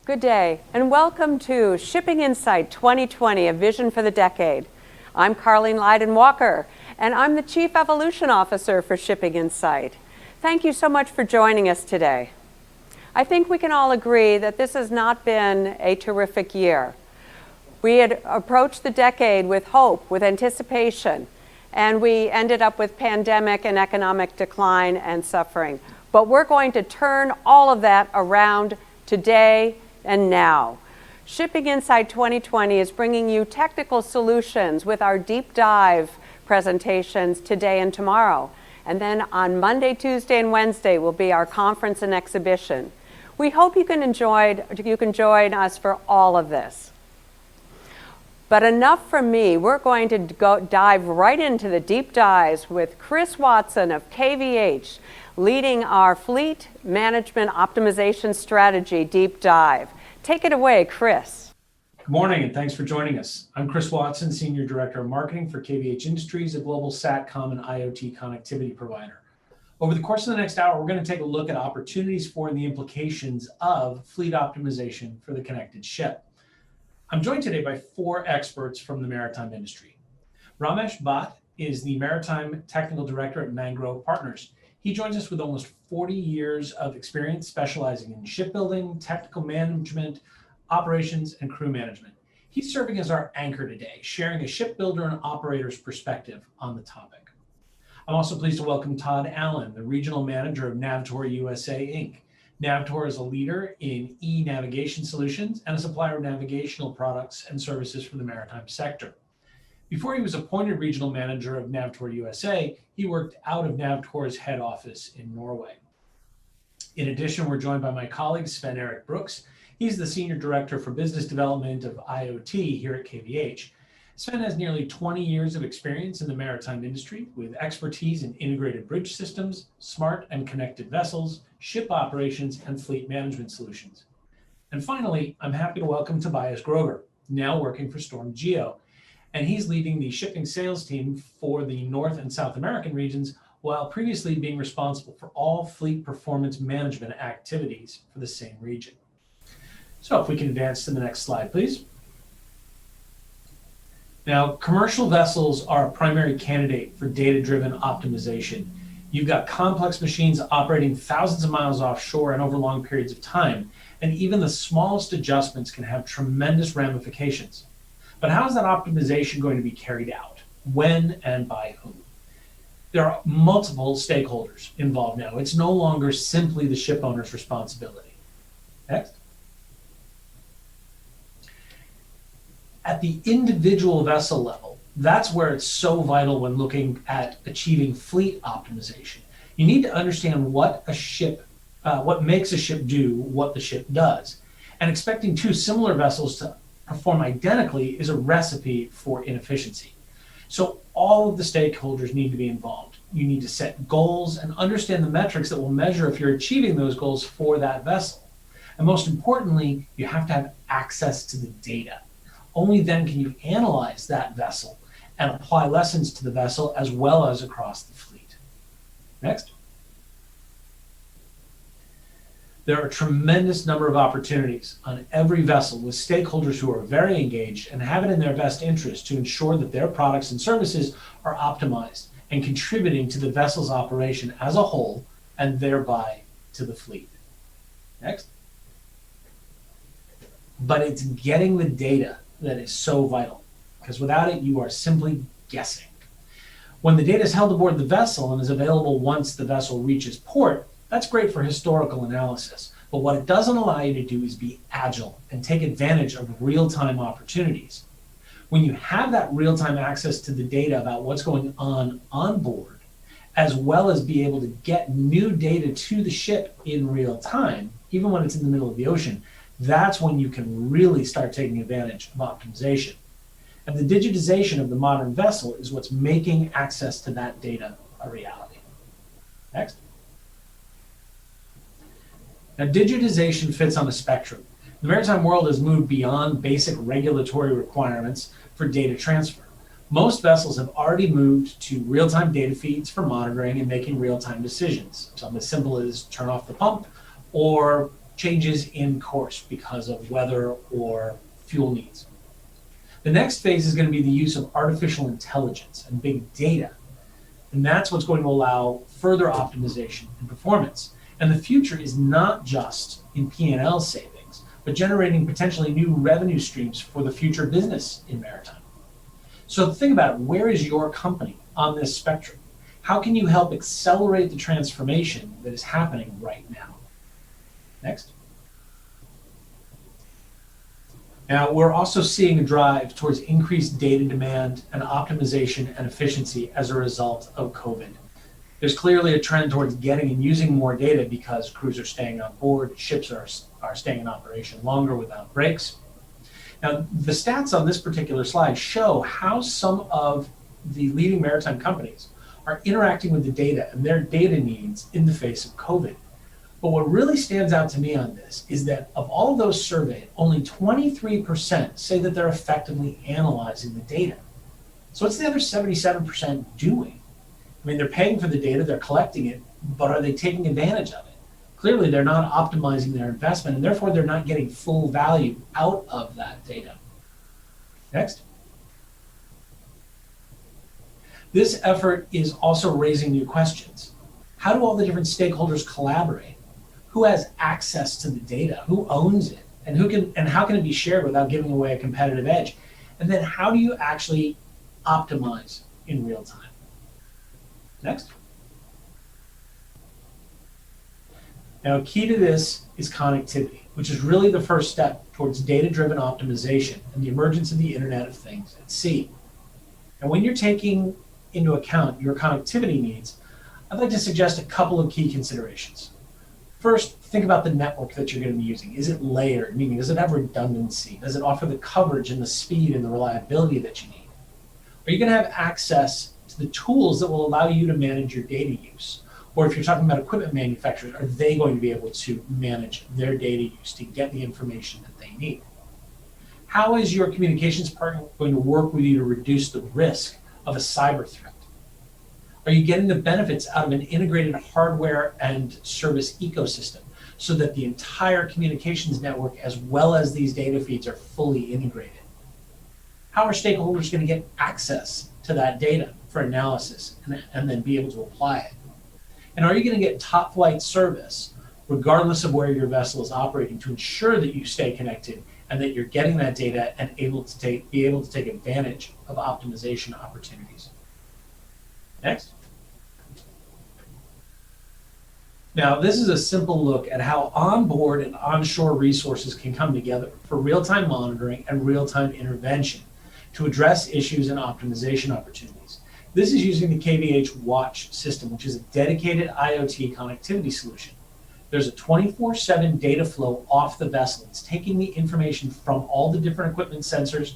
Good day, and welcome to Shipping Insight 2020, a vision for the decade. I'm Carleen Leiden-Walker, and I'm the Chief Evolution Officer for Shipping Insight. Thank you so much for joining us today. I think we can all agree that this has not been a terrific year. We had approached the decade with hope, with anticipation, and we ended up with pandemic and economic decline and suffering. But we're going to turn all of that around today and now. Shipping Insight 2020 is bringing you technical solutions with our deep dive presentations today and tomorrow. And then on Monday, Tuesday, and Wednesday will be our conference and exhibition. We hope you can join us for all of this. But enough from me. We're going to dive right into the deep dives with Chris Watson of KVH, leading our Fleet Management Optimization Strategy deep dive. Take it away, Chris. Good morning, and thanks for joining us. I'm Chris Watson, Senior Director of Marketing for KVH Industries, a global SATCOM and IoT connectivity provider. Over the course of the next hour, we're going to take a look at opportunities for and the implications of fleet optimization for the connected ship. I'm joined today by four experts from the maritime industry. Ramesh Bhatt is the Maritime Technical Director at Mangrove Partners. He joins us with almost 40 years of experience specializing in shipbuilding, technical management, operations, and crew management. He's serving as our anchor today, sharing a shipbuilder and operator's perspective on the topic. I'm also pleased to welcome Todd Allen, the Regional Manager of NAVTOR USA, Inc. NAVTOR is a leader in e-navigation solutions and a supplier of navigational products and services for the maritime sector. Before he was appointed regional manager of NAVTOR USA, he worked out of NAVTOR's head office in Norway. In addition, we're joined by my colleague, Sven Brooks. He's the Senior Director for Business Development of IoT here at KVH. Sven has nearly 20 years of experience in the maritime industry with expertise in integrated bridge systems, smart and connected vessels, ship operations, and fleet management solutions. And finally, I'm happy to welcome Tobias Gröger, now working for StormGeo. And he's leading the shipping sales team for the North and South American regions, while previously being responsible for all fleet performance management activities for the same region. So if we can advance to the next slide, please. Now, commercial vessels are a primary candidate for data-driven optimization. You've got complex machines operating thousands of miles offshore and over long periods of time, and even the smallest adjustments can have tremendous ramifications. But how is that optimization going to be carried out? When and by whom? There are multiple stakeholders involved now. It's no longer simply the ship owner's responsibility. Next. At the individual vessel level, that's where it's so vital when looking at achieving fleet optimization. You need to understand what makes a ship do what the ship does. And expecting two similar vessels to perform identically is a recipe for inefficiency. So all of the stakeholders need to be involved. You need to set goals and understand the metrics that will measure if you're achieving those goals for that vessel. And most importantly, you have to have access to the data. Only then can you analyze that vessel and apply lessons to the vessel as well as across the fleet. Next. There are a tremendous number of opportunities on every vessel with stakeholders who are very engaged and have it in their best interest to ensure that their products and services are optimized and contributing to the vessel's operation as a whole and thereby to the fleet. Next. But it's getting the data that is so vital, because without it, you are simply guessing. When the data is held aboard the vessel and is available once the vessel reaches port, that's great for historical analysis. But what it doesn't allow you to do is be agile and take advantage of real-time opportunities. When you have that real-time access to the data about what's going on board, as well as be able to get new data to the ship in real time, even when it's in the middle of the ocean, that's when you can really start taking advantage of optimization. And the digitization of the modern vessel is what's making access to that data a reality. Next. Now, digitization fits on a spectrum. The maritime world has moved beyond basic regulatory requirements for data transfer. Most vessels have already moved to real-time data feeds for monitoring and making real-time decisions. Something as simple as turn off the pump or changes in course because of weather or fuel needs. The next phase is going to be the use of artificial intelligence and big data. And that's what's going to allow further optimization and performance. And the future is not just in P&L savings, but generating potentially new revenue streams for the future business in maritime. So think about it. Where is your company on this spectrum? How can you help accelerate the transformation that is happening right now? Next. Now, we're also seeing a drive towards increased data demand and optimization and efficiency as a result of COVID. There's clearly a trend towards getting and using more data because crews are staying on board, ships are staying in operation longer without breaks. Now, the stats on this particular slide show how some of the leading maritime companies are interacting with the data and their data needs in the face of COVID. But what really stands out to me on this is that of all of those surveyed, only 23% say that they're effectively analyzing the data. So what's the other 77% doing? I mean, they're paying for the data, they're collecting it, but are they taking advantage of it? Clearly, they're not optimizing their investment, and therefore they're not getting full value out of that data. Next. This effort is also raising new questions. How do all the different stakeholders collaborate? Who has access to the data? Who owns it? And how can it be shared without giving away a competitive edge? And then how do you actually optimize in real time? Next. Now, key to this is connectivity, which is really the first step towards data-driven optimization and the emergence of the Internet of Things at sea. And when you're taking into account your connectivity needs, I'd like to suggest a couple of key considerations. First, think about the network that you're going to be using. Is it layered? Meaning, does it have redundancy? Does it offer the coverage and the speed and the reliability that you need? Are you going to have access to the tools that will allow you to manage your data use? Or if you're talking about equipment manufacturers, are they going to be able to manage their data use to get the information that they need? How is your communications partner going to work with you to reduce the risk of a cyber threat? Are you getting the benefits out of an integrated hardware and service ecosystem so that the entire communications network as well as these data feeds are fully integrated? How are stakeholders going to get access to that data for analysis and then be able to apply it? And are you going to get top flight service regardless of where your vessel is operating to ensure that you stay connected and that you're getting that data and be able to take advantage of optimization opportunities? Next. Now, this is a simple look at how onboard and onshore resources can come together for real-time monitoring and real-time intervention to address issues and optimization opportunities. This is using the KVH Watch system, which is a dedicated IoT connectivity solution. There's a 24/7 data flow off the vessel. It's taking the information from all the different equipment sensors,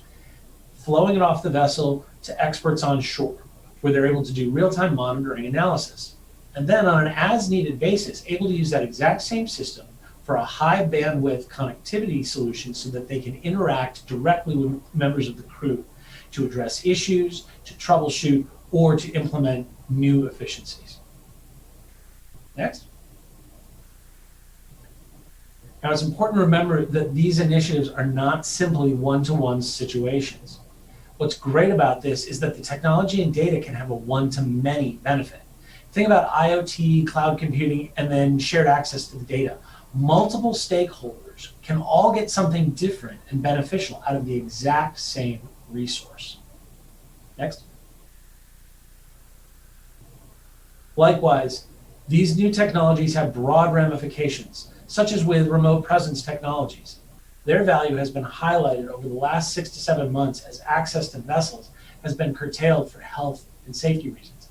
flowing it off the vessel to experts on shore, where they're able to do real-time monitoring analysis. And then on an as-needed basis, able to use that exact same system for a high bandwidth connectivity solution so that they can interact directly with members of the crew to address issues, to troubleshoot, or to implement new efficiencies. Next. Now, it's important to remember that these initiatives are not simply one-to-one situations. What's great about this is that the technology and data can have a one-to-many benefit. Think about IoT, cloud computing, and then shared access to the data. Multiple stakeholders can all get something different and beneficial out of the exact same resource. Next. Likewise, these new technologies have broad ramifications, such as with remote presence technologies. Their value has been highlighted over the last 6 to 7 months as access to vessels has been curtailed for health and safety reasons.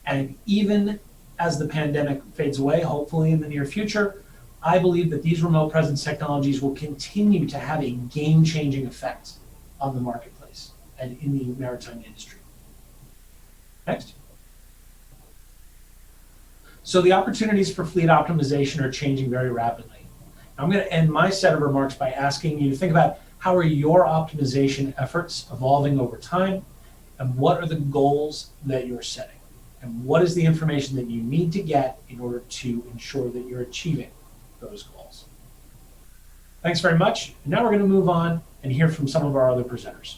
And even as the pandemic fades away, hopefully in the near future, I believe that these remote presence technologies will continue to have a game-changing effect on the marketplace and in the maritime industry. Next. So the opportunities for fleet optimization are changing very rapidly. I'm going to end my set of remarks by asking you to think about how are your optimization efforts evolving over time, and what are the goals that you're setting? And what is the information that you need to get in order to ensure that you're achieving those goals? Thanks very much. And now we're going to move on and hear from some of our other presenters.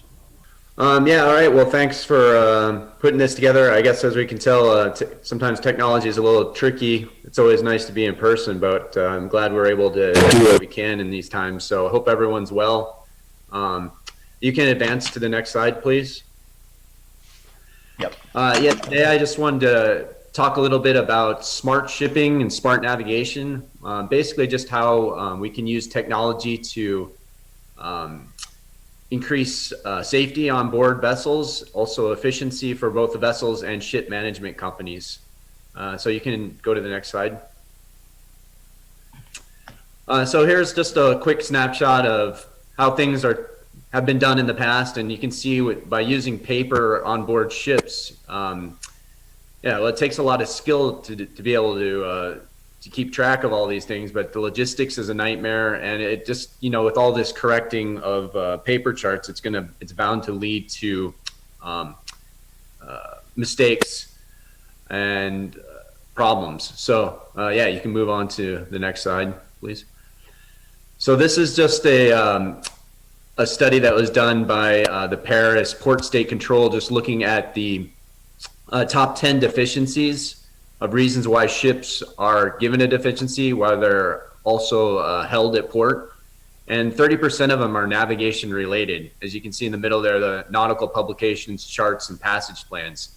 Yeah, all right. Well, thanks for putting this together. I guess as we can tell, sometimes technology is a little tricky. It's always nice to be in person, but I'm glad we're able to do what we can in these times. So I hope everyone's well. You can advance to the next slide, please. Yep. Yeah, today I just wanted to talk a little bit about smart shipping and smart navigation. Basically just how we can use technology to increase safety on board vessels, also efficiency for both the vessels and ship management companies. So you can go to the next slide. So here's just a quick snapshot of how things have been done in the past, and you can see by using paper on board ships, yeah, well, it takes a lot of skill to be able to keep track of all these things, but the logistics is a nightmare, and it just, you know, with all this correcting of paper charts, it's bound to lead to mistakes and problems. So yeah, you can move on to the next slide, please. So this is just a study that was done by the Paris Port State Control, just looking at the top 10 deficiencies of reasons why ships are given a deficiency, why they're also held at port. And 30% of them are navigation related. As you can see in the middle there, the nautical publications, charts, and passage plans.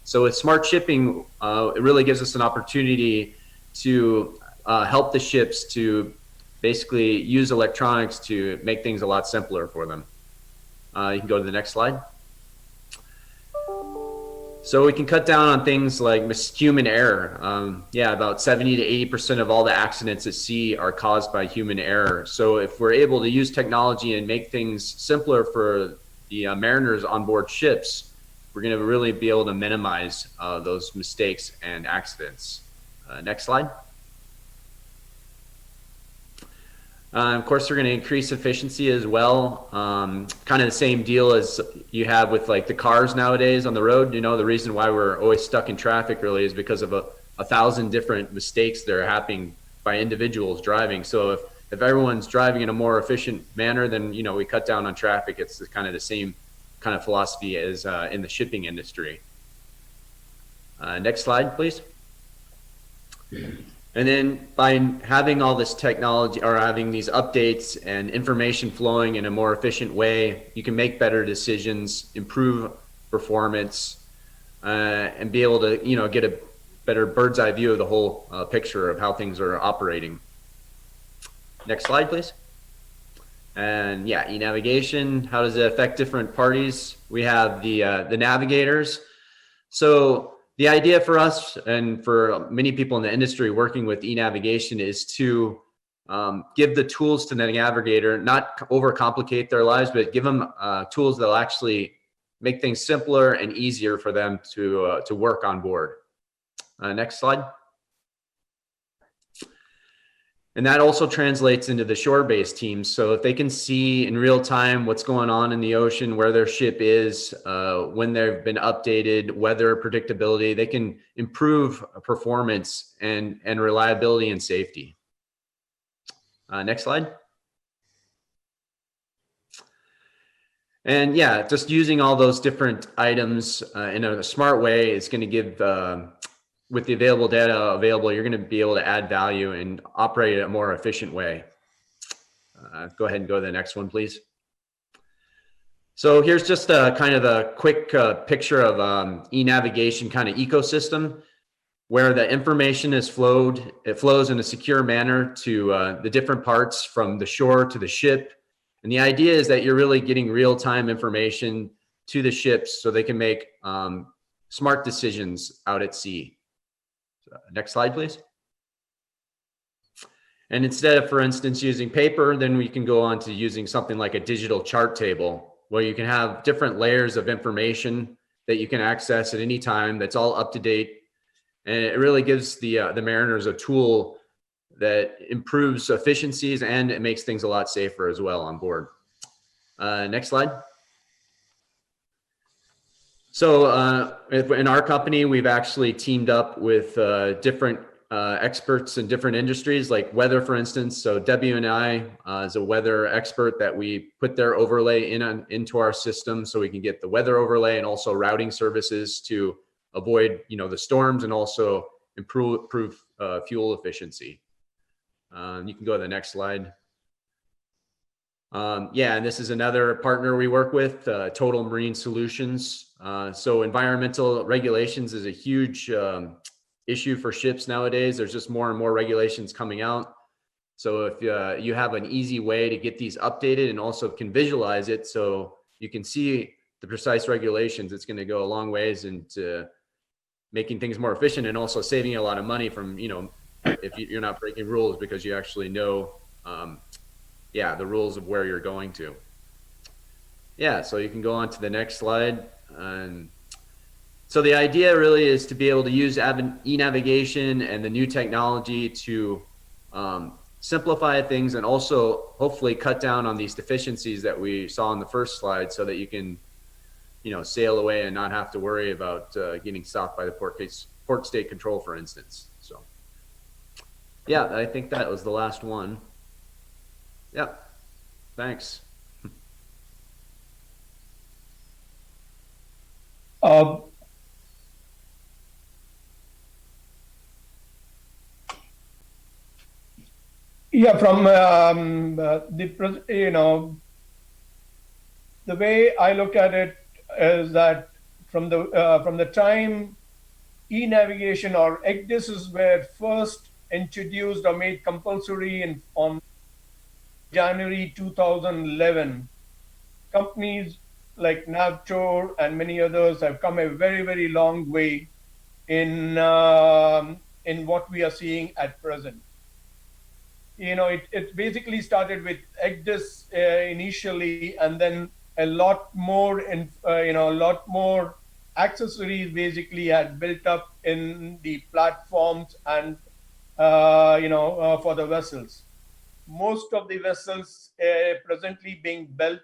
So with smart shipping, it really gives us an opportunity to help the ships to basically use electronics to make things a lot simpler for them. You can go to the next slide. So we can cut down on things like human error. Yeah, about 70 to 80% of all the accidents at sea are caused by human error. So if we're able to use technology and make things simpler for the mariners on board ships, we're going to really be able to minimize those mistakes and accidents. Next slide. Of course, we're going to increase efficiency as well. Kind of the same deal as you have with like the cars nowadays on the road. You know, the reason why we're always stuck in traffic really is because of a 1,000 different mistakes that are happening by individuals driving. So if everyone's driving in a more efficient manner, then, you know, we cut down on traffic. It's kind of the same kind of philosophy as in the shipping industry. Next slide, please. And then by having all this technology or having these updates and information flowing in a more efficient way, you can make better decisions, improve performance, and be able to, you know, get a better bird's eye view of the whole picture of how things are operating. Next slide, please. And yeah, e-navigation, how does it affect different parties? We have the navigators. So the idea for us and for many people in the industry working with e-navigation is to give the tools to the navigator, not overcomplicate their lives, but give them tools that'll actually make things simpler and easier for them to work on board. Next slide. And that also translates into the shore-based teams. So if they can see in real time what's going on in the ocean, where their ship is, when they've been updated, weather predictability, they can improve performance and reliability and safety. Next slide. And yeah, just using all those different items in a smart way is going to give with the available data available, you're going to be able to add value and operate in a more efficient way. Go ahead and go to the next one, please. So here's just a kind of a quick picture of e-navigation kind of ecosystem where the information is flowed. It flows in a secure manner to the different parts from the shore to the ship. And the idea is that you're really getting real-time information to the ships so they can make smart decisions out at sea. Next slide, please. And instead of, for instance, using paper, then we can go on to using something like a digital chart table where you can have different layers of information that you can access at any time that's all up to date. And it really gives the mariners a tool that improves efficiencies and it makes things a lot safer as well on board. Next slide. So in our company, we've actually teamed up with different experts in different industries, like weather, for instance. So WNI is a weather expert that we put their overlay into our system, so we can get the weather overlay and also routing services to avoid, the storms, and also improve fuel efficiency. You can go to the next slide. Yeah, and this is another partner we work with, Total Marine Solutions. So environmental regulations is a huge issue for ships nowadays. There's just more and more regulations coming out. So if you have an easy way to get these updated and also can visualize it so you can see the precise regulations, it's going to go a long ways into making things more efficient and also saving a lot of money from, if you're not breaking rules because you actually know, the rules of where you're going to. Yeah, so you can go on to the next slide. So the idea really is to be able to use e-navigation and the new technology to simplify things and also hopefully cut down on these deficiencies that we saw in the first slide, so that you can, sail away and not have to worry about getting stopped by the port state control, for instance. So yeah, I think that was the last one. Yeah, thanks. Yeah, from the way I look at it is that from the time e-navigation or ECDIS were first introduced or made compulsory on January 2011, companies like NAVTOR and many others have come a very, very long way in what we are seeing at present. It basically started with ECDIS initially, and then a lot more accessories basically had built up in the platforms and for the vessels. Most of the vessels presently being built,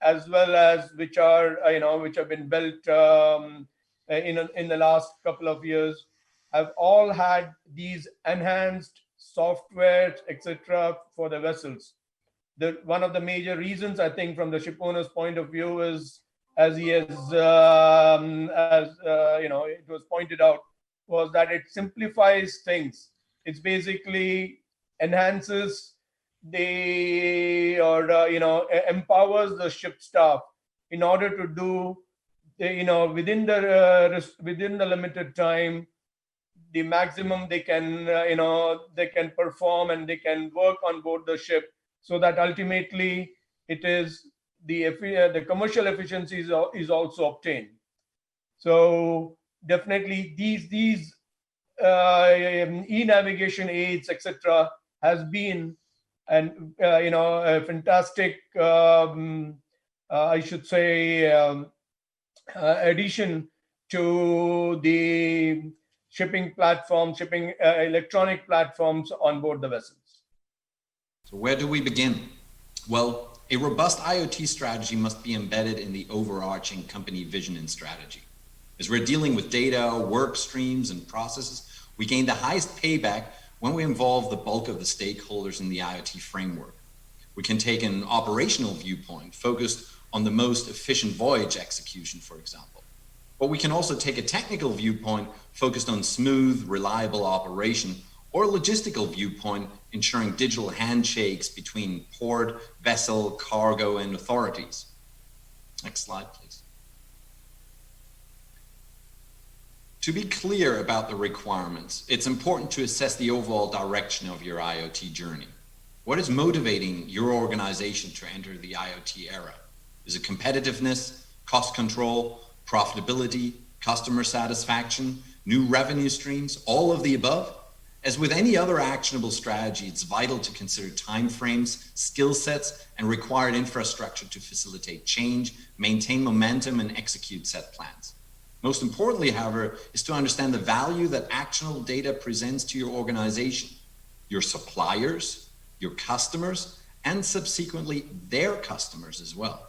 as well as which have been built in the last couple of years, have all had these enhanced software, etc., for the vessels. One of the major reasons, I think, from the ship owner's point of view is, as it was pointed out, was that it simplifies things. It's basically enhances empowers the ship staff in order to do, within the limited time, the maximum they can perform, and they can work on board the ship, so that ultimately it is the commercial efficiency is also obtained. So definitely these e-navigation aids, etc., has been a fantastic I should say addition to the shipping electronic platforms on board the vessels. So where do we begin? Well, a robust IoT strategy must be embedded in the overarching company vision and strategy. As we're dealing with data, work streams, and processes, we gain the highest payback when we involve the bulk of the stakeholders in the IoT framework. We can take an operational viewpoint focused on the most efficient voyage execution, for example. But we can also take a technical viewpoint focused on smooth, reliable operation, or a logistical viewpoint ensuring digital handshakes between port, vessel, cargo, and authorities. Next slide, please. To be clear about the requirements, it's important to assess the overall direction of your IoT journey. What is motivating your organization to enter the IoT era? Is it competitiveness, cost control, profitability, customer satisfaction, new revenue streams, all of the above? As with any other actionable strategy, it's vital to consider timeframes, skill sets, and required infrastructure to facilitate change, maintain momentum, and execute set plans. Most importantly, however, is to understand the value that actionable data presents to your organization, your suppliers, your customers, and subsequently their customers as well.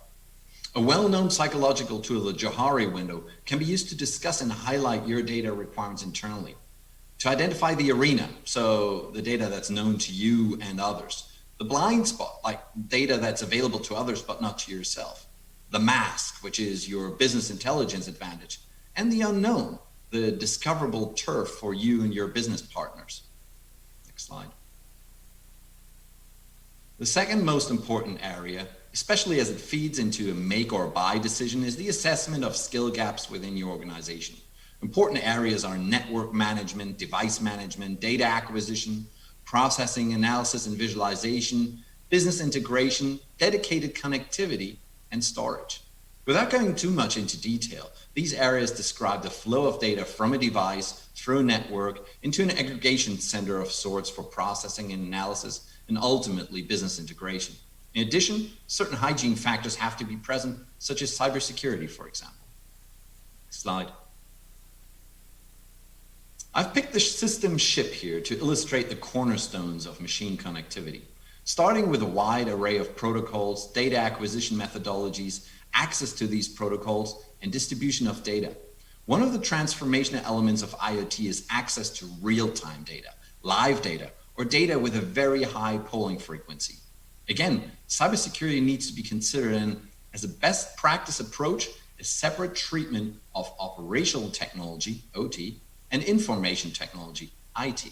A well-known psychological tool, the Johari window, can be used to discuss and highlight your data requirements internally. to identify the arena, so the data that's known to you and others, the blind spot, like data that's available to others but not to yourself, the mask, which is your business intelligence advantage, and the unknown, the discoverable turf for you and your business partners. Next slide. The second most important area, especially as it feeds into a make or buy decision, is the assessment of skill gaps within your organization. Important areas are network management, device management, data acquisition, processing, analysis and visualization, business integration, dedicated connectivity, and storage. Without going too much into detail, these areas describe the flow of data from a device through a network into an aggregation center of sorts for processing and analysis, and ultimately business integration. In addition, certain hygiene factors have to be present, such as cybersecurity, for example. Next slide. I've picked the system SHIP here to illustrate the cornerstones of machine connectivity, starting with a wide array of protocols, data acquisition methodologies, access to these protocols, and distribution of data. One of the transformational elements of IoT is access to real-time data, live data, or data with a very high polling frequency. Again, cybersecurity needs to be considered, and as a best practice approach, a separate treatment of operational technology, OT, and information technology, IT.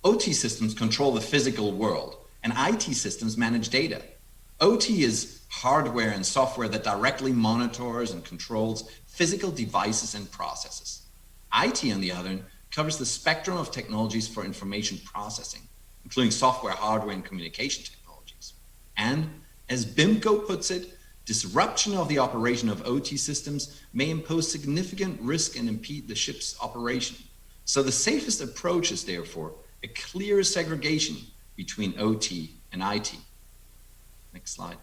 OT systems control the physical world, and IT systems manage data. OT is hardware and software that directly monitors and controls physical devices and processes. IT, on the other hand, covers the spectrum of technologies for information processing, including software, hardware, and communication technologies. And as BIMCO puts it, disruption of the operation of OT systems may impose significant risk and impede the ship's operation. So the safest approach is therefore a clear segregation between OT and IT. Next slide.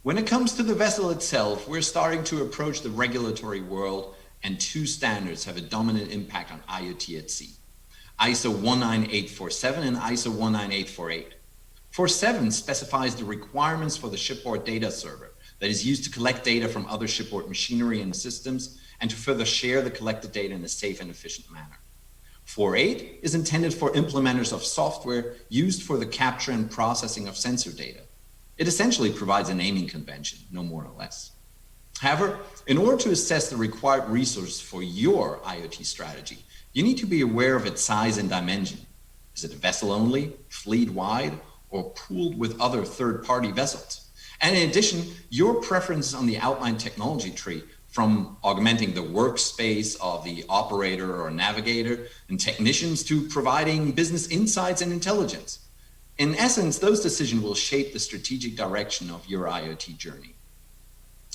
When it comes to the vessel itself, we're starting to approach the regulatory world, and two standards have a dominant impact on IoT at sea: ISO 19847 and ISO 19848. 47 specifies the requirements for the shipboard data server that is used to collect data from other shipboard machinery and systems, and to further share the collected data in a safe and efficient manner. 48 is intended for implementers of software used for the capture and processing of sensor data. It essentially provides a naming convention, no more or less. However, in order to assess the required resources for your IoT strategy, you need to be aware of its size and dimension. Is it a vessel only, fleet-wide, or pooled with other third-party vessels? And in addition, your preferences on the outline technology tree, from augmenting the workspace of the operator or navigator and technicians to providing business insights and intelligence. In essence, those decisions will shape the strategic direction of your IoT journey.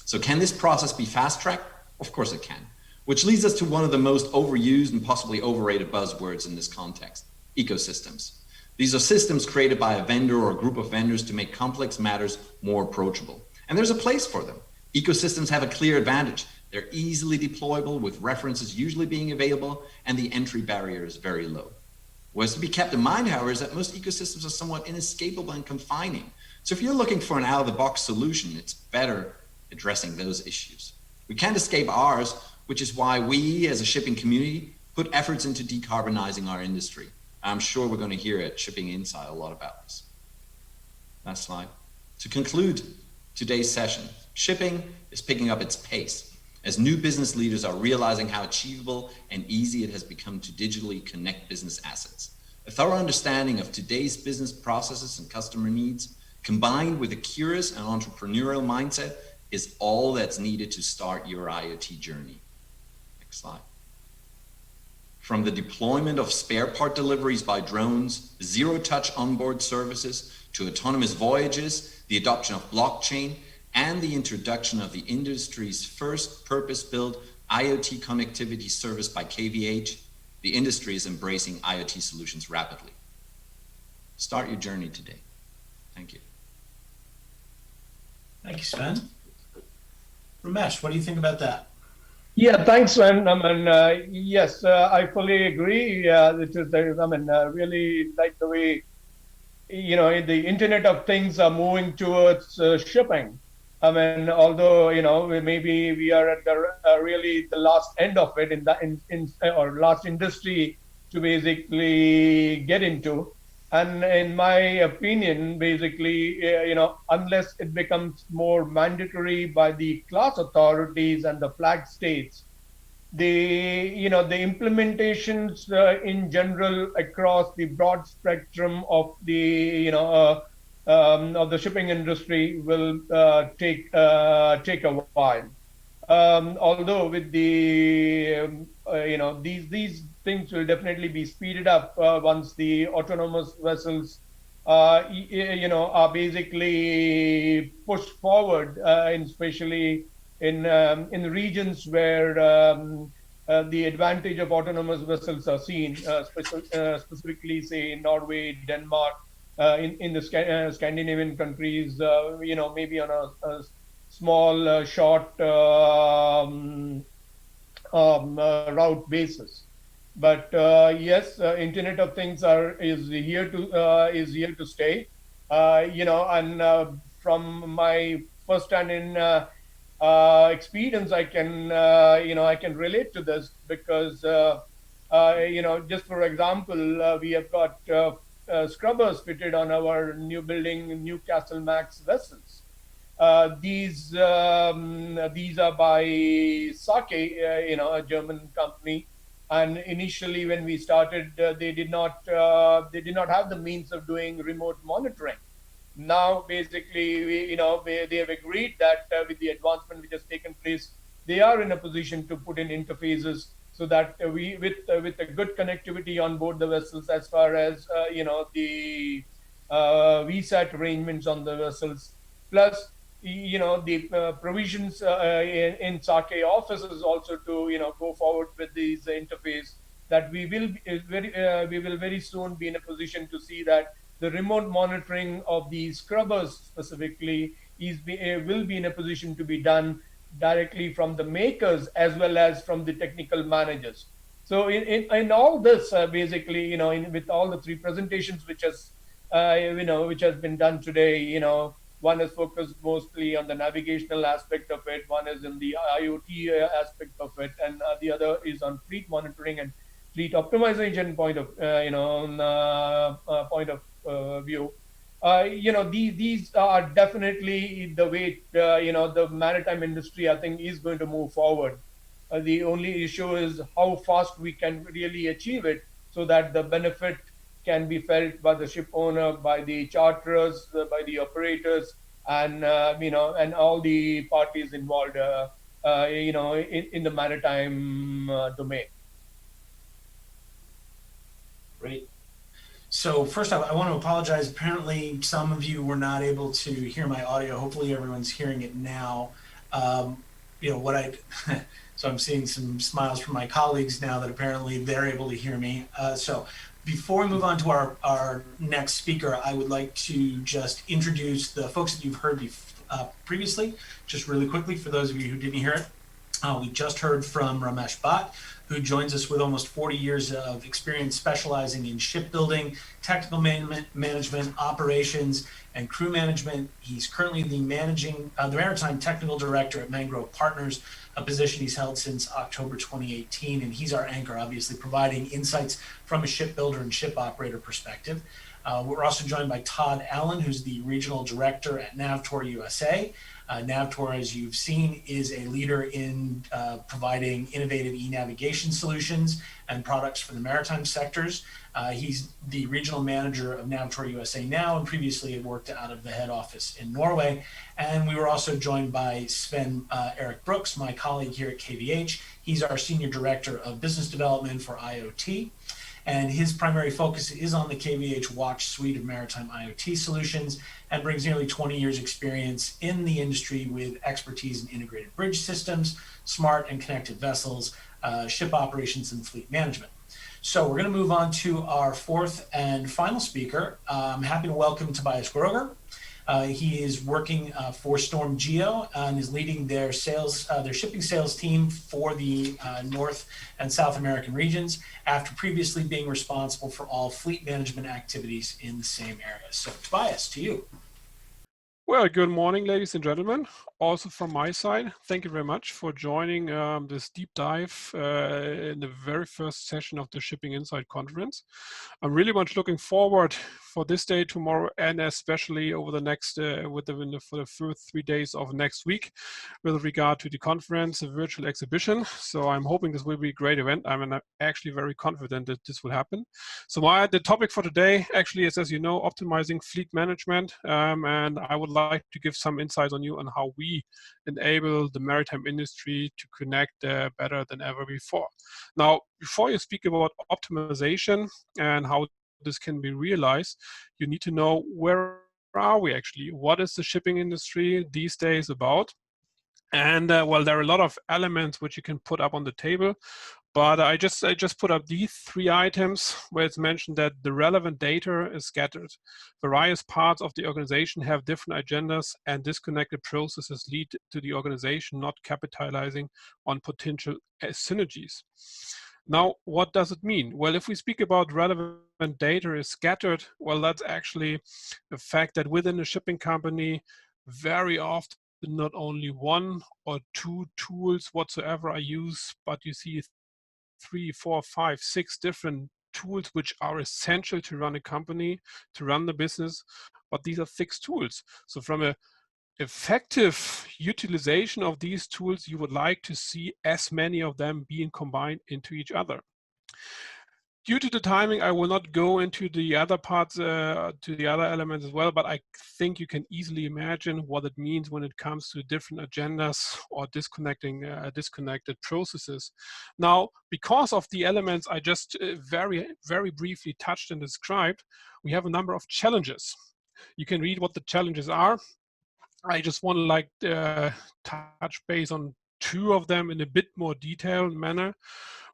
So can this process be fast-tracked? Of course it can, which leads us to one of the most overused and possibly overrated buzzwords in this context: ecosystems. These are systems created by a vendor or a group of vendors to make complex matters more approachable. And there's a place for them. Ecosystems have a clear advantage. They're easily deployable, with references usually being available, and the entry barrier is very low. What's to be kept in mind, however, is that most ecosystems are somewhat inescapable and confining. So if you're looking for an out-of-the-box solution, it's better addressing those issues. We can't escape ours, which is why we, as a shipping community, put efforts into decarbonizing our industry. I'm sure we're going to hear at SHIPPINGinsite a lot about this. Last slide. To conclude today's session, shipping is picking up its pace as new business leaders are realizing how achievable and easy it has become to digitally connect business assets. A thorough understanding of today's business processes and customer needs, combined with a curious and entrepreneurial mindset, is all that's needed to start your IoT journey. Next slide. From the deployment of spare part deliveries by drones, zero-touch onboard services, to autonomous voyages, the adoption of blockchain, and the introduction of the industry's first purpose-built IoT connectivity service by KVH, the industry is embracing IoT solutions rapidly. Start your journey today. Thank you. Thank you, Sven. Ramesh, what do you think about that? Yeah, thanks, Sven. Yes, I fully agree. Really like the way, the Internet of Things are moving towards shipping. I mean, although maybe we are at the really the last end of it in or last industry to basically get into, and in my opinion, basically, unless it becomes more mandatory by the class authorities and the flag states, the implementations in general across the broad spectrum of the shipping industry will take a while. Although with these things will definitely be speeded up once the autonomous vessels are basically pushed forward, especially in regions where the advantage of autonomous vessels are seen, specifically say in Norway, Denmark, in the Scandinavian countries, maybe on a small, short route basis. But yes, Internet of Things is here to stay. And from my first-hand experience, I can relate to this because just for example, we have got scrubbers fitted on our Newcastle Max vessels. These are by Sake, a German company. And initially, when we started, they did not have the means of doing remote monitoring. Now, basically, they have agreed that with the advancement which has taken place, they are in a position to put in interfaces so that with a good connectivity on board the vessels, as far as the VSAT arrangements on the vessels, plus the provisions in Sake offices also to go forward with these interface, that we will very soon be in a position to see that the remote monitoring of the scrubbers specifically will be in a position to be done directly from the makers as well as from the technical managers. So in all this, basically, with all the three presentations which has been done today, one is focused mostly on the navigational aspect of it, one is in the IoT aspect of it, and the other is on fleet monitoring and fleet optimization point of view. These are definitely the way the maritime industry, I think, is going to move forward. The only issue is how fast we can really achieve it, so that the benefit can be felt by the ship owner, by the charterers, by the operators, and and all the parties involved, in the maritime domain. Great. So first off, I want to apologize. Apparently, some of you were not able to hear my audio. Hopefully, everyone's hearing it now. So I'm seeing some smiles from my colleagues now that apparently they're able to hear me. So before we move on to our next speaker, I would like to just introduce the folks that you've heard previously, just really quickly for those of you who didn't hear it. We just heard from Ramesh Bhatt, who joins us with almost 40 years of experience specializing in shipbuilding, technical management, operations, and crew management. He's currently the Maritime Technical Director at Mangrove Partners, a position he's held since October 2018, and he's our anchor, obviously, providing insights from a shipbuilder and ship operator perspective. We're also joined by Todd Allen, who's the Regional Director at NAVTOR USA. NAVTOR, as you've seen, is a leader in providing innovative e-navigation solutions and products for the maritime sectors. He's the regional manager of NAVTOR USA now, and previously had worked out of the head office in Norway. And we were also joined by Sven Brooks, my colleague here at KVH. He's our Senior Director of Business Development for IoT. And his primary focus is on the KVH Watch suite of maritime IoT solutions, and brings nearly 20 years experience in the industry with expertise in integrated bridge systems, smart and connected vessels, ship operations, and fleet management. So we're going to move on to our fourth and final speaker. I'm happy to welcome Tobias Gröger. He is working for StormGeo and is leading their shipping sales team for the North and South American regions, after previously being responsible for all fleet management activities in the same area. So Tobias, to you. Well, good morning, ladies and gentlemen. Also from my side, thank you very much for joining this deep dive in the very first session of the Shipping Insight conference. I'm really much looking forward for this day, tomorrow, and especially over the next, for the first 3 days of next week with regard to the conference, the virtual exhibition. So I'm hoping this will be a great event. I'm actually very confident that this will happen. So the topic for today actually is, as you know, optimizing fleet management. And I would like to give some insights on you on how we enable the maritime industry to connect better than ever before. Now, before you speak about optimization and how this can be realized, you need to know where are we actually? What is the shipping industry these days about? And well, there are a lot of elements which you can put up on the table, but I just put up these 3 items where it's mentioned that the relevant data is scattered. Various parts of the organization have different agendas, and disconnected processes lead to the organization not capitalizing on potential synergies. Now, what does it mean? Well, if we speak about relevant data is scattered, well, that's actually the fact that within a shipping company, very often not only 1 or 2 tools whatsoever are used, but you see 3, 4, 5, 6 different tools which are essential to run a company, to run the business, but these are fixed tools. So from a effective utilization of these tools, you would like to see as many of them being combined into each other. Due to the timing, I will not go into the other parts, to the other elements as well, but I think you can easily imagine what it means when it comes to different agendas or disconnected processes. Now, because of the elements I just very briefly touched and described, we have a number of challenges. You can read what the challenges are. I just want to touch base on 2 of them in a bit more detailed manner.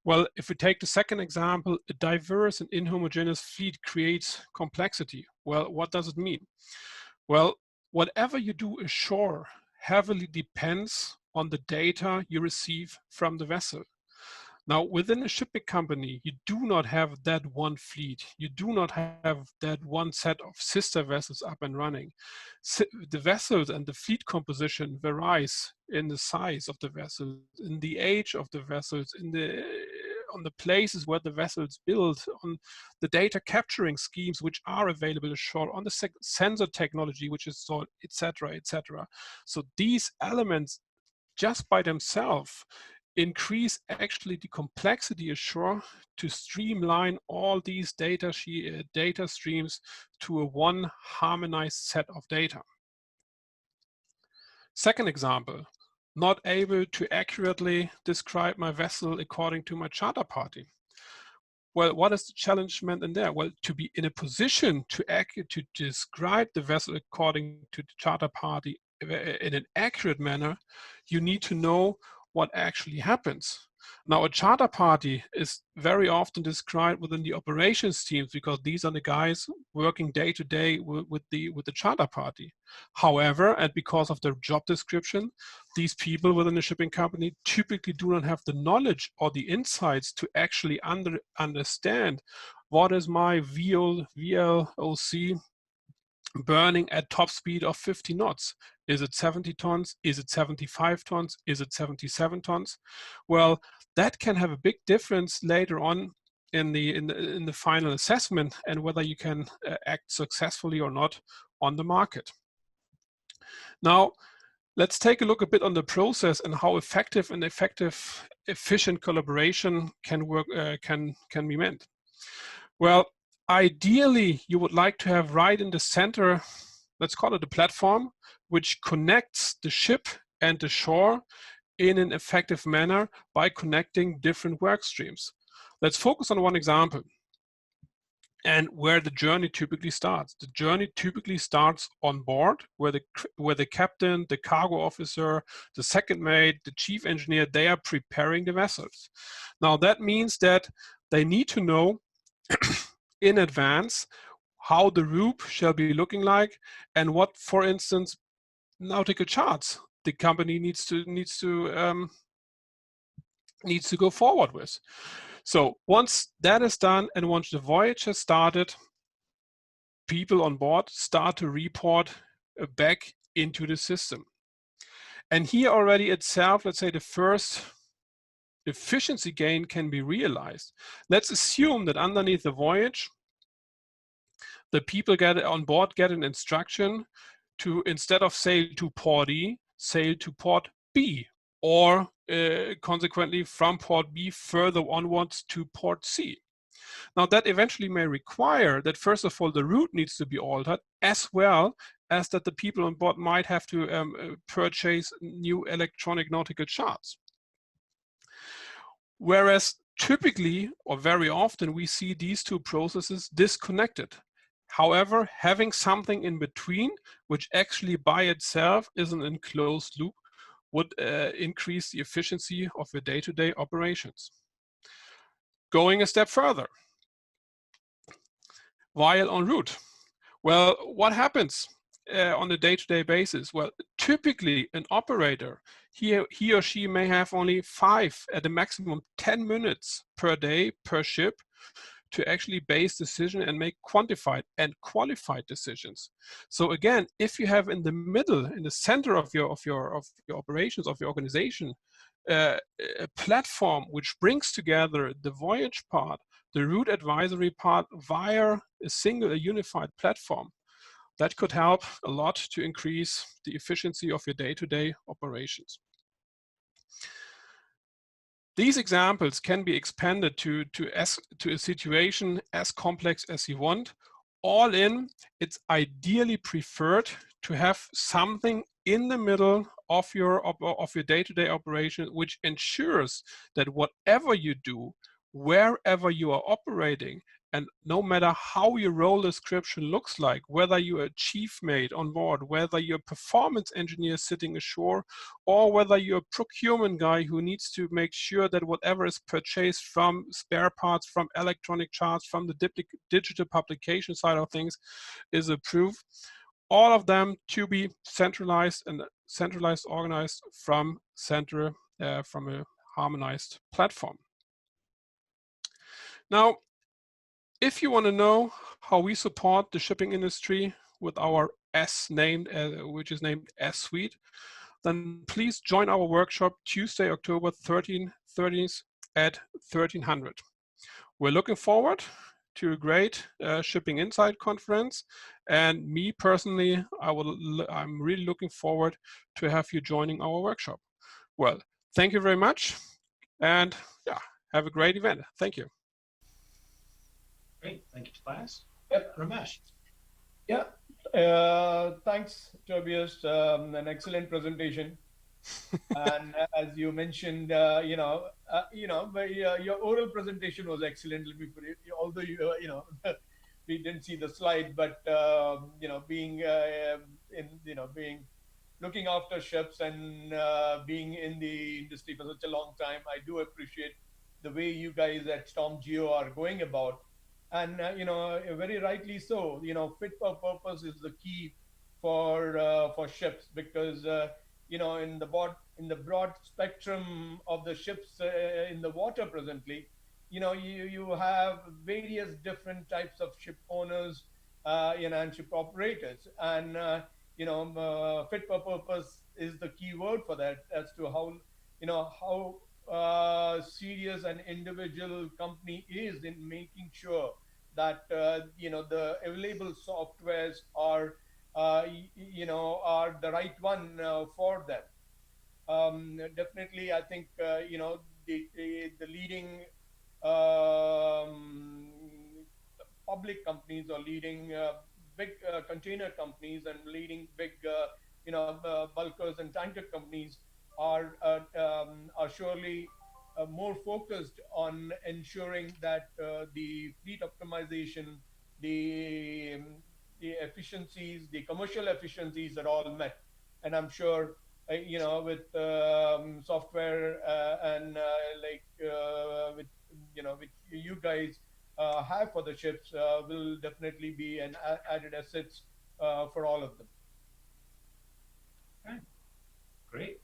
Well, if we take the second example, a diverse and inhomogeneous fleet creates complexity. Well, what does it mean? Well, whatever you do ashore heavily depends on the data you receive from the vessel. Now, within a shipping company, you do not have that one fleet. You do not have that one set of sister vessels up and running. The vessels and the fleet composition varies in the size of the vessels, in the age of the vessels, on the places where the vessels built, on the data capturing schemes which are available ashore, on the sensor technology which is installed, etc., etc. So these elements just by themselves increase actually the complexity ashore to streamline all these data streams to a one harmonized set of data. Second example, not able to accurately describe my vessel according to my charter party. Well, what is the challenge meant in there? Well, to be in a position to describe the vessel according to the charter party in an accurate manner, you need to know what actually happens. Now, a charter party is very often described within the operations teams because these are the guys working day to day with the charter party. However, and because of their job description, these people within the shipping company typically do not have the knowledge or the insights to actually understand what is my VLOC burning at top speed of 50 knots. Is it 70 tons? Is it 75 tons? Is it 77 tons? Well, that can have a big difference later on in the final assessment and whether you can act successfully or not on the market. Now, let's take a look a bit on the process and how effective and efficient collaboration can work, can be meant. Well, ideally, you would like to have right in the center, let's call it a platform, which connects the ship and the shore in an effective manner by connecting different work streams. Let's focus on one example and where the journey typically starts. The journey typically starts on board where the captain, the cargo officer, the second mate, the chief engineer, they are preparing the vessels. Now that means that they need to know in advance how the route shall be looking like and what, for instance, nautical charts the company needs to go forward with. So once that is done and once the voyage has started, people on board start to report back into the system. And here already itself, let's say the first efficiency gain can be realized. Let's assume that underneath the voyage, the people on board get an instruction to, instead of sail to port E, sail to port B, or consequently from port B further onwards to port C. Now that eventually may require that first of all the route needs to be altered, as well as that the people on board might have to purchase new electronic nautical charts. Whereas typically, or very often, we see these two processes disconnected. However, having something in between, which actually by itself is an enclosed loop, would increase the efficiency of your day-to-day operations. Going a step further, while en route, well, what happens on a day-to-day basis? Well, typically an operator, he or she may have only 5 at the maximum 10 minutes per day per ship to actually base decision and make quantified and qualified decisions. So again, if you have in the middle, in the center of your operations, of your organization, a platform which brings together the voyage part, the route advisory part via a unified platform, that could help a lot to increase the efficiency of your day-to-day operations. These examples can be expanded to a situation as complex as you want. All in, it's ideally preferred to have something in the middle of your day-to-day operation, which ensures that whatever you do, wherever you are operating, and no matter how your role description looks like, whether you're a chief mate on board, whether you're a performance engineer sitting ashore, or whether you're a procurement guy who needs to make sure that whatever is purchased from spare parts, from electronic charts, from the digital publication side of things is approved, all of them to be centralized and organized from from a harmonized platform. Now, if you want to know how we support the shipping industry with our which is named S Suite, then please join our workshop Tuesday, October 13th at 1300. We're looking forward to a great Shipping Insight conference, and me personally, I'm really looking forward to have you joining our workshop. Well, thank you very much, and yeah, have a great event. Thank you. Great, thank you, Tobias. Yep. Ramesh. Yeah, thanks, Tobias. An excellent presentation. And as you mentioned, your oral presentation was excellent. Let me put it, although we didn't see the slide, but being looking after ships and being in the industry for such a long time, I do appreciate the way you guys at StormGeo are going about. And very rightly so. Fit for purpose is the key for ships, because in the broad spectrum of the ships in the water presently, you have various different types of ship owners, and ship operators, and fit for purpose is the key word for that, as to how serious an individual company is in making sure that the available softwares are the right one for them. Definitely, I think the leading public companies, or leading big container companies, and leading big bulkers and tanker companies are surely more focused on ensuring that the fleet optimization, the efficiencies, the commercial efficiencies are all met. And I'm sure, with software and with you guys have for the ships, will definitely be an added assets for all of them. Okay, great.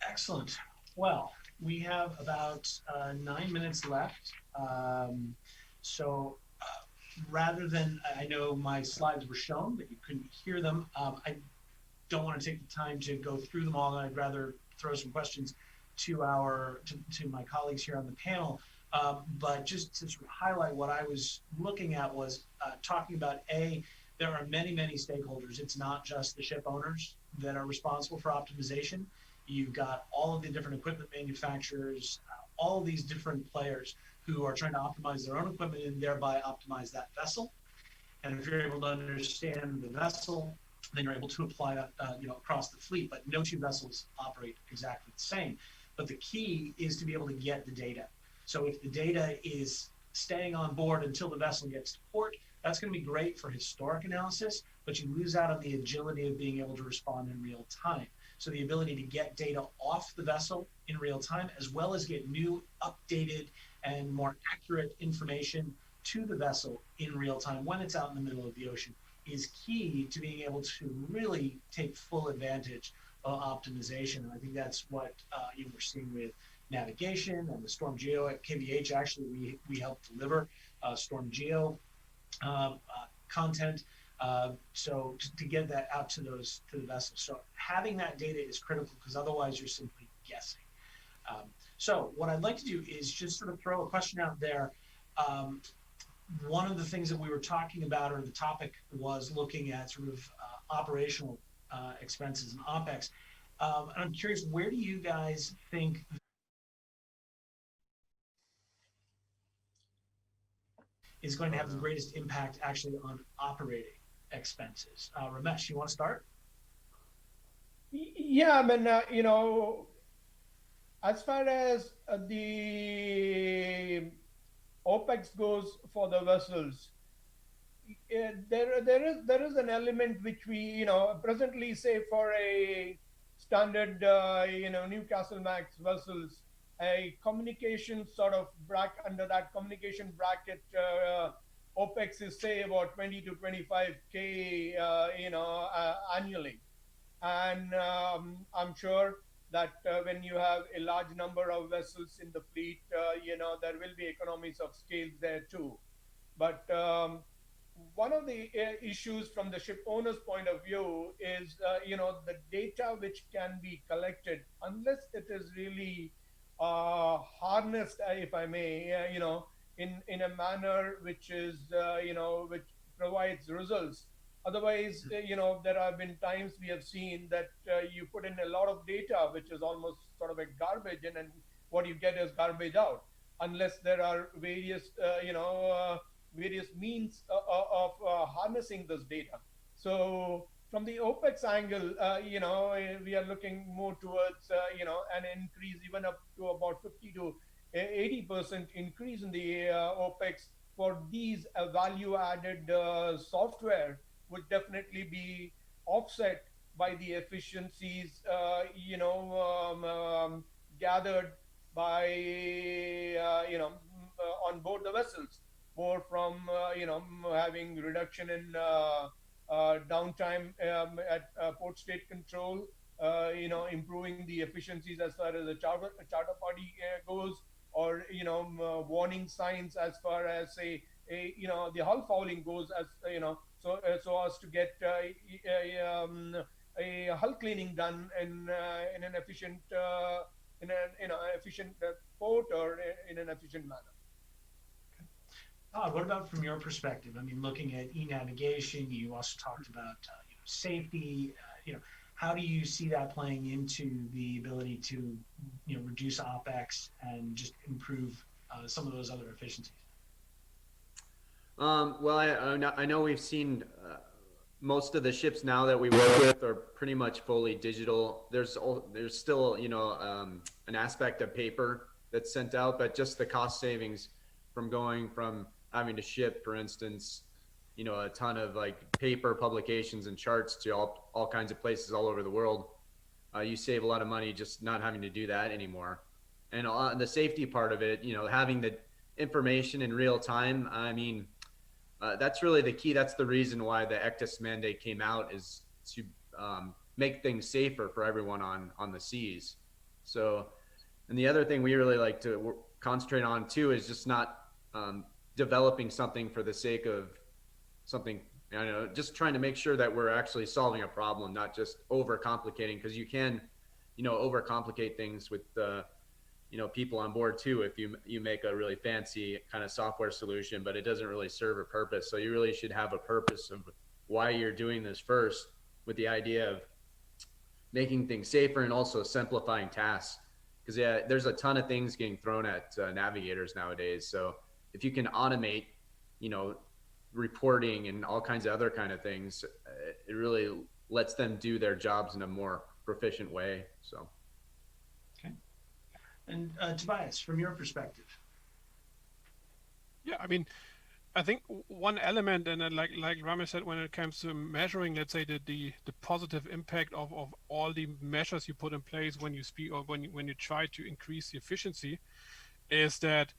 Excellent. Well, we have about 9 minutes left. So rather than, I know my slides were shown, but you couldn't hear them. I don't want to take the time to go through them all. I'd rather throw some questions to my colleagues here on the panel. But just to sort of highlight what I was looking at was talking about there are many stakeholders. It's not just the ship owners that are responsible for optimization. You've got all of the different equipment manufacturers, all of these different players who are trying to optimize their own equipment and thereby optimize that vessel. And if you're able to understand the vessel, then you're able to apply that across the fleet. But no two vessels operate exactly the same. But the key is to be able to get the data. So if the data is staying on board until the vessel gets to port, that's going to be great for historic analysis, but you lose out on the agility of being able to respond in real time. So the ability to get data off the vessel in real time, as well as get new, updated, and more accurate information to the vessel in real time when it's out in the middle of the ocean, is key to being able to really take full advantage of optimization. And I think that's what we're seeing with navigation and the StormGeo at KVH. Actually, we help deliver StormGeo content. So to get that out to the vessels. So having that data is critical, because otherwise you're simply guessing. So what I'd like to do is just sort of throw a question out there. One of the things that we were talking about, or the topic was looking at sort of operational expenses and OPEX. And I'm curious, where do you guys think is going to have the greatest impact actually on operating expenses? Ramesh, you want to start? Yeah, I mean, as far as the OPEX goes for the vessels, there is an element which we presently say for a standard Newcastle Max vessels, a communication sort of bracket, under that communication bracket, OPEX is say about 20 to 25K annually. And I'm sure that when you have a large number of vessels in the fleet, there will be economies of scale there too. But one of the issues from the ship owner's point of view is, the data which can be collected, unless it is really harnessed, if I may, in a manner which is, which provides results. Otherwise, there have been times we have seen that you put in a lot of data, which is almost sort of a garbage in, and what you get is garbage out, unless there are various, various means of harnessing this data. So from the OPEX angle, we are looking more towards, an increase even up to about 50 to 80% increase in the OPEX for these value-added software would definitely be offset by the efficiencies, gathered by, on board the vessels, more from, having reduction in downtime at port state control, improving the efficiencies as far as the charter party goes, or, warning signs as far as, say, the hull fouling goes, as, so as to get a hull cleaning done in an efficient, efficient port, or in an efficient manner. Todd, what about from your perspective? I mean, looking at e-navigation, you also talked about safety. How do you see that playing into the ability to reduce OPEX and just improve some of those other efficiencies? Well, I know we've seen most of the ships now that we work with are pretty much fully digital. There's still an aspect of paper that's sent out, but just the cost savings from going from having to ship, for instance, a ton of like paper publications and charts to all kinds of places all over the world. You save a lot of money just not having to do that anymore. And the safety part of it, having the information in real time, I mean, that's really the key. That's the reason why the ECDIS mandate came out, is to make things safer for everyone on the seas. So, and the other thing we really like to concentrate on too is just not developing something for the sake of something, I don't know, just trying to make sure that we're actually solving a problem, not just overcomplicating, because you can, overcomplicate things with people on board too. If you make a really fancy kind of software solution, but it doesn't really serve a purpose. So you really should have a purpose of why you're doing this first, with the idea of making things safer and also simplifying tasks. Because there's a ton of things getting thrown at navigators nowadays. So if you can automate, reporting and all kinds of other kind of things, it really lets them do their jobs in a more proficient way. So. Okay. And Tobias, from your perspective. Yeah, I mean, I think one element, and then like Ramesh said, when it comes to measuring, let's say the positive impact of all the measures you put in place when you speak, or when you try to increase the efficiency, is that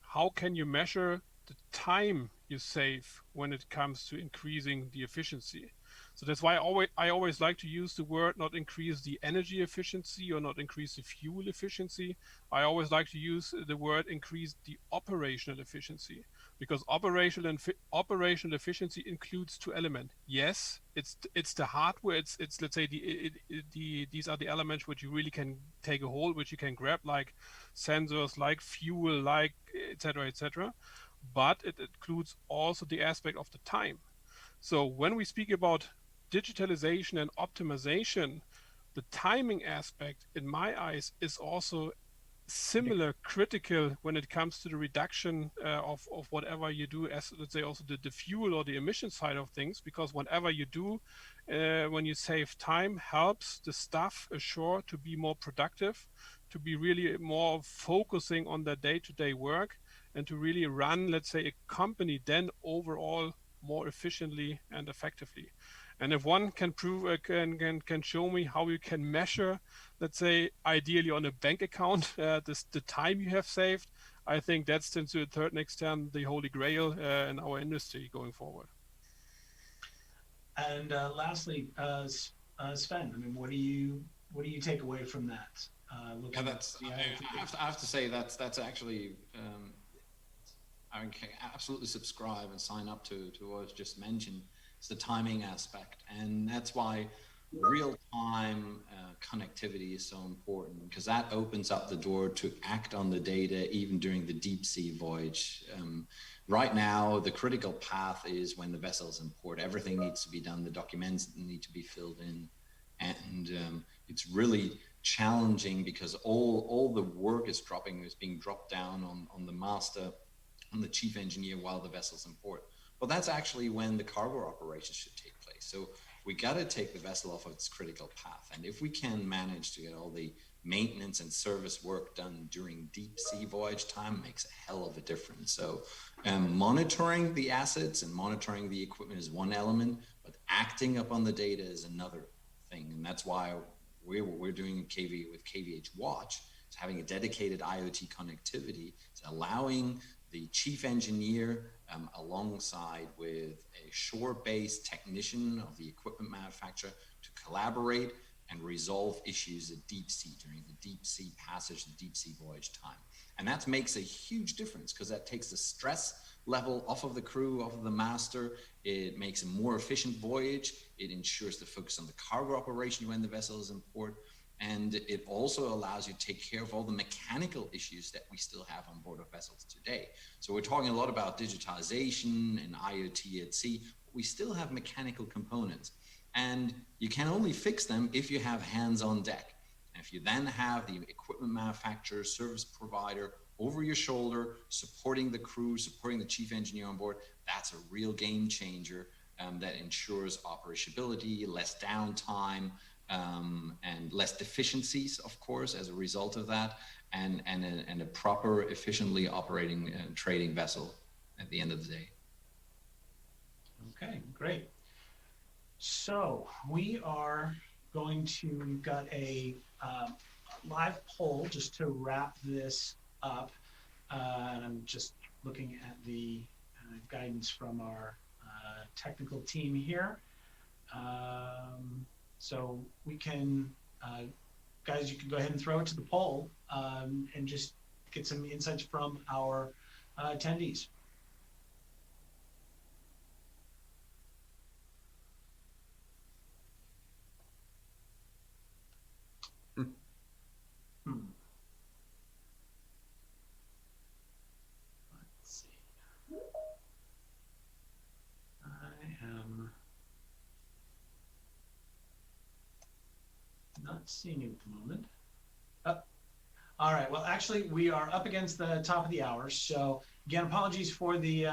how can you measure the time you save when it comes to increasing the efficiency? So that's why I always like to use the word not increase the energy efficiency or not increase the fuel efficiency. I always like to use the word increase the operational efficiency, because operational efficiency includes two elements. Yes, it's the hardware. It's let's say these are the elements which you really can take a hold, which you can grab, like sensors, like fuel, like etc. But it includes also the aspect of the time. So when we speak about digitalization and optimization, the timing aspect, in my eyes, is also similar critical when it comes to the reduction of whatever you do, as let's say also the fuel or the emission side of things, because whatever you do when you save time helps the staff ashore to be more productive, to be really more focusing on their day-to-day work, and to really run, let's say, a company then overall more efficiently and effectively. And if one can prove, can show me how you can measure, let's say, ideally on a bank account, the time you have saved, I think that's, to a certain extent, the holy grail in our industry going forward. And lastly, Sven, I mean, what do you take away from that? I have to say that's actually. I can absolutely subscribe and sign up to what was just mentioned. It's the timing aspect, and that's why real-time connectivity is so important, because that opens up the door to act on the data even during the deep sea voyage. Right now, the critical path is when the vessel's in port. Everything needs to be done. The documents need to be filled in, and it's really challenging because all the work is being dropped down on the master, on the chief engineer while the vessel's in port. Well, that's actually when the cargo operations should take place. So we got to take the vessel off of its critical path. And if we can manage to get all the maintenance and service work done during deep sea voyage time, makes a hell of a difference. So monitoring the assets and monitoring the equipment is one element, but acting upon the data is another thing. And that's why we're doing with KVH Watch, is having a dedicated IoT connectivity, is allowing the chief engineer alongside with a shore-based technician of the equipment manufacturer to collaborate and resolve issues at deep sea during the deep sea passage, the deep sea voyage time. And that makes a huge difference, because that takes the stress level off of the crew, off of the master. It makes a more efficient voyage. It ensures the focus on the cargo operation when the vessel is in port. And it also allows you to take care of all the mechanical issues that we still have on board of vessels today. So we're talking a lot about digitization and IoT at sea, but we still have mechanical components. And you can only fix them if you have hands on deck. And if you then have the equipment manufacturer, service provider over your shoulder, supporting the crew, supporting the chief engineer on board, that's a real game changer that ensures operability, less downtime, and less deficiencies, of course, as a result of that, and a proper, efficiently operating and trading vessel at the end of the day. Okay, great. So we've got a live poll just to wrap this up. And I'm just looking at the guidance from our technical team here. So we can, guys, you can go ahead and throw it to the poll and just get some insights from our attendees. not seeing it at the moment. All right. Well, actually, we are up against the top of the hour. So again, apologies for the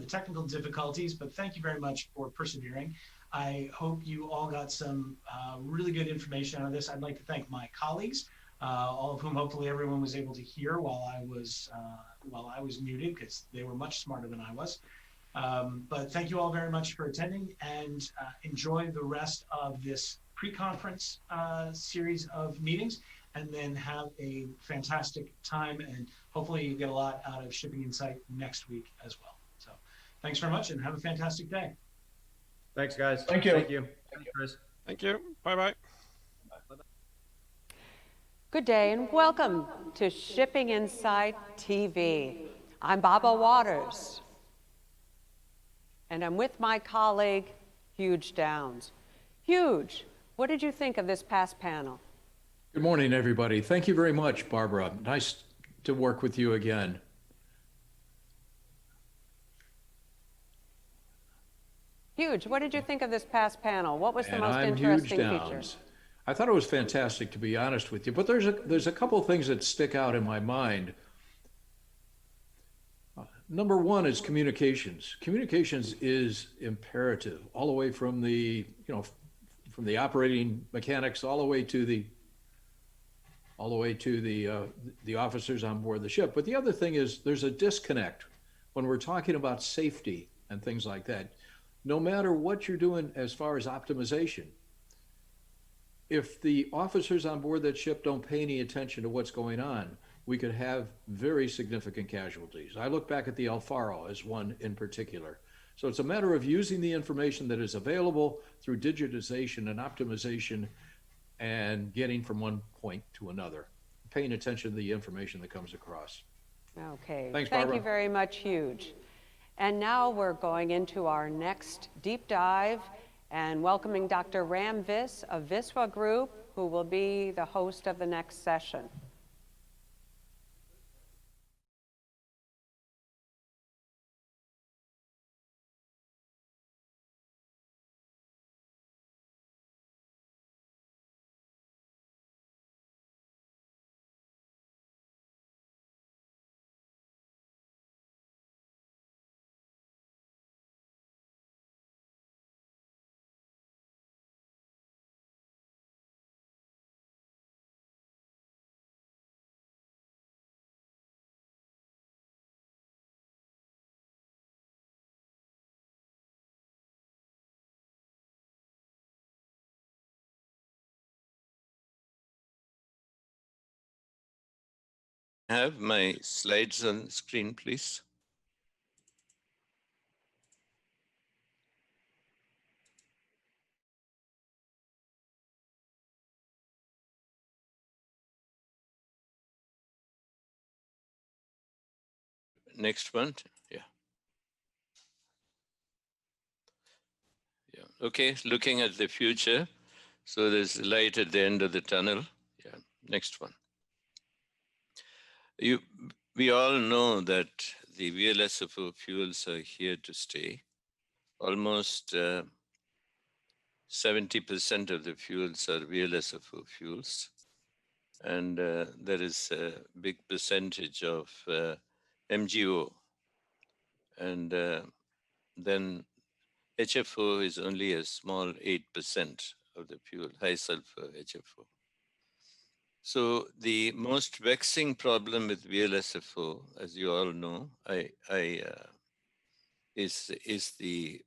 technical difficulties, but thank you very much for persevering. I hope you all got some really good information out of this. I'd like to thank my colleagues, all of whom hopefully everyone was able to hear while I was muted, because they were much smarter than I was. But thank you all very much for attending, and enjoy the rest of this pre-conference series of meetings, and then have a fantastic time, and hopefully you get a lot out of Shipping Insight next week as well. So thanks very much, and have a fantastic day. Thanks, guys. Thank you. Thank you. Thanks, Chris. Thank you. Bye-bye. Good day and welcome to Shipping Insight TV. I'm Baba Waters, and I'm with my colleague, Huge Downs. Huge, what did you think of this past panel? Good morning, everybody. Thank you very much, Barbara. Nice to work with you again. Huge, what did you think of this past panel? What was the And most I'm interesting Huge feature? Downs. I thought it was fantastic, to be honest with you, but there's a couple of things that stick out in my mind. Number one is communications. Communications is imperative, all the way from the, from the operating mechanics all the way to the officers on board the ship. But the other thing is there's a disconnect when we're talking about safety and things like that. No matter what you're doing as far as optimization, if the officers on board that ship don't pay any attention to what's going on, we could have very significant casualties. I look back at the Alfaro as one in particular. So it's a matter of using the information that is available through digitization and optimization and getting from one point to another, paying attention to the information that comes across. Okay, Thanks, thank Barbara. you very much, Huge. And now we're going into our next deep dive and welcoming Dr. Ram Vis of Viswa Group, who will be the host of the next session. Have my slides on screen, please. Next one. Yeah. Yeah. Okay. Looking at the future. So there's light at the end of the tunnel. Yeah. Next one. We all know that the VLSFO fuels are here to stay. Almost 70% of the fuels are VLSFO fuels. And there is a big percentage of MGO. And then HFO is only a small 8% of the fuel, high sulfur HFO. So the most vexing problem with VLSFO, as you all know, is the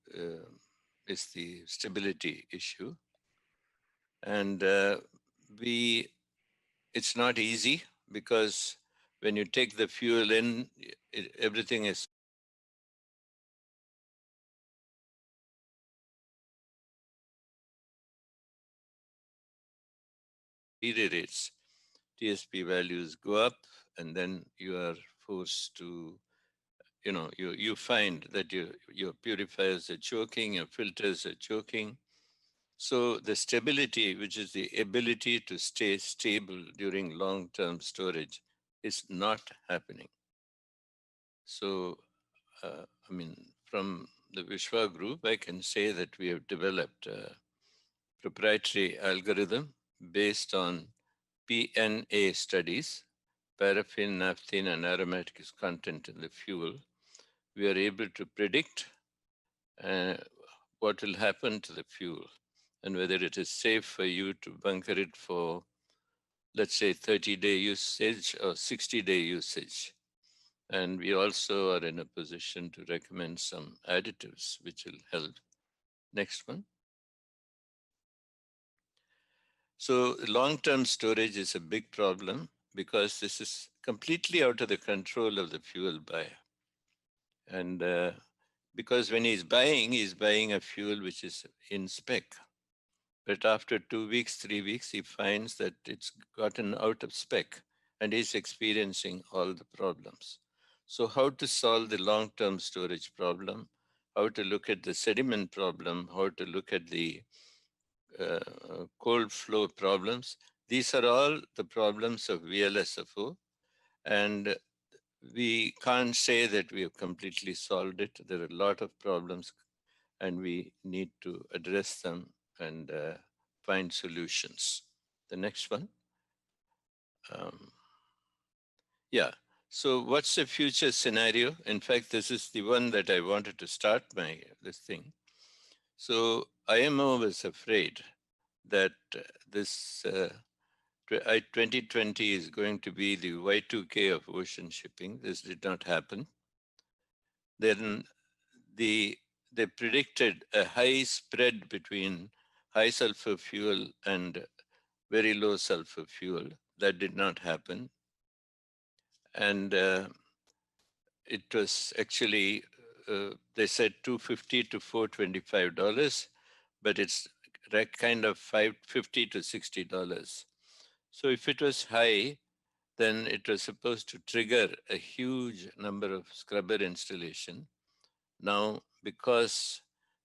stability issue, and it's not easy because when you take the fuel in, everything is deteriorates. TSP values go up, and then you are forced to, you find that your purifiers are choking, your filters are choking. So the stability, which is the ability to stay stable during long-term storage, is not happening. So, from the Vishwa Group, I can say that we have developed a proprietary algorithm based on PNA studies, paraffin, naphthalene, and aromatics content in the fuel, we are able to predict what will happen to the fuel and whether it is safe for you to bunker it for, let's say, 30-day usage or 60-day usage. And we also are in a position to recommend some additives which will help. Next one. So long-term storage is a big problem because this is completely out of the control of the fuel buyer. And because when he's buying a fuel which is in spec. But after 2 weeks, 3 weeks, he finds that it's gotten out of spec and he's experiencing all the problems. So how to solve the long-term storage problem, how to look at the sediment problem, how to look at the cold flow problems. These are all the problems of VLSFO. And we can't say that we have completely solved it. There are a lot of problems and we need to address them and find solutions. The next one. Yeah, so what's the future scenario? In fact, this is the one that I wanted to start this thing. So IMO was afraid that this 2020 is going to be the Y2K of ocean shipping. This did not happen. Then they predicted a high spread between high sulfur fuel and very low sulfur fuel. That did not happen. And it was actually, they said $250 to $425, but it's kind of $50 to $60. So if it was high, then it was supposed to trigger a huge number of scrubber installation. Now, because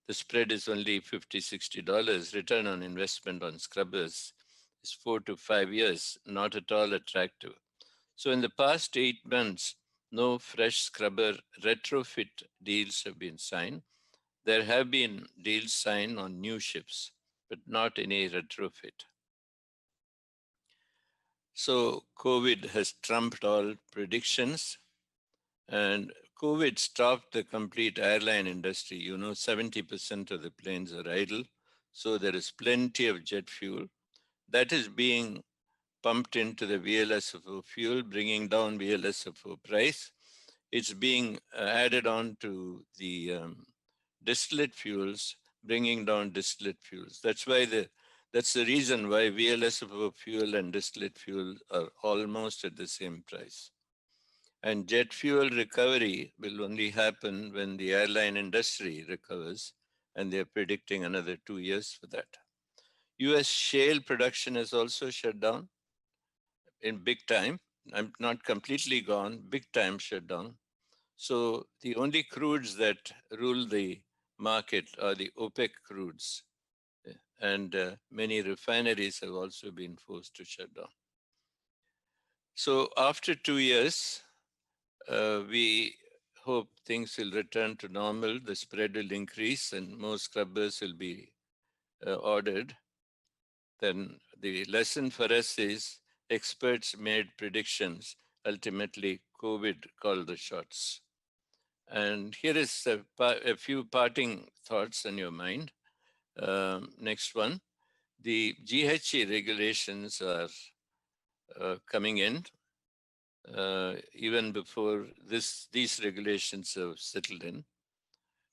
the spread is only $50, $60, return on investment on scrubbers is 4 to 5 years, not at all attractive. So in the past 8 months, no fresh scrubber retrofit deals have been signed. There have been deals signed on new ships, but not any retrofit. So COVID has trumped all predictions, and COVID stopped the complete airline industry. You know, 70% of the planes are idle, so there is plenty of jet fuel. That is being pumped into the VLSFO fuel, bringing down VLSFO price. It's being added on to the distillate fuels, bringing down distillate fuels. That's the reason why VLSFO fuel and distillate fuel are almost at the same price. And jet fuel recovery will only happen when the airline industry recovers, and they're predicting another 2 years for that. US shale production has also shut down in big time. I'm not completely gone, big time shut down. So the only crudes that rule the market are the OPEC crudes. And many refineries have also been forced to shut down. So after 2 years, we hope things will return to normal, the spread will increase and more scrubbers will be ordered. Then the lesson for us is experts made predictions. Ultimately, COVID called the shots. And here is a few parting thoughts on your mind. Next one. The GHG regulations are coming in even before these regulations have settled in.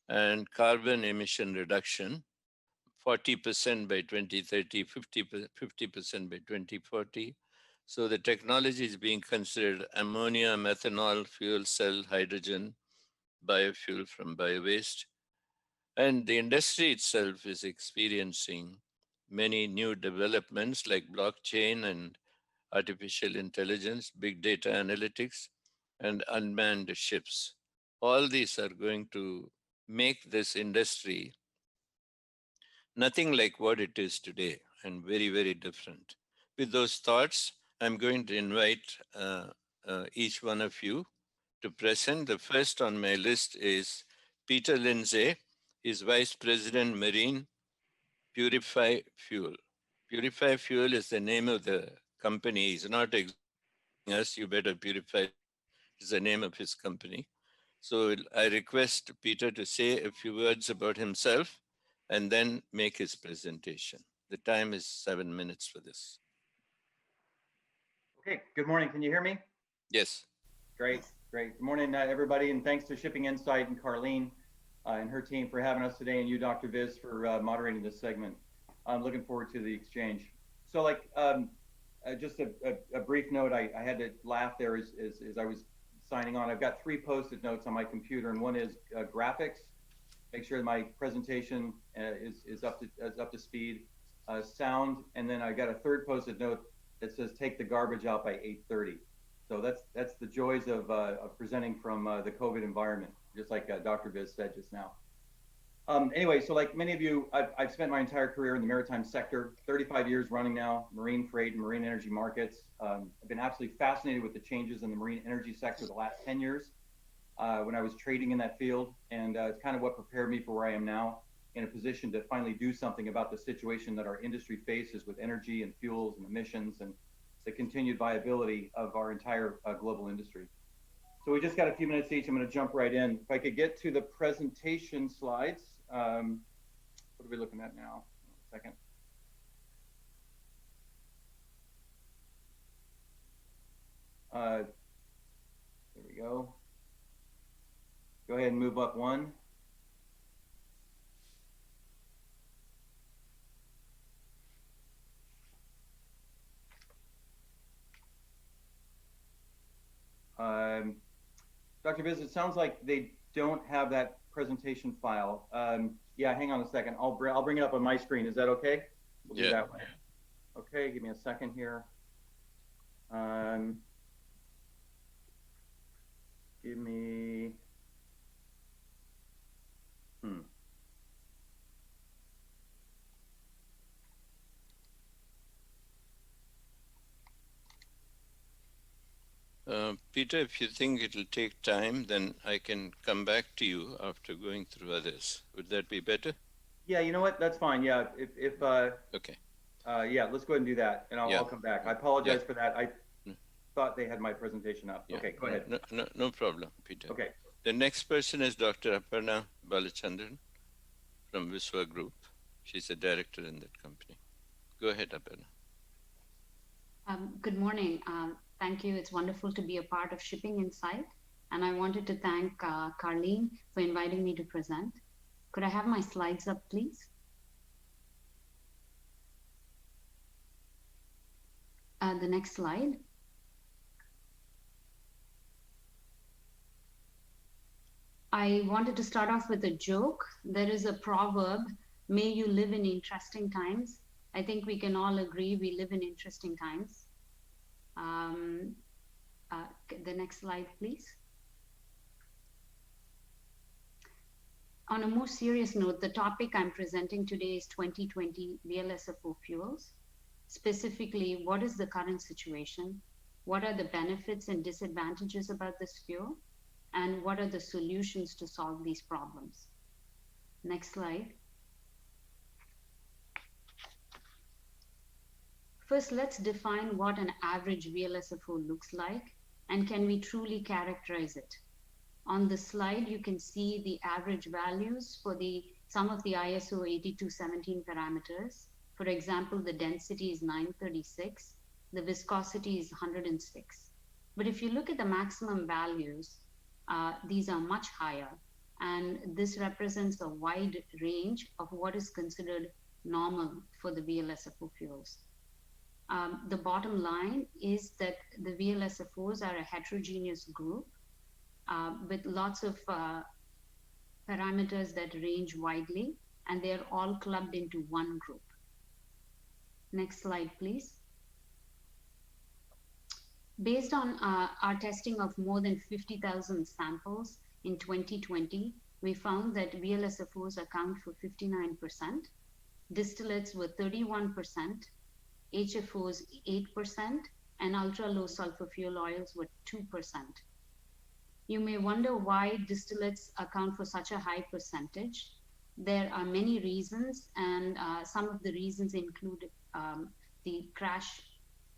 And carbon emission reduction, 40% by 2030, 50% by 2040. So the technology is being considered ammonia, methanol, fuel cell, hydrogen, biofuel from biowaste. And the industry itself is experiencing many new developments like blockchain and artificial intelligence, big data analytics, and unmanned ships. All these are going to make this industry nothing like what it is today and very, very different. With those thoughts, I'm going to invite each one of you to present. The first on my list is Peter Lindsay. He's Vice President, Marine Purify Fuel. Purify Fuel is the name of the company. He's not us, you better purify is the name of his company. So I request Peter to say a few words about himself and then make his presentation. The time is 7 minutes for this. Okay, good morning. Can you hear me? Yes. Great. Good morning, everybody, and thanks to Shipping Insight and Carlene and her team for having us today, and you, Dr. Viz, for moderating this segment. I'm looking forward to the exchange. So, just a brief note, I had to laugh there as I was signing on. I've got 3 Post-it notes on my computer, and one is graphics. Make sure my presentation is up to speed. Sound, and then I got a 3rd Post-it note that says take the garbage out by 8:30. So that's the joys of presenting from the COVID environment, just like Dr. Viz said just now. Anyway, so like many of you, I've spent my entire career in the maritime sector, 35 years running now, marine freight and marine energy markets. I've been absolutely fascinated with the changes in the marine energy sector the last 10 years when I was trading in that field. And it's kind of what prepared me for where I am now, in a position to finally do something about the situation that our industry faces with energy and fuels and emissions and the continued viability of our entire global industry. So we just got a few minutes each. I'm going to jump right in. If I could get to the presentation slides. What are we looking at now? One second. There we go. Go ahead and move up one. Dr. Viz, it sounds like they don't have that presentation file. Yeah, hang on a second. I'll bring it up on my screen. Is that okay? We'll do that way. Okay, give me a second here. Give me. Peter, if you think it'll take time, then I can come back to you after going through others. Would that be better? Yeah, you know what? That's fine. Yeah, if okay. Yeah, let's go ahead and do that, and I'll come back. I apologize for that. I thought they had my presentation up. Okay, go ahead. No problem, Peter. Okay. The next person is Dr. Aparna Balachandran from Viswa Group. She's a director in that company. Go ahead, Aparna. Good morning. Thank you. It's wonderful to be a part of Shipping Insight. And I wanted to thank Carlene for inviting me to present. Could I have my slides up, please? The next slide. I wanted to start off with a joke. There is a proverb, may you live in interesting times. I think we can all agree we live in interesting times. The next slide, please. On a more serious note, the topic I'm presenting today is 2020 VLSFO fuels. Specifically, what is the current situation? What are the benefits and disadvantages about this fuel? And what are the solutions to solve these problems? Next slide. First, let's define what an average VLSFO looks like, and can we truly characterize it? On the slide, you can see the average values for some of the ISO 8217 parameters. For example, the density is 936, the viscosity is 106. But if you look at the maximum values, these are much higher, and this represents a wide range of what is considered normal for the VLSFO fuels. The bottom line is that the VLSFOs are a heterogeneous group with lots of parameters that range widely, and they're all clubbed into one group. Next slide, please. Based on our testing of more than 50,000 samples in 2020, we found that VLSFOs account for 59%, distillates were 31%, HFOs 8%, and ultra-low sulfur fuel oils were 2%. You may wonder why distillates account for such a high percentage. There are many reasons, and some of the reasons include the crash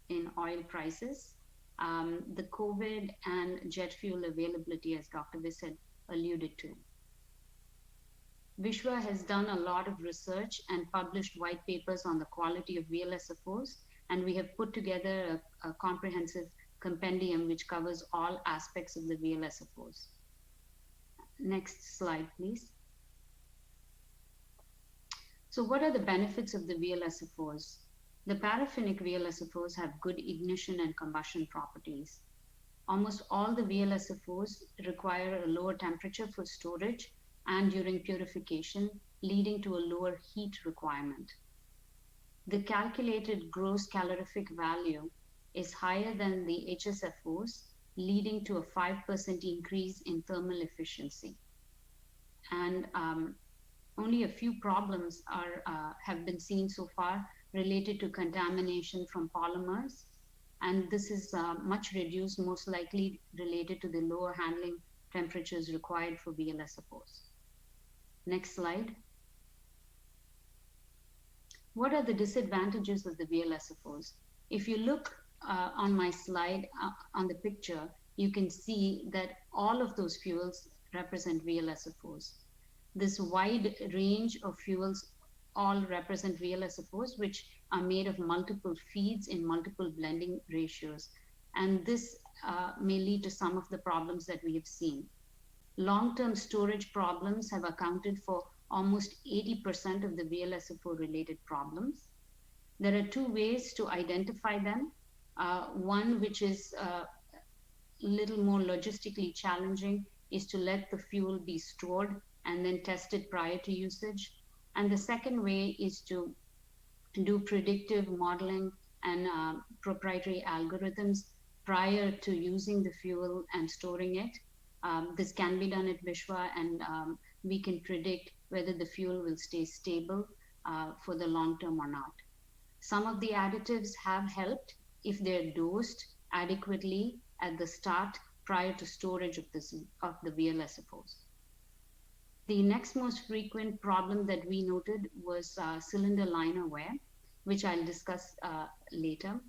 in oil prices, the COVID and jet fuel availability, as Dr. Viss had alluded to. Vishwa has done a lot of research and published white papers on the quality of VLSFOs, and we have put together a comprehensive compendium which covers all aspects of the VLSFOs. Next slide, please. So what are the benefits of the VLSFOs? The paraffinic VLSFOs have good ignition and combustion properties. Almost all the VLSFOs require a lower temperature for storage and during purification, leading to a lower heat requirement. The calculated gross calorific value is higher than the HSFOs, leading to a 5% increase in thermal efficiency. And only a few problems have been seen so far related to contamination from polymers. And this is much reduced, most likely related to the lower handling temperatures required for VLSFOs. Next slide. What are the disadvantages of the VLSFOs? If you look on my slide, on the picture, you can see that all of those fuels represent VLSFOs. This wide range of fuels all represent VLSFOs, which are made of multiple feeds in multiple blending ratios. And this may lead to some of the problems that we have seen. Long-term storage problems have accounted for almost 80% of the VLSFO-related problems. There are two ways to identify them. One, which is a little more logistically challenging, is to let the fuel be stored and then tested prior to usage. And the second way is to do predictive modeling and proprietary algorithms prior to using the fuel and storing it. This can be done at Vishwa, and we can predict whether the fuel will stay stable for the long term or not. Some of the additives have helped if they're dosed adequately at the start prior to storage of the VLSFOs. The next most frequent problem that we noted was cylinder liner wear, which I'll discuss later.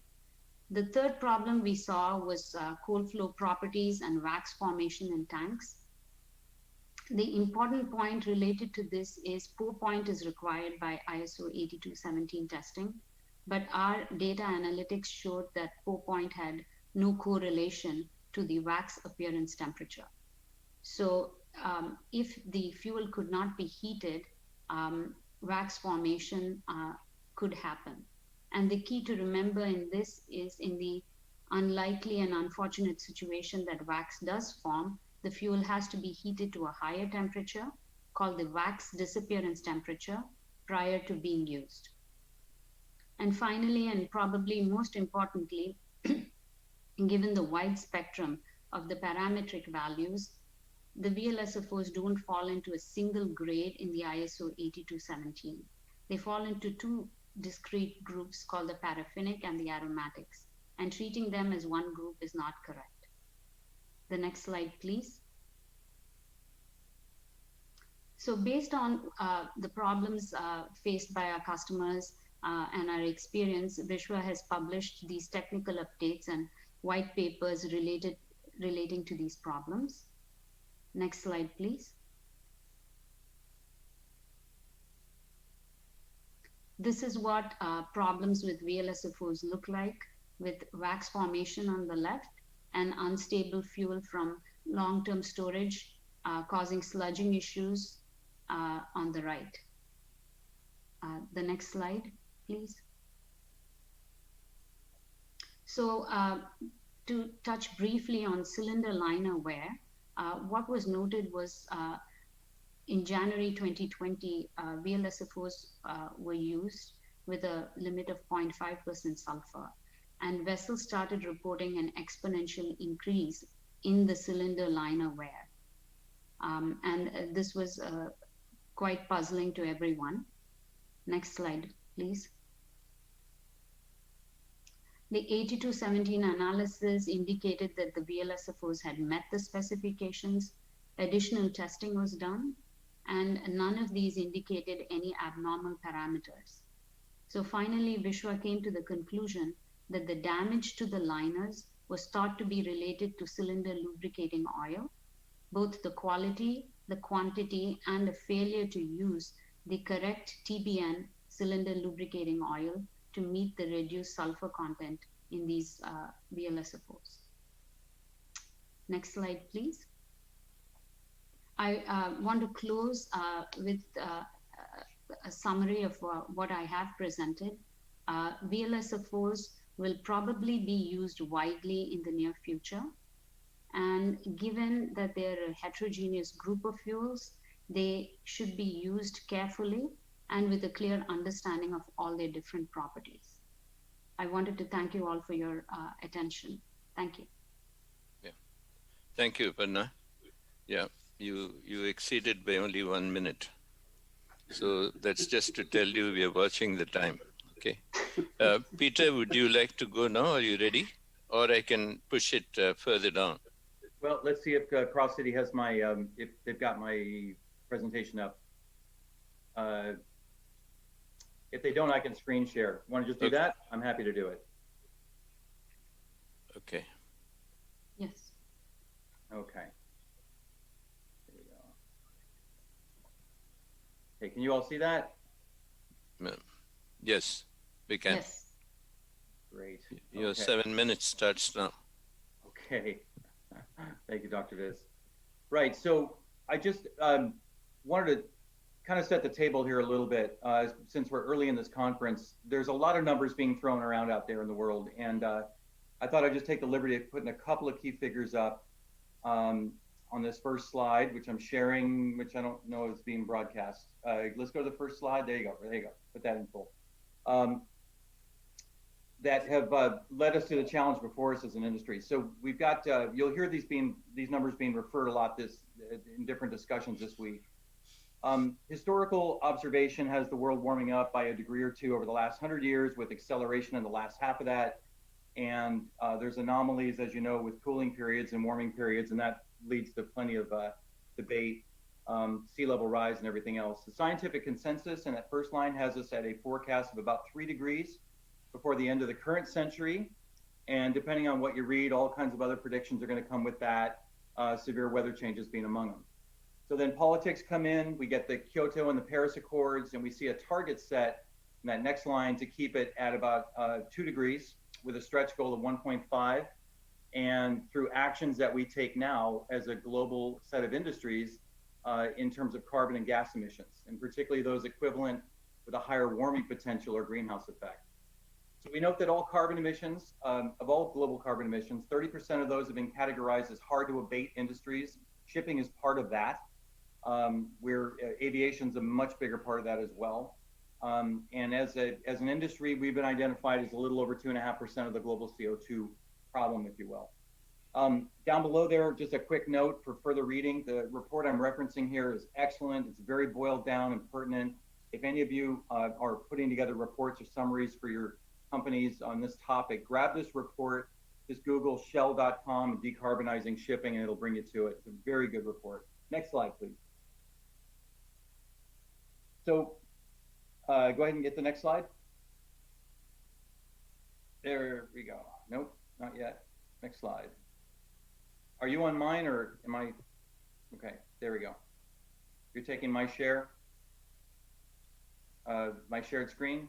The third problem we saw was cold flow properties and wax formation in tanks. The important point related to this is pour point is required by ISO 8217 testing, but our data analytics showed that pour point had no correlation to the wax appearance temperature. So if the fuel could not be heated, wax formation could happen. And the key to remember in this is, in the unlikely and unfortunate situation that wax does form, the fuel has to be heated to a higher temperature called the wax disappearance temperature prior to being used. And finally, and probably most importantly, given the wide spectrum of the parametric values, the VLSFOs don't fall into a single grade in the ISO 8217. They fall into two discrete groups called the paraffinic and the aromatics, and treating them as one group is not correct. The next slide, please. So based on the problems faced by our customers and our experience, Vishwa has published these technical updates and white papers relating to these problems. Next slide, please. This is what problems with VLSFOs look like, with wax formation on the left and unstable fuel from long-term storage causing sludging issues on the right. The next slide, please. So to touch briefly on cylinder liner wear, what was noted was in January 2020, VLSFOs were used with a limit of 0.5% sulfur, and vessels started reporting an exponential increase in the cylinder liner wear. And this was quite puzzling to everyone. Next slide, please. The 8217 analysis indicated that the VLSFOs had met the specifications. Additional testing was done, and none of these indicated any abnormal parameters. So finally, Vishwa came to the conclusion that the damage to the liners was thought to be related to cylinder lubricating oil, both the quality, the quantity, and a failure to use the correct TBN cylinder lubricating oil to meet the reduced sulfur content in these VLSFOs. Next slide, please. I want to close with a summary of what I have presented. VLSFOs will probably be used widely in the near future. And given that they're a heterogeneous group of fuels, they should be used carefully and with a clear understanding of all their different properties. I wanted to thank you all for your attention. Thank you. Yeah. Thank you, Parna. Yeah, you exceeded by only 1 minute. So that's just to tell you we are watching the time. Okay. Peter, would you like to go now? Are you ready? Or I can push it further down. Well, let's see if Cross City has my, if they've got my presentation up. If they don't, I can screen share. Want to just do that? I'm happy to do it. Okay. Yes. Okay. There we go. Okay, can you all see that? Yes, we can. Yes. Great. Your Okay. 7 minutes starts now. Okay. Thank you, Dr. Viz. Right, so I just wanted to kind of set the table here a little bit. Since we're early in this conference, there's a lot of numbers being thrown around out there in the world, and I thought I'd just take the liberty of putting a couple of key figures up on this first slide, which I'm sharing, which I don't know is being broadcast. Let's go to the first slide. There you go. There you go. Put that in full. That have led us to the challenge before us as an industry. So we've got, you'll hear these numbers being referred a lot in different discussions this week. Historical observation has the world warming up by a degree or two over the last 100 years, with acceleration in the last half of that. And there's anomalies, as you know, with cooling periods and warming periods, and that leads to plenty of debate, sea level rise and everything else. The scientific consensus in that first line has us at a forecast of about 3 degrees before the end of the current century. And depending on what you read, all kinds of other predictions are going to come with that, severe weather changes being among them. So then politics come in, we get the Kyoto and the Paris Accords, and we see a target set in that next line to keep it at about 2 degrees with a stretch goal of 1.5. And through actions that we take now as a global set of industries in terms of carbon and gas emissions, and particularly those equivalent with a higher warming potential or greenhouse effect. So we note that all carbon emissions, of all global carbon emissions, 30% of those have been categorized as hard to abate industries. Shipping is part of that, where aviation's a much bigger part of that as well. And as an industry, we've been identified as a little over 2.5% of the global CO2 problem, if you will. Down below there, just a quick note for further reading. The report I'm referencing here is excellent. It's very boiled down and pertinent. If any of you are putting together reports or summaries for your companies on this topic, grab this report, just Google shell.com and decarbonizing shipping, and it'll bring you to it. It's a very good report. Next slide, please. So go ahead and get the next slide. There we go. Nope, not yet. Next slide. Are you on mine or am I? Okay, there we go. You're taking my share, my shared screen.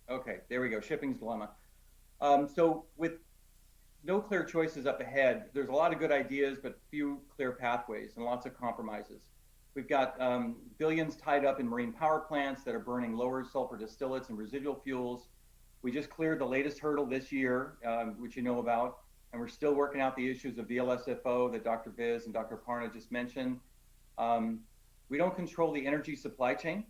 Okay, there we go, shipping's dilemma. So with no clear choices up ahead, there's a lot of good ideas, but few clear pathways and lots of compromises. We've got billions tied up in marine power plants that are burning lower sulfur distillates and residual fuels. We just cleared the latest hurdle this year, which you know about, and we're still working out the issues of VLSFO that Dr. Viz and Dr. Parna just mentioned. We don't control the energy supply chain.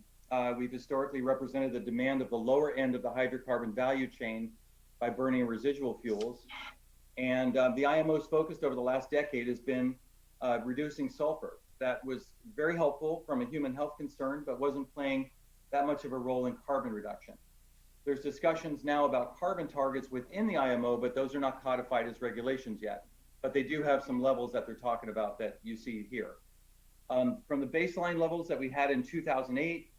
We've historically represented the demand of the lower end of the hydrocarbon value chain by burning residual fuels. And the IMO's focused over the last decade has been reducing sulfur. That was very helpful from a human health concern, but wasn't playing that much of a role in carbon reduction. There's discussions now about carbon targets within the IMO, but those are not codified as regulations yet. But they do have some levels that they're talking about that you see here. From the baseline levels that we had in 2008,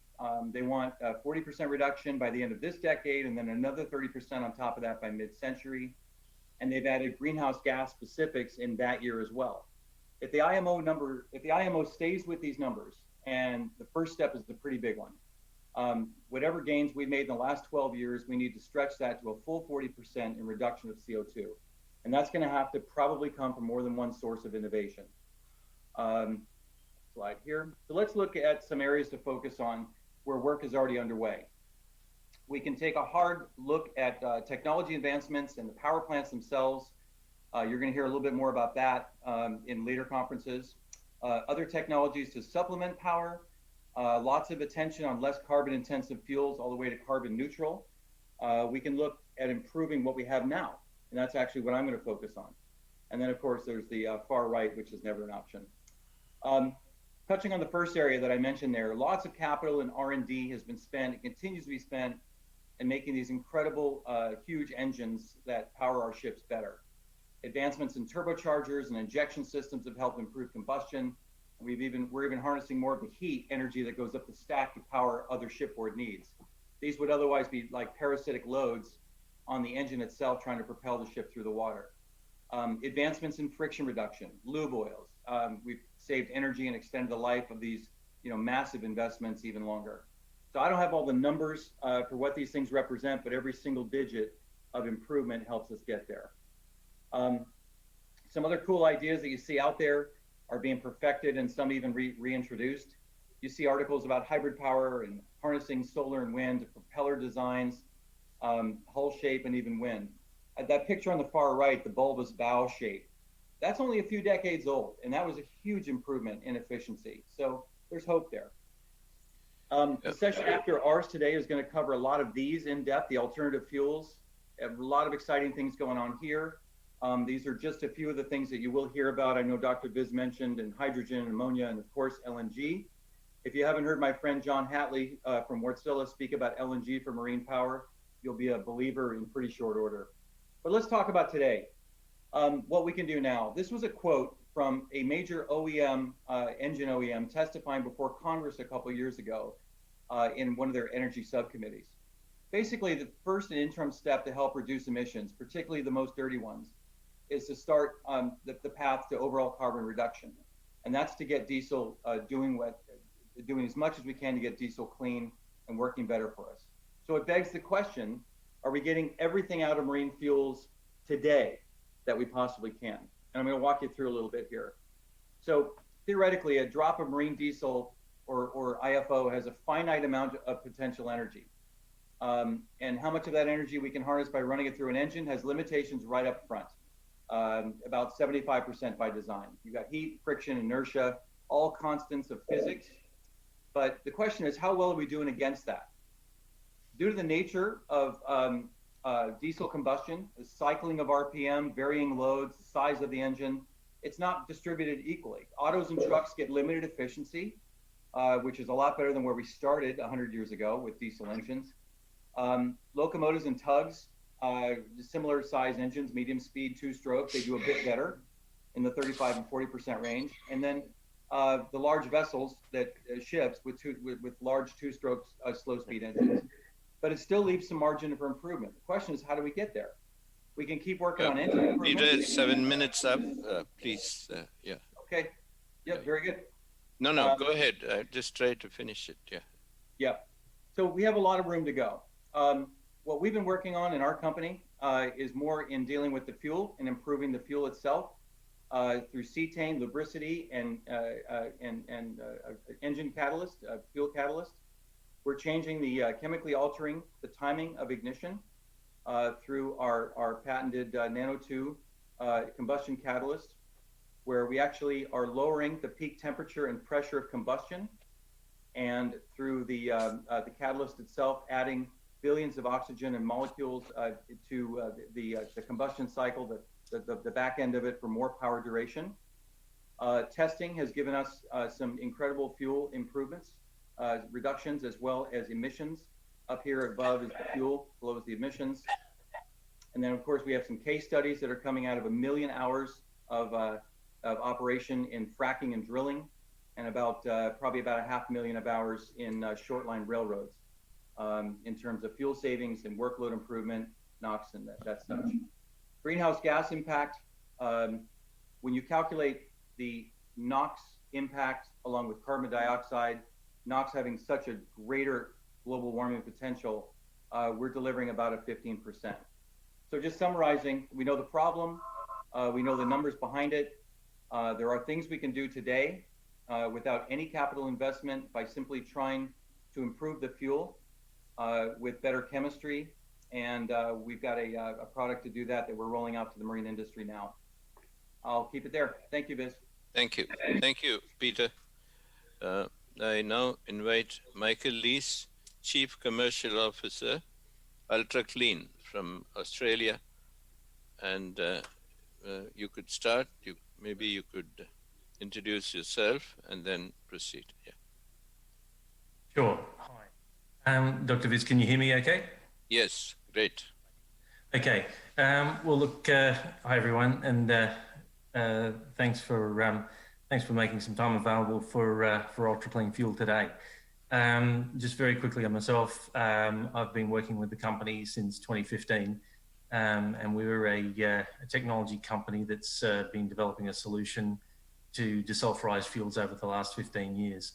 They want a 40% reduction by the end of this decade, and then another 30% on top of that by mid-century. And they've added greenhouse gas specifics in that year as well. If the IMO stays with these numbers, and the first step is the pretty big one, whatever gains we've made in the last 12 years, we need to stretch that to a full 40% in reduction of CO2. And that's going to have to probably come from more than one source of innovation. Slide here. So let's look at some areas to focus on where work is already underway. We can take a hard look at technology advancements and the power plants themselves. You're going to hear a little bit more about that in later conferences. Other technologies to supplement power, lots of attention on less carbon intensive fuels all the way to carbon neutral. We can look at improving what we have now, and that's actually what I'm going to focus on. And then of course there's the far right, which is never an option. Touching on the first area that I mentioned there, lots of capital and R&D has been spent, it continues to be spent in making these incredible, huge engines that power our ships better. Advancements in turbochargers and injection systems have helped improve combustion. We're even harnessing more of the heat energy that goes up the stack to power other shipboard needs. These would otherwise be like parasitic loads on the engine itself trying to propel the ship through the water. Advancements in friction reduction, lube oils. We've saved energy and extended the life of these massive investments even longer. So I don't have all the numbers for what these things represent, but every single digit of improvement helps us get there. Some other cool ideas that you see out there are being perfected and some even reintroduced. You see articles about hybrid power and harnessing solar and wind, propeller designs, hull shape, and even wind. That picture on the far right, the bulbous bow shape, that's only a few decades old, and that was a huge improvement in efficiency. So there's hope there. The session after ours today is going to cover a lot of these in depth, the alternative fuels. A lot of exciting things going on here. These are just a few of the things that you will hear about. I know Dr. Viz mentioned, and hydrogen and ammonia, and of course LNG. If you haven't heard my friend John Hatley from Wärtsilä speak about LNG for marine power, you'll be a believer in pretty short order. But let's talk about today, what we can do now. This was a quote from a major OEM, engine OEM, testifying before Congress a couple of years ago in one of their energy subcommittees. Basically, the first and interim step to help reduce emissions, particularly the most dirty ones, is to start the path to overall carbon reduction. And that's to get diesel doing as much as we can to get diesel clean and working better for us. So it begs the question, are we getting everything out of marine fuels today that we possibly can? And I'm going to walk you through a little bit here. So theoretically, a drop of marine diesel or IFO has a finite amount of potential energy. And how much of that energy we can harness by running it through an engine has limitations right up front, about 75% by design. You've got heat, friction, inertia, all constants of physics. But the question is, how well are we doing against that? Due to the nature of diesel combustion, the cycling of RPM, varying loads, the size of the engine, it's not distributed equally. Autos and trucks get limited efficiency, which is a lot better than where we started 100 years ago with diesel engines. Locomotives and tugs, similar size engines, medium speed, two-stroke, they do a bit better in the 35 and 40% range. And then the large vessels that ships with large two-stroke slow-speed engines. But it still leaves some margin for improvement. The question is, how do we get there? We can keep working on engine improvement. Peter, 7 minutes up, please. Yeah. Okay. Yeah, very good. No, go ahead. Just try to finish it. Yeah. Yeah. So we have a lot of room to go. What we've been working on in our company is more in dealing with the fuel and improving the fuel itself through cetane, lubricity, and engine catalyst, fuel catalyst. We're changing the chemically altering the timing of ignition through our patented Nano2 combustion catalyst, where we actually are lowering the peak temperature and pressure of combustion, and through the catalyst itself, adding billions of oxygen and molecules to the combustion cycle, the back end of it for more power duration. Testing has given us some incredible fuel improvements, reductions, as well as emissions. Up here above is the fuel, below is the emissions. And then of course we have some case studies that are coming out of 1 million hours of operation in fracking and drilling. and about probably about 500,000 of hours in short line railroads in terms of fuel savings and workload improvement, NOx, and that such. Greenhouse gas impact, when you calculate the NOx impact along with carbon dioxide, NOx having such a greater global warming potential, we're delivering about a 15%. So just summarizing, we know the problem, we know the numbers behind it. There are things we can do today without any capital investment by simply trying to improve the fuel with better chemistry. And we've got a product to do that we're rolling out to the marine industry now. I'll keep it there. Thank you, Viz. Thank you. Thank you, Peter. I now invite Michael Lees, Chief Commercial Officer, Ultra Clean from Australia. And you could start. Maybe you could introduce yourself and then proceed. Yeah. Sure. Hi. Dr. Viz, can you hear me okay? Yes, great. Okay. Well, look, hi everyone, and thanks for making some time available for Ultra Clean Fuel today. Just very quickly on myself, I've been working with the company since 2015, and we were a technology company that's been developing a solution to desulfurize fuels over the last 15 years,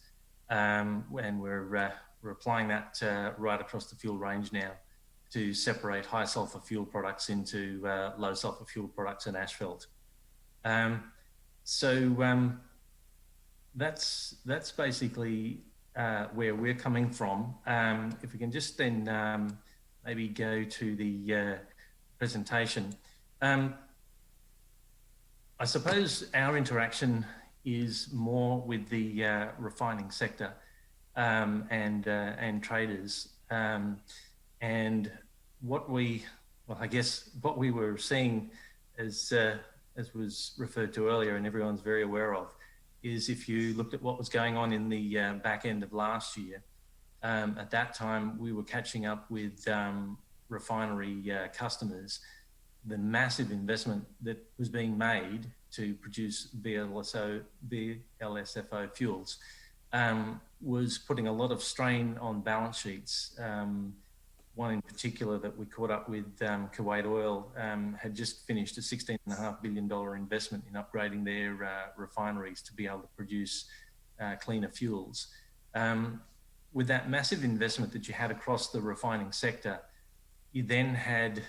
and we're applying that right across the fuel range now to separate high sulfur fuel products into low sulfur fuel products and asphalt. That's basically where we're coming from. If we can just then maybe go to the presentation. I suppose our interaction is more with the refining sector and traders. And what we were seeing, as was referred to earlier and everyone's very aware of, is if you looked at what was going on in the back end of last year, at that time we were catching up with refinery customers. The massive investment that was being made to produce VLSFO fuels was putting a lot of strain on balance sheets. One in particular that we caught up with, Kuwait Oil, had just finished a $16.5 billion investment in upgrading their refineries to be able to produce cleaner fuels. With that massive investment that you had across the refining sector, you then had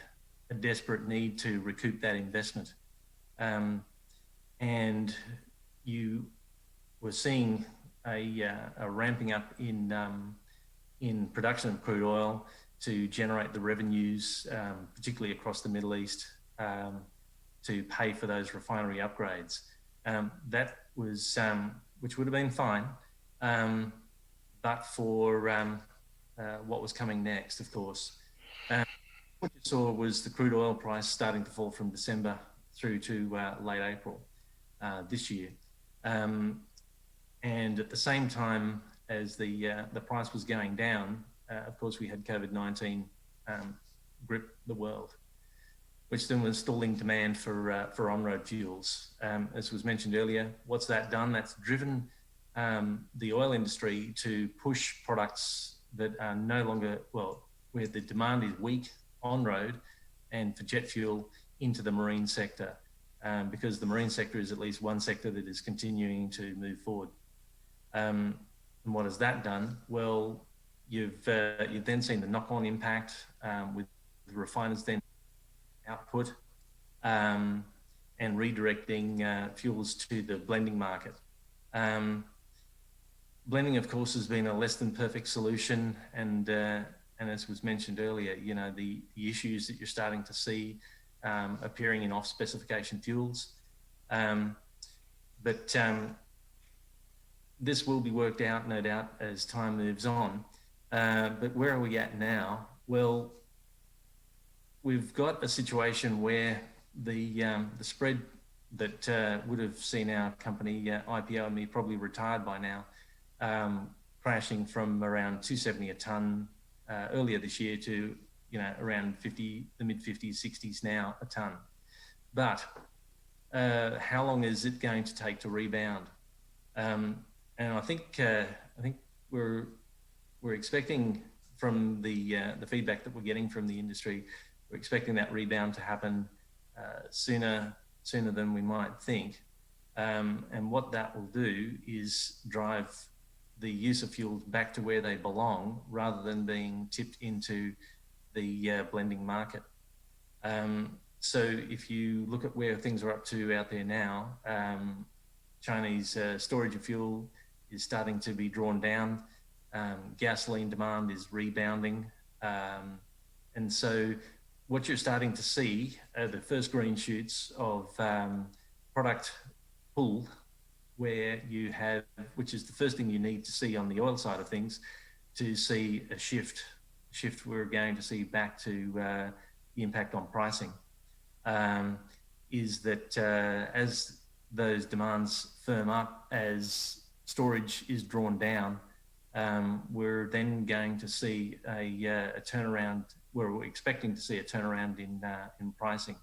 a desperate need to recoup that investment. And you were seeing a ramping up in production of crude oil to generate the revenues, particularly across the Middle East, to pay for those refinery upgrades. That was, which would have been fine, but for what was coming next, of course. What you saw was the crude oil price starting to fall from December through to late April this year. And at the same time as the price was going down, of course, we had COVID-19 grip the world, which then was stalling demand for on-road fuels. As was mentioned earlier, what's that done? That's driven the oil industry to push products that are no longer, well, where the demand is weak on-road and for jet fuel into the marine sector, because the marine sector is at least one sector that is continuing to move forward. And what has that done? Well, you've then seen the knock-on impact with the refiners then output and redirecting fuels to the blending market. Blending, of course, has been a less than perfect solution, and as was mentioned earlier, you know, the issues that you're starting to see appearing in off-specification fuels. But this will be worked out, no doubt, as time moves on. But where are we at now? Well, we've got a situation where the spread that would have seen our company IPO and me probably retired by now, crashing from around 270 a ton earlier this year to, you know, around 50, the mid 50s, 60s now a ton. But how long is it going to take to rebound? and I think we're expecting from the feedback that we're getting from the industry, we're expecting that rebound to happen sooner than we might think. And what that will do is drive the use of fuels back to where they belong, rather than being tipped into the blending market. So if you look at where things are up to out there now, Chinese storage of fuel is starting to be drawn down. Gasoline demand is rebounding. And so what you're starting to see are the first green shoots of product pull, where you have, which is the first thing you need to see on the oil side of things, to see a shift we're going to see back to the impact on pricing, is that as those demands firm up, as storage is drawn down, we're then going to see a turnaround, where we're expecting to see a turnaround in pricing.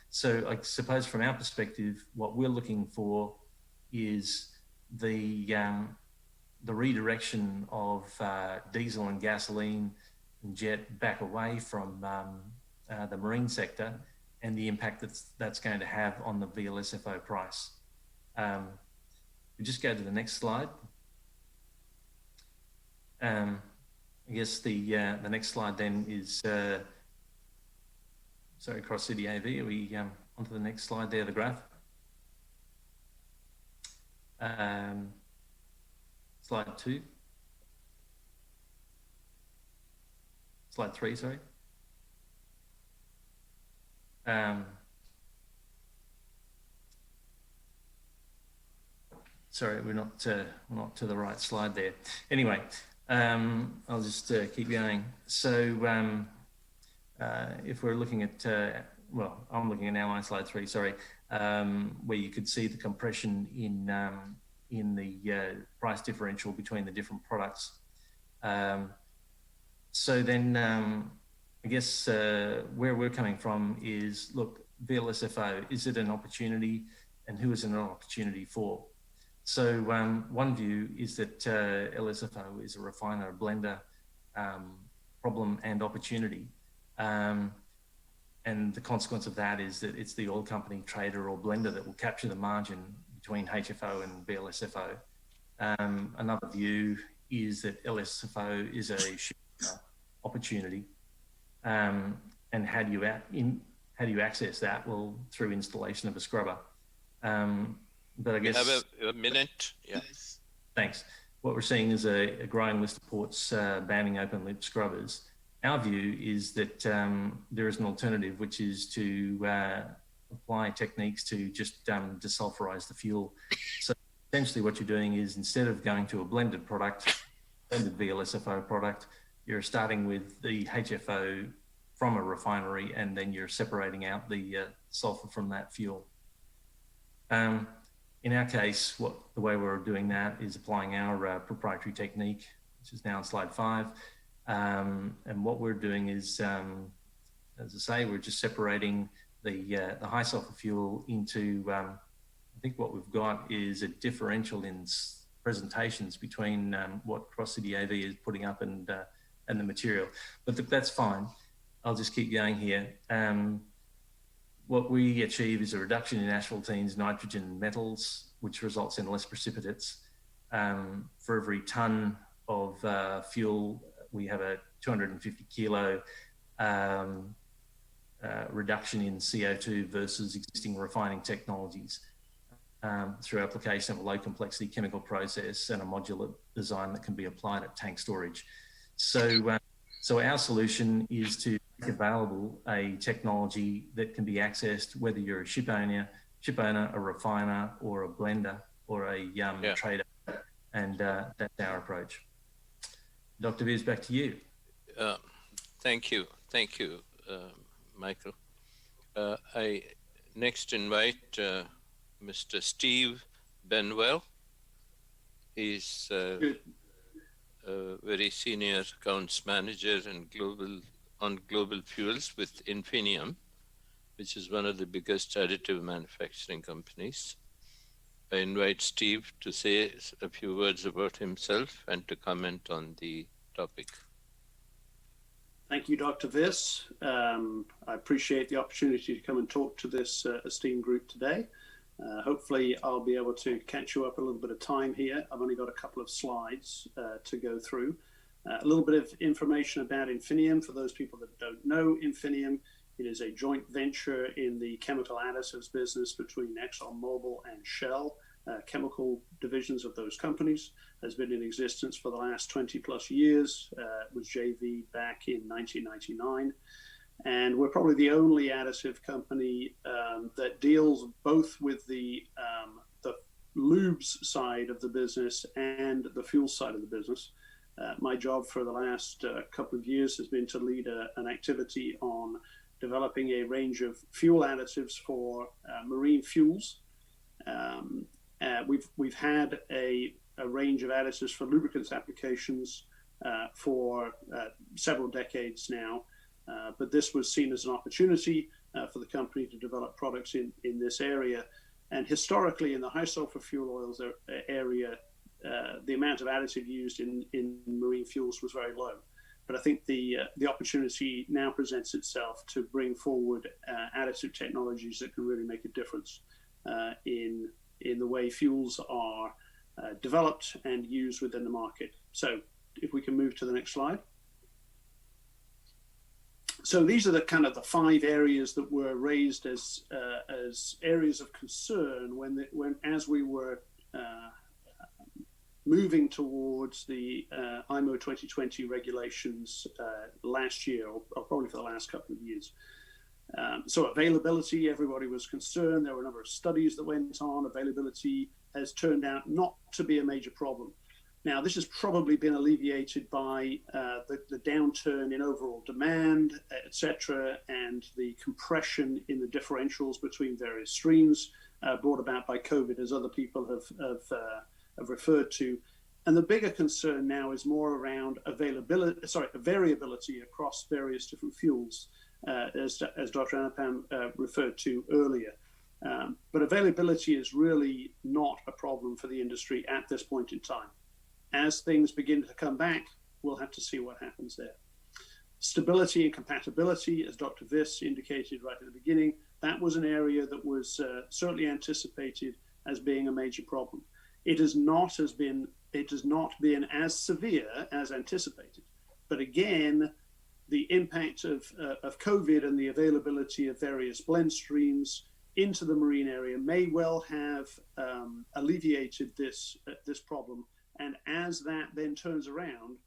So I suppose from our perspective, what we're looking for is the redirection of diesel and gasoline and jet back away from the marine sector, and the impact that's going to have on the VLSFO price. We just go to the next slide. I guess the next slide then is sorry, Cross City AV. Are we onto the next slide there, the graph? Slide 2. Slide 3, sorry. Sorry, we're not to the right slide there. Anyway, I'll just keep going. So if we're looking at, well, I'm looking at now on slide 3, sorry, where you could see the compression in the price differential between the different products. So then I guess where we're coming from is, look, VLSFO, is it an opportunity, and who is it an opportunity for? So one view is that LSFO is a refiner, blender problem and opportunity. And the consequence of that is that it's the oil company, trader or blender that will capture the margin between HFO and VLSFO. Another view is that LSFO is a opportunity. And how do you access that? Well, through installation of a scrubber. But I guess we have a minute. Yes. Thanks. What we're seeing is a growing list of ports banning open loop scrubbers. Our view is that there is an alternative, which is to apply techniques to just desulfurize the fuel. So essentially what you're doing is, instead of going to a blended product, blended VLSFO product, you're starting with the HFO from a refinery, and then you're separating out the sulfur from that fuel. In our case, the way we're doing that is applying our proprietary technique, which is now on slide 5. And what we're doing is, as I say, we're just separating the high sulfur fuel into, I think what we've got is a differential in presentations between what Cross City AV is putting up and the material. But that's fine. I'll just keep going here. What we achieve is a reduction in asphaltenes, nitrogen, metals, which results in less precipitates. For every ton of fuel, we have a 250 kilo reduction in CO2 versus existing refining technologies through application of a low complexity chemical process and a modular design that can be applied at tank storage. So our solution is to make available a technology that can be accessed whether you're a ship owner, a refiner, or a blender, or a trader. And that's our approach. Dr. Viz, back to you. Thank you, Michael. I next invite Mr. Steve Benwell. He's a very senior accounts manager and global fuels with Infineum, which is one of the biggest additive manufacturing companies. I invite Steve to say a few words about himself and to comment on the topic. Thank you, Dr. Viss. I appreciate the opportunity to come and talk to this esteemed group today. Hopefully, I'll be able to catch you up a little bit of time here. I've only got a couple of slides to go through. A little bit of information about Infinium. For those people that don't know Infinium, it is a joint venture in the chemical additives business between ExxonMobil and Shell. Chemical divisions of those companies has been in existence for the last 20 plus years. It was JV back in 1999. And we're probably the only additive company that deals both with the lubes side of the business and the fuel side of the business. My job for the last couple of years has been to lead an activity on developing a range of fuel additives for marine fuels. We've had a range of additives for lubricants applications for several decades now, but this was seen as an opportunity for the company to develop products in this area. And historically, in the high sulfur fuel oils area, the amount of additive used in marine fuels was very low. But I think the opportunity now presents itself to bring forward additive technologies that can really make a difference in the way fuels are developed and used within the market. So if we can move to the next slide. So these are the kind of the 5 areas that were raised as areas of concern as we were moving towards the IMO 2020 regulations last year, or probably for the last couple of years. So availability, everybody was concerned. There were a number of studies that went on. Availability has turned out not to be a major problem. Now, this has probably been alleviated by the downturn in overall demand, et cetera, and the compression in the differentials between various streams brought about by COVID, as other people have referred to. And the bigger concern now is more around variability across various different fuels, as Dr. Anupam referred to earlier. But availability is really not a problem for the industry at this point in time. As things begin to come back, we'll have to see what happens there. Stability and compatibility, as Dr. Viss indicated right at the beginning, that was an area that was certainly anticipated as being a major problem. It has not been as severe as anticipated. But again, the impact of COVID and the availability of various blend streams into the marine area may well have alleviated this problem. And as that then turns around,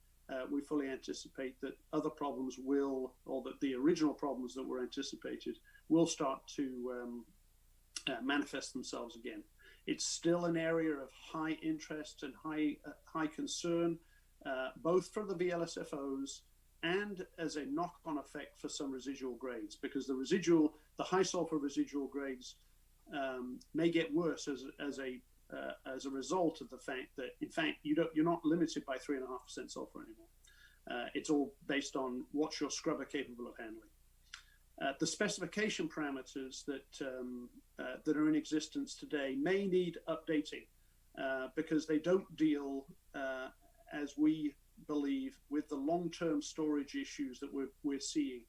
we fully anticipate that other problems or that the original problems that were anticipated will start to manifest themselves again. It's still an area of high interest and high concern, both for the VLSFOs and as a knock-on effect for some residual grades, because the high sulfur residual grades may get worse as a result of the fact that, in fact, you're not limited by 3.5% sulfur anymore. It's all based on what's your scrubber capable of handling. The specification parameters that are in existence today may need updating because they don't deal, as we believe, with the long-term storage issues that we're seeing.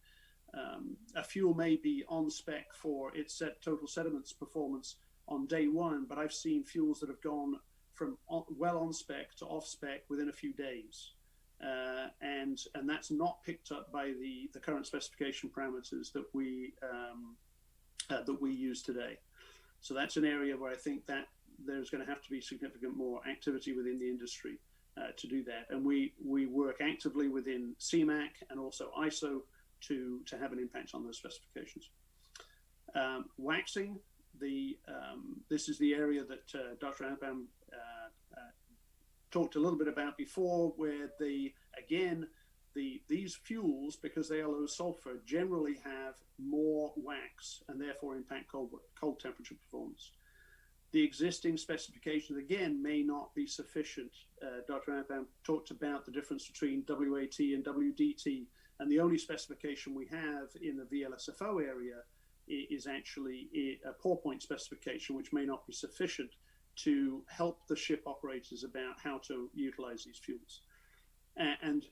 A fuel may be on spec for its total sediments performance on day one, but I've seen fuels that have gone from well on spec to off spec within a few days. And that's not picked up by the current specification parameters that we use today. So that's an area where I think that there's going to have to be significant more activity within the industry to do that. And we work actively within CMAC and also ISO to have an impact on those specifications. Waxing, this is the area that Dr. Anupam talked a little bit about before, where these fuels, because they are low sulfur, generally have more wax and therefore impact cold temperature performance. The existing specifications, again, may not be sufficient. Dr. Anupam talked about the difference between WAT and WDT, and the only specification we have in the VLSFO area is actually a pour point specification, which may not be sufficient to help the ship operators about how to utilize these fuels. And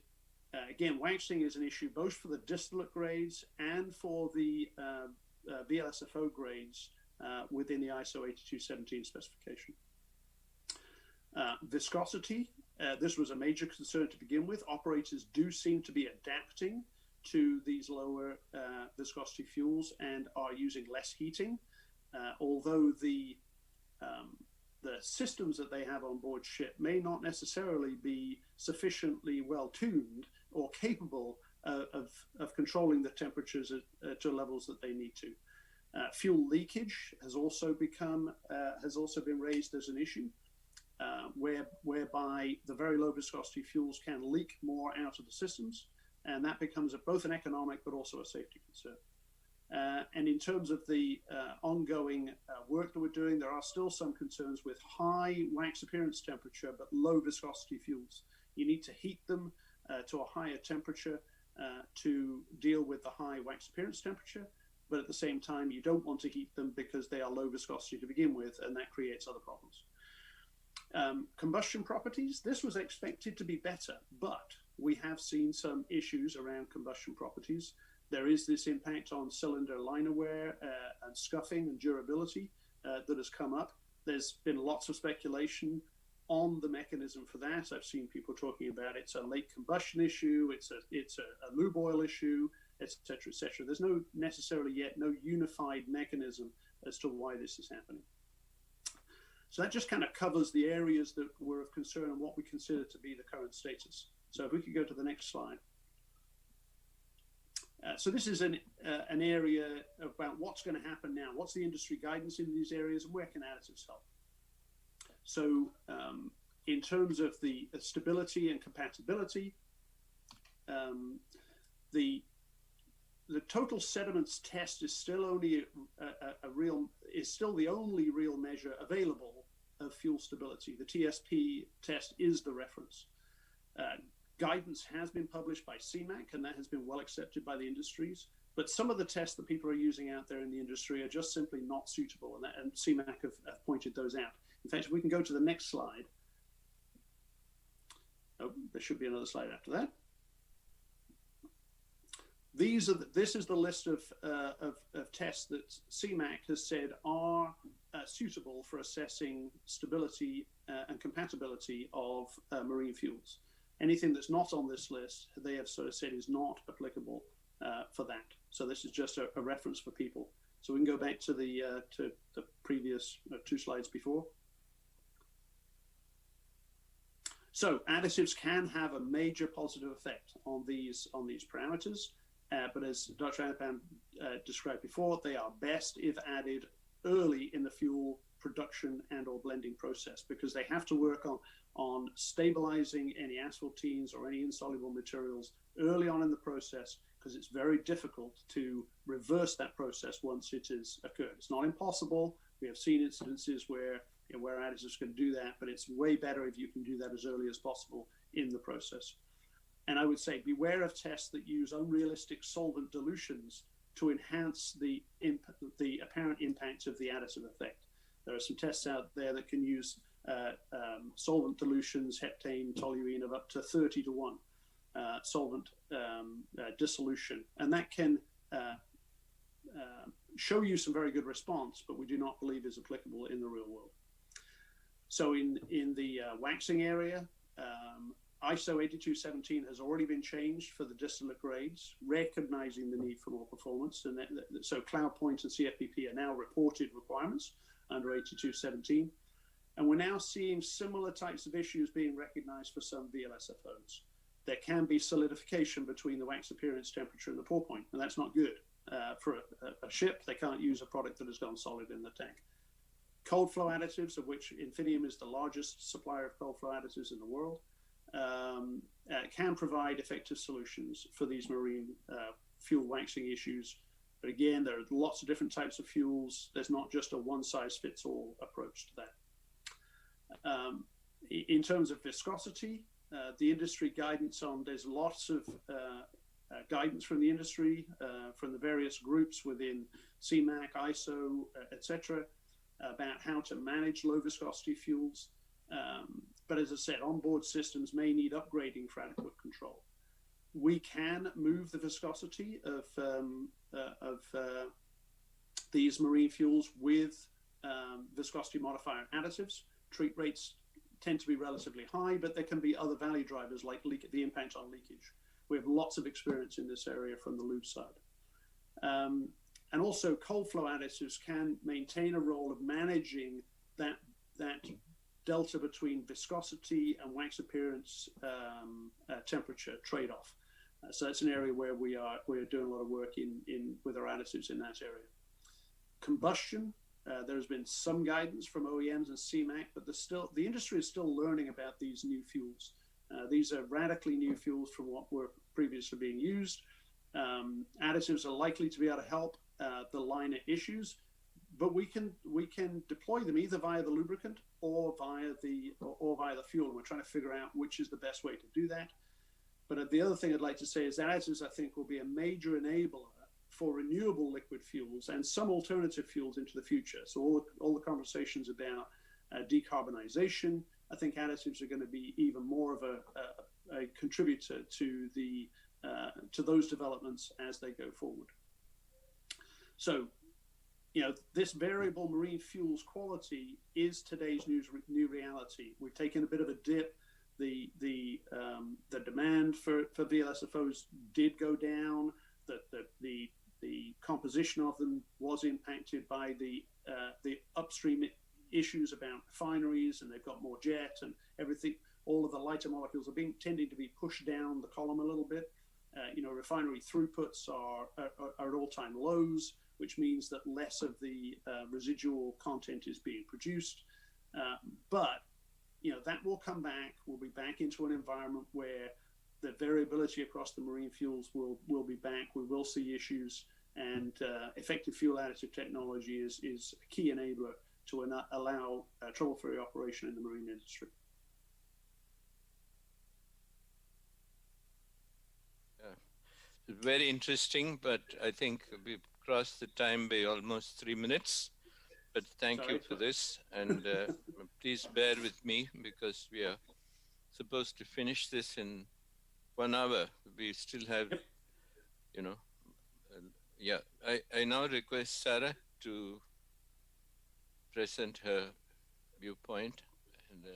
again, waxing is an issue both for the distillate grades and for the VLSFO grades within the ISO 8217 specification. Viscosity, this was a major concern to begin with. Operators do seem to be adapting to these lower viscosity fuels and are using less heating, although the systems that they have on board ship may not necessarily be sufficiently well tuned or capable of controlling the temperatures to levels that they need to. Fuel leakage has also been raised as an issue, whereby the very low viscosity fuels can leak more out of the systems, and that becomes both an economic but also a safety concern. And in terms of the ongoing work that we're doing, there are still some concerns with high wax appearance temperature but low viscosity fuels. You need to heat them to a higher temperature to deal with the high wax appearance temperature, but at the same time you don't want to heat them because they are low viscosity to begin with, and that creates other problems. Combustion properties, this was expected to be better, but we have seen some issues around combustion properties. There is this impact on cylinder liner wear and scuffing and durability that has come up. There's been lots of speculation on the mechanism for that. I've seen people talking about it's a late combustion issue, it's a lube oil issue, etc., etc. There's no unified mechanism as to why this is happening. So that just kind of covers the areas that were of concern and what we consider to be the current status. So if we could go to the next slide. So this is an area about what's going to happen now. What's the industry guidance in these areas, and where can additives help? So in terms of the stability and compatibility, the total sediments test is still only still the only real measure available of fuel stability. The TSP test is the reference. Guidance has been published by CMAC, and that has been well accepted by the industries. But some of the tests that people are using out there in the industry are just simply not suitable, and CMAC have pointed those out. In fact, if we can go to the next slide. Oh, there should be another slide after that. This is the list of tests that CMAC has said are suitable for assessing stability and compatibility of marine fuels. Anything that's not on this list, they have sort of said is not applicable for that. So this is just a reference for people. So we can go back to the previous 2 slides before. So additives can have a major positive effect on these parameters, but as Dr. Anupam described before, they are best if added early in the fuel production and or blending process, because they have to work on stabilizing any asphaltenes or any insoluble materials early on in the process, because it's very difficult to reverse that process once it has occurred. It's not impossible. We have seen incidences where additives can do that, but it's way better if you can do that as early as possible in the process. And I would say beware of tests that use unrealistic solvent dilutions to enhance the apparent impact of the additive effect. There are some tests out there that can use solvent dilutions, heptane, toluene of up to 30 to 1 solvent dissolution. And that can show you some very good response, but we do not believe is applicable in the real world. So in the waxing area, ISO 8217 has already been changed for the distillate grades, recognizing the need for more performance. And so Cloud Point and CFPP are now reported requirements under 8217. And we're now seeing similar types of issues being recognized for some VLSFOs. There can be solidification between the wax appearance temperature and the pour point, and that's not good. For a ship, they can't use a product that has gone solid in the tank. Cold flow additives, of which Infineum is the largest supplier of cold flow additives in the world, can provide effective solutions for these marine fuel waxing issues. But again, there are lots of different types of fuels. There's not just a one-size-fits-all approach to that. In terms of viscosity, the industry guidance there's lots of guidance from the industry, from the various groups within CMAC, ISO, etc. about how to manage low viscosity fuels. But as I said, onboard systems may need upgrading for adequate control. We can move the viscosity of these marine fuels with viscosity modifier additives. Treat rates tend to be relatively high, but there can be other value drivers like the impact on leakage. We have lots of experience in this area from the lube side. And also cold flow additives can maintain a role of managing that delta between viscosity and wax appearance temperature trade-off. So that's an area where we're doing a lot of work with our additives in that area. Combustion, there's been some guidance from OEMs and CMAC, but the industry is still learning about these new fuels. These are radically new fuels from what were previously being used. Additives are likely to be able to help the liner issues, but we can deploy them either via the lubricant or via the fuel. And we're trying to figure out which is the best way to do that. But the other thing I'd like to say is additives, I think, will be a major enabler for renewable liquid fuels and some alternative fuels into the future. So all the conversations about decarbonization, I think additives are going to be even more of a contributor to those developments as they go forward. So, this variable marine fuels quality is today's new reality. We've taken a bit of a dip. The demand for VLSFOs did go down. The composition of them was impacted by the upstream issues about refineries, and they've got more jet and everything. All of the lighter molecules are tending to be pushed down the column a little bit. Refinery throughputs are at all-time lows, which means that less of the residual content is being produced. But that will come back. We'll be back into an environment where the variability across the marine fuels will be back. We will see issues, and effective fuel additive technology is a key enabler to allow trouble-free operation in the marine industry. Very interesting, but I think we've crossed the time by almost 3 minutes. But thank you for this, and please bear with me because we are supposed to finish this in 1 hour. We still have, I now request Sarah to present her viewpoint. And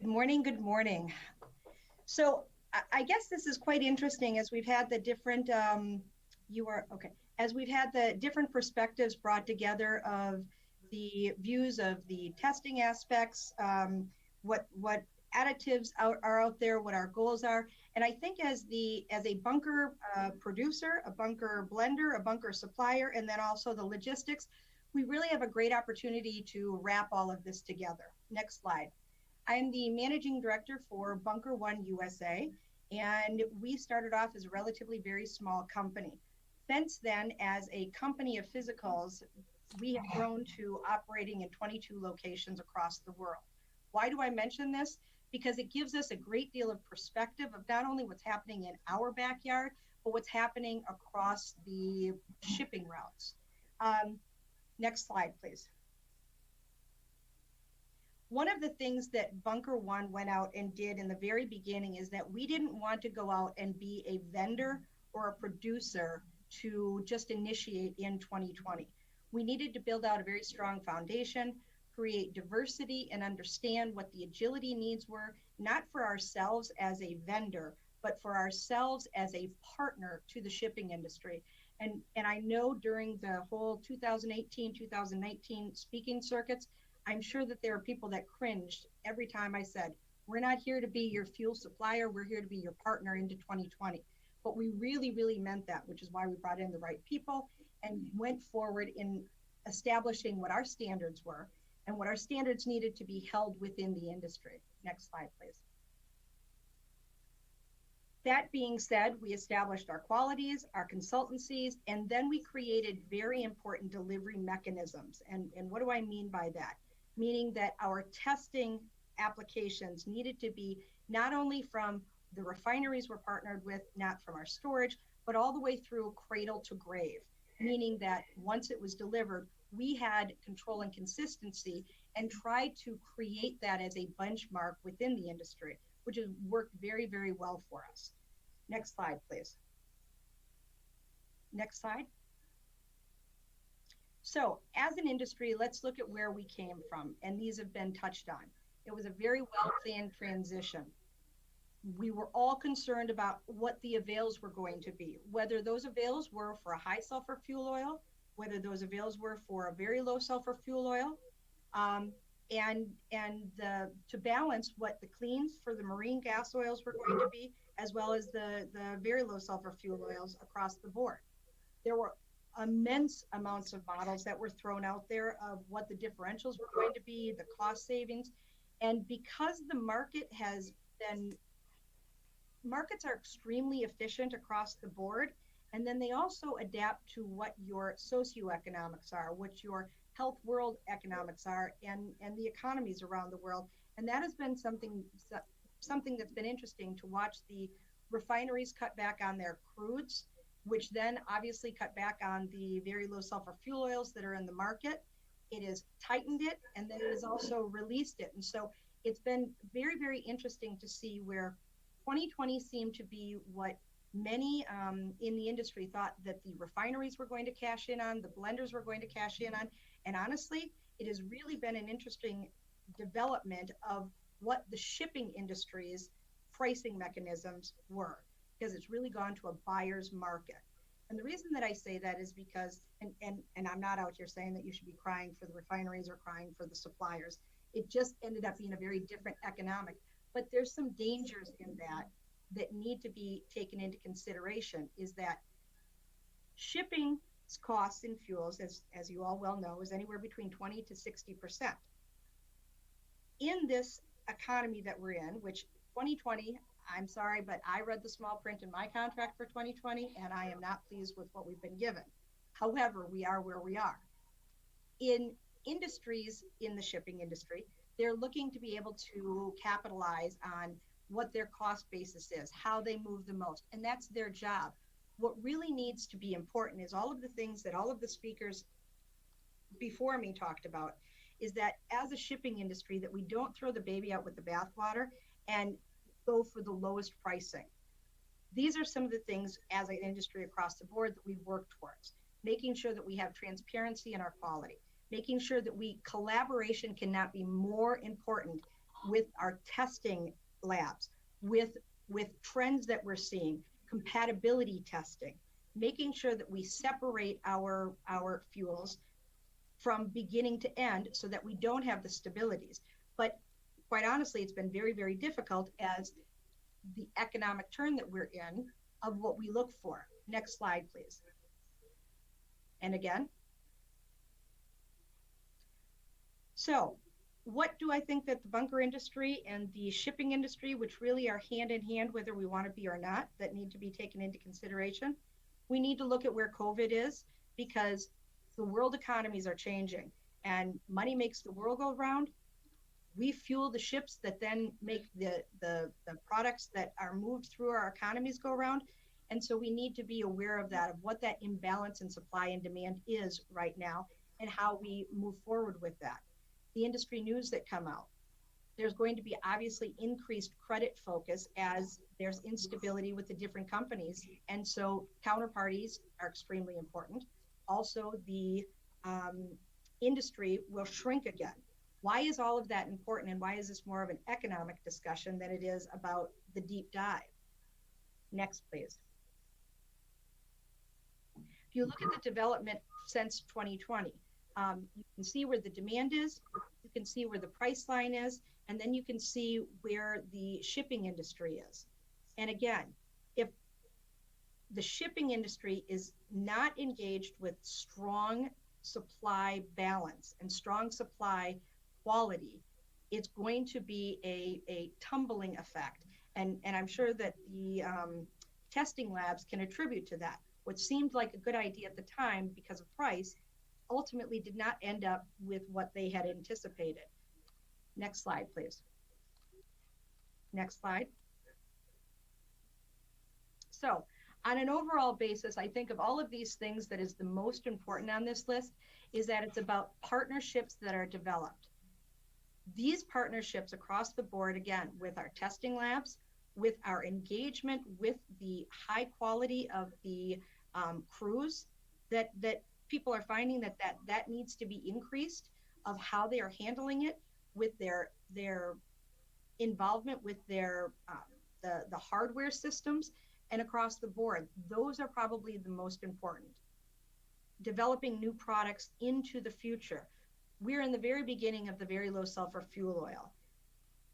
Good morning. So I guess this is quite interesting as we've had the different, as we've had the different perspectives brought together of the views of the testing aspects, what additives are out there, what our goals are. And I think as a bunker producer, a bunker blender, a bunker supplier, and then also the logistics, we really have a great opportunity to wrap all of this together. Next slide. I'm the managing director for Bunker One USA, and we started off as a relatively very small company. Since then, as a company of physicals, we have grown to operating in 22 locations across the world. Why do I mention this? Because it gives us a great deal of perspective of not only what's happening in our backyard, but what's happening across the shipping routes. Next slide, please. One of the things that Bunker One went out and did in the very beginning is that we didn't want to go out and be a vendor or a producer to just initiate in 2020. We needed to build out a very strong foundation, create diversity, and understand what the agility needs were, not for ourselves as a vendor, but for ourselves as a partner to the shipping industry. And I know during the whole 2018, 2019 speaking circuits, I'm sure that there are people that cringed every time I said, we're not here to be your fuel supplier, we're here to be your partner into 2020. But we really, really meant that, which is why we brought in the right people and went forward in establishing what our standards were and what our standards needed to be held within the industry. Next slide, please. That being said, we established our qualities, our consultancies, and then we created very important delivery mechanisms. And what do I mean by that? Meaning that our testing applications needed to be not only from the refineries were partnered with, not from our storage, but all the way through cradle to grave, meaning that once it was delivered, we had control and consistency and tried to create that as a benchmark within the industry, which has worked very, very well for us. Next slide, please. Next slide. So as an industry, let's look at where we came from, and these have been touched on. It was a very well-planned transition. We were all concerned about what the avails were going to be, whether those avails were for a high sulfur fuel oil, whether those avails were for a very low sulfur fuel oil, to balance what the cleans for the marine gas oils were going to be, as well as the very low sulfur fuel oils across the board. There were immense amounts of models that were thrown out there of what the differentials were going to be, the cost savings. And because the markets are extremely efficient across the board, and then they also adapt to what your socioeconomics are, what your health world economics are, and the economies around the world. And that has been something that's been interesting to watch the refineries cut back on their crudes, which then obviously cut back on the very low sulfur fuel oils that are in the market. It has tightened it, and then it has also released it. And so it's been very, very interesting to see where 2020 seemed to be what many in the industry thought that the refineries were going to cash in on, the blenders were going to cash in on. And honestly, it has really been an interesting development of what the shipping industry's pricing mechanisms were, because it's really gone to a buyer's market. And the reason that I say that is because, and I'm not out here saying that you should be crying for the refineries or crying for the suppliers. It just ended up being a very different economic. But there's some dangers in that need to be taken into consideration, is that shipping costs in fuels, as you all well know, is anywhere between 20 to 60%. In this economy that we're in, which 2020, I'm sorry, but I read the small print in my contract for 2020, and I am not pleased with what we've been given. However, we are where we are. In industries, in the shipping industry, they're looking to be able to capitalize on what their cost basis is, how they move the most, and that's their job. What really needs to be important is all of the things that all of the speakers before me talked about, is that as a shipping industry, that we don't throw the baby out with the bathwater and go for the lowest pricing. These are some of the things as an industry across the board that we work towards, making sure that we have transparency in our quality, making sure that collaboration cannot be more important with our testing labs, with trends that we're seeing, compatibility testing, making sure that we separate our fuels from beginning to end so that we don't have the stabilities. But quite honestly, it's been very, very difficult as the economic turn that we're in of what we look for. Next slide, please. And again. So what do I think that the bunker industry and the shipping industry, which really are hand in hand, whether we want to be or not, that need to be taken into consideration? We need to look at where COVID is, because the world economies are changing and money makes the world go round. We fuel the ships that then make the products that are moved through our economies go around. And so we need to be aware of that, of what that imbalance in supply and demand is right now and how we move forward with that. The industry news that come out, there's going to be obviously increased credit focus as there's instability with the different companies. And so counterparties are extremely important. Also, the industry will shrink again. Why is all of that important, and why is this more of an economic discussion than it is about the deep dive? Next, please. If you look at the development since 2020, you can see where the demand is, you can see where the price line is, and then you can see where the shipping industry is. And again, if the shipping industry is not engaged with strong supply balance and strong supply quality, it's going to be a tumbling effect. And I'm sure that the testing labs can attribute to that. What seemed like a good idea at the time because of price ultimately did not end up with what they had anticipated. Next slide, please. Next slide. So on an overall basis, I think of all of these things that is the most important on this list is that it's about partnerships that are developed. These partnerships across the board, again, with our testing labs, with our engagement with the high quality of the crews, that people are finding that needs to be increased, of how they are handling it, with their involvement with their the hardware systems, and across the board. Those are probably the most important. Developing new products into the future. We're in the very beginning of the very low sulfur fuel oil.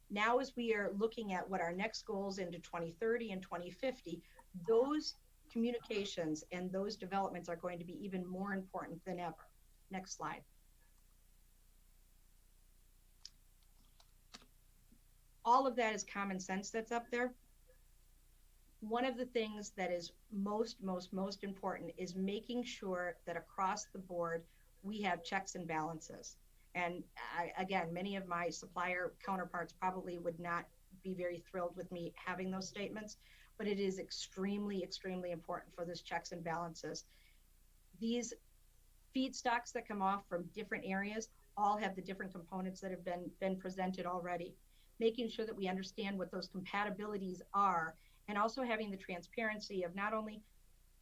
Now, as we are looking at what our next goals into 2030 and 2050, those communications and those developments are going to be even more important than ever. Next slide. All of that is common sense that's up there. One of the things that is most important is making sure that across the board, we have checks and balances. And again, many of my supplier counterparts probably would not be very thrilled with me having those statements, but it is extremely important for those checks and balances. These feedstocks that come off from different areas all have the different components that have been presented already. Making sure that we understand what those compatibilities are, and also having the transparency of not only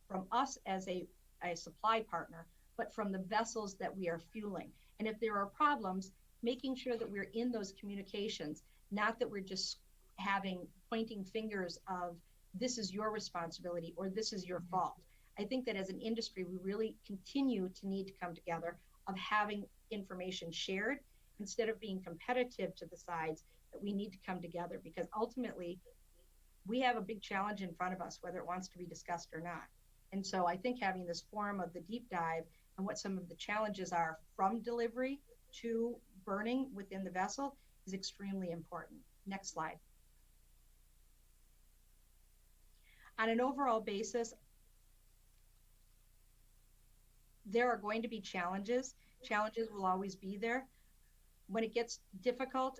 from us as a supply partner, but from the vessels that we are fueling. And if there are problems, making sure that we're in those communications, not that we're just pointing fingers of this is your responsibility or this is your fault. I think that as an industry, we really continue to need to come together of having information shared instead of being competitive to the sides, that we need to come together, because ultimately we have a big challenge in front of us, whether it wants to be discussed or not. And so I think having this forum of the deep dive and what some of the challenges are from delivery to burning within the vessel is extremely important. Next slide. On an overall basis, there are going to be challenges. Challenges will always be there. When it gets difficult,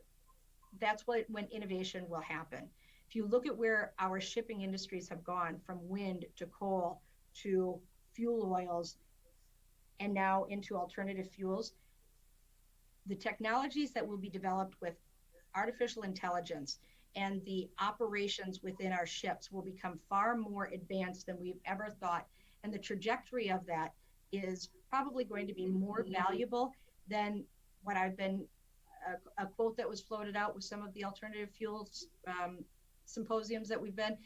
that's when innovation will happen. If you look at where our shipping industries have gone, from wind to coal to fuel oils and now into alternative fuels, the technologies that will be developed with artificial intelligence and the operations within our ships will become far more advanced than we've ever thought. And the trajectory of that is probably going to be more valuable than what I've been, a quote that was floated out with some of the alternative fuels symposiums that we've been.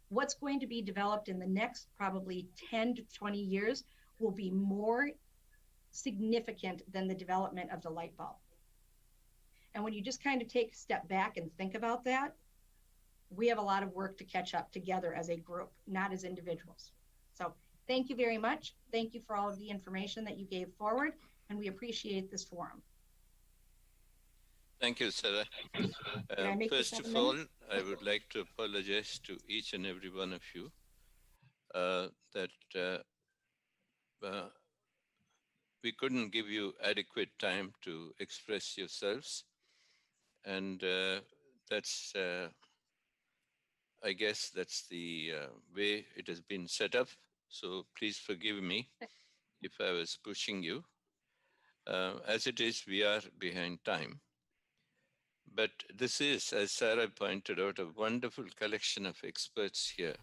What's going to be developed in the next probably 10 to 20 years will be more significant than the development of the light bulb. And when you just kind of take a step back and think about that, we have a lot of work to catch up together as a group, not as individuals. So thank you very much. Thank you for all of the information that you gave forward, and we appreciate this forum. Thank you, Sarah. First of all, I would like to apologize to each and every one of you that we couldn't give you adequate time to express yourselves. And that's, I guess that's the way it has been set up. So please forgive me if I was pushing you. As it is, we are behind time. But this is, as Sarah pointed out, a wonderful collection of experts here.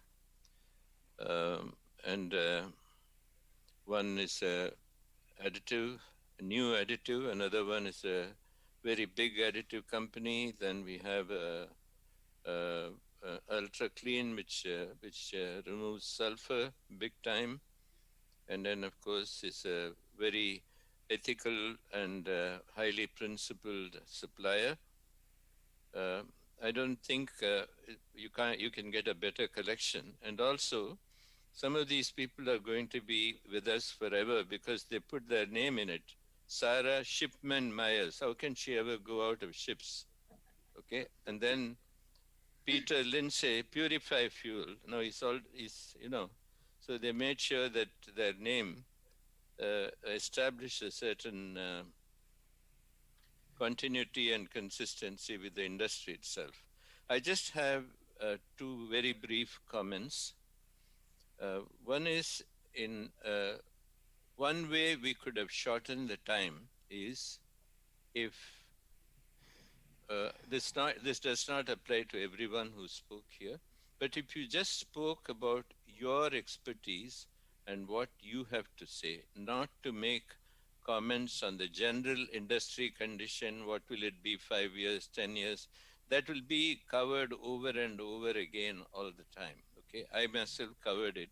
And one is a new additive, another one is a very big additive company. Then we have Ultra Clean, which removes sulfur big time. And then, of course, it's a very ethical and highly principled supplier. I don't think you can get a better collection. And also, some of these people are going to be with us forever because they put their name in it. Sarah Shipman Myers. How can she ever go out of ships? Okay. And then Peter Lindsay, Purify Fuel. No, he's you know. So they made sure that their name established a certain continuity and consistency with the industry itself. I just have two very brief comments. One is one way we could have shortened the time is if this does not apply to everyone who spoke here, but if you just spoke about your expertise and what you have to say, not to make comments on the general industry condition, what will it be 5 years, 10 years, that will be covered over and over again all the time. Okay, I myself covered it.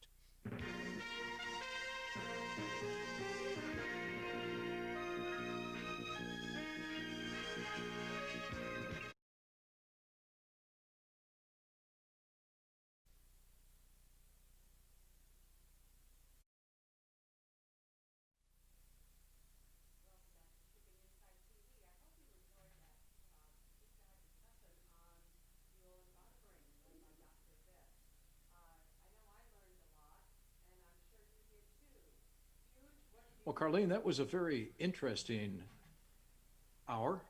Well, Carlene, that was a very interesting hour.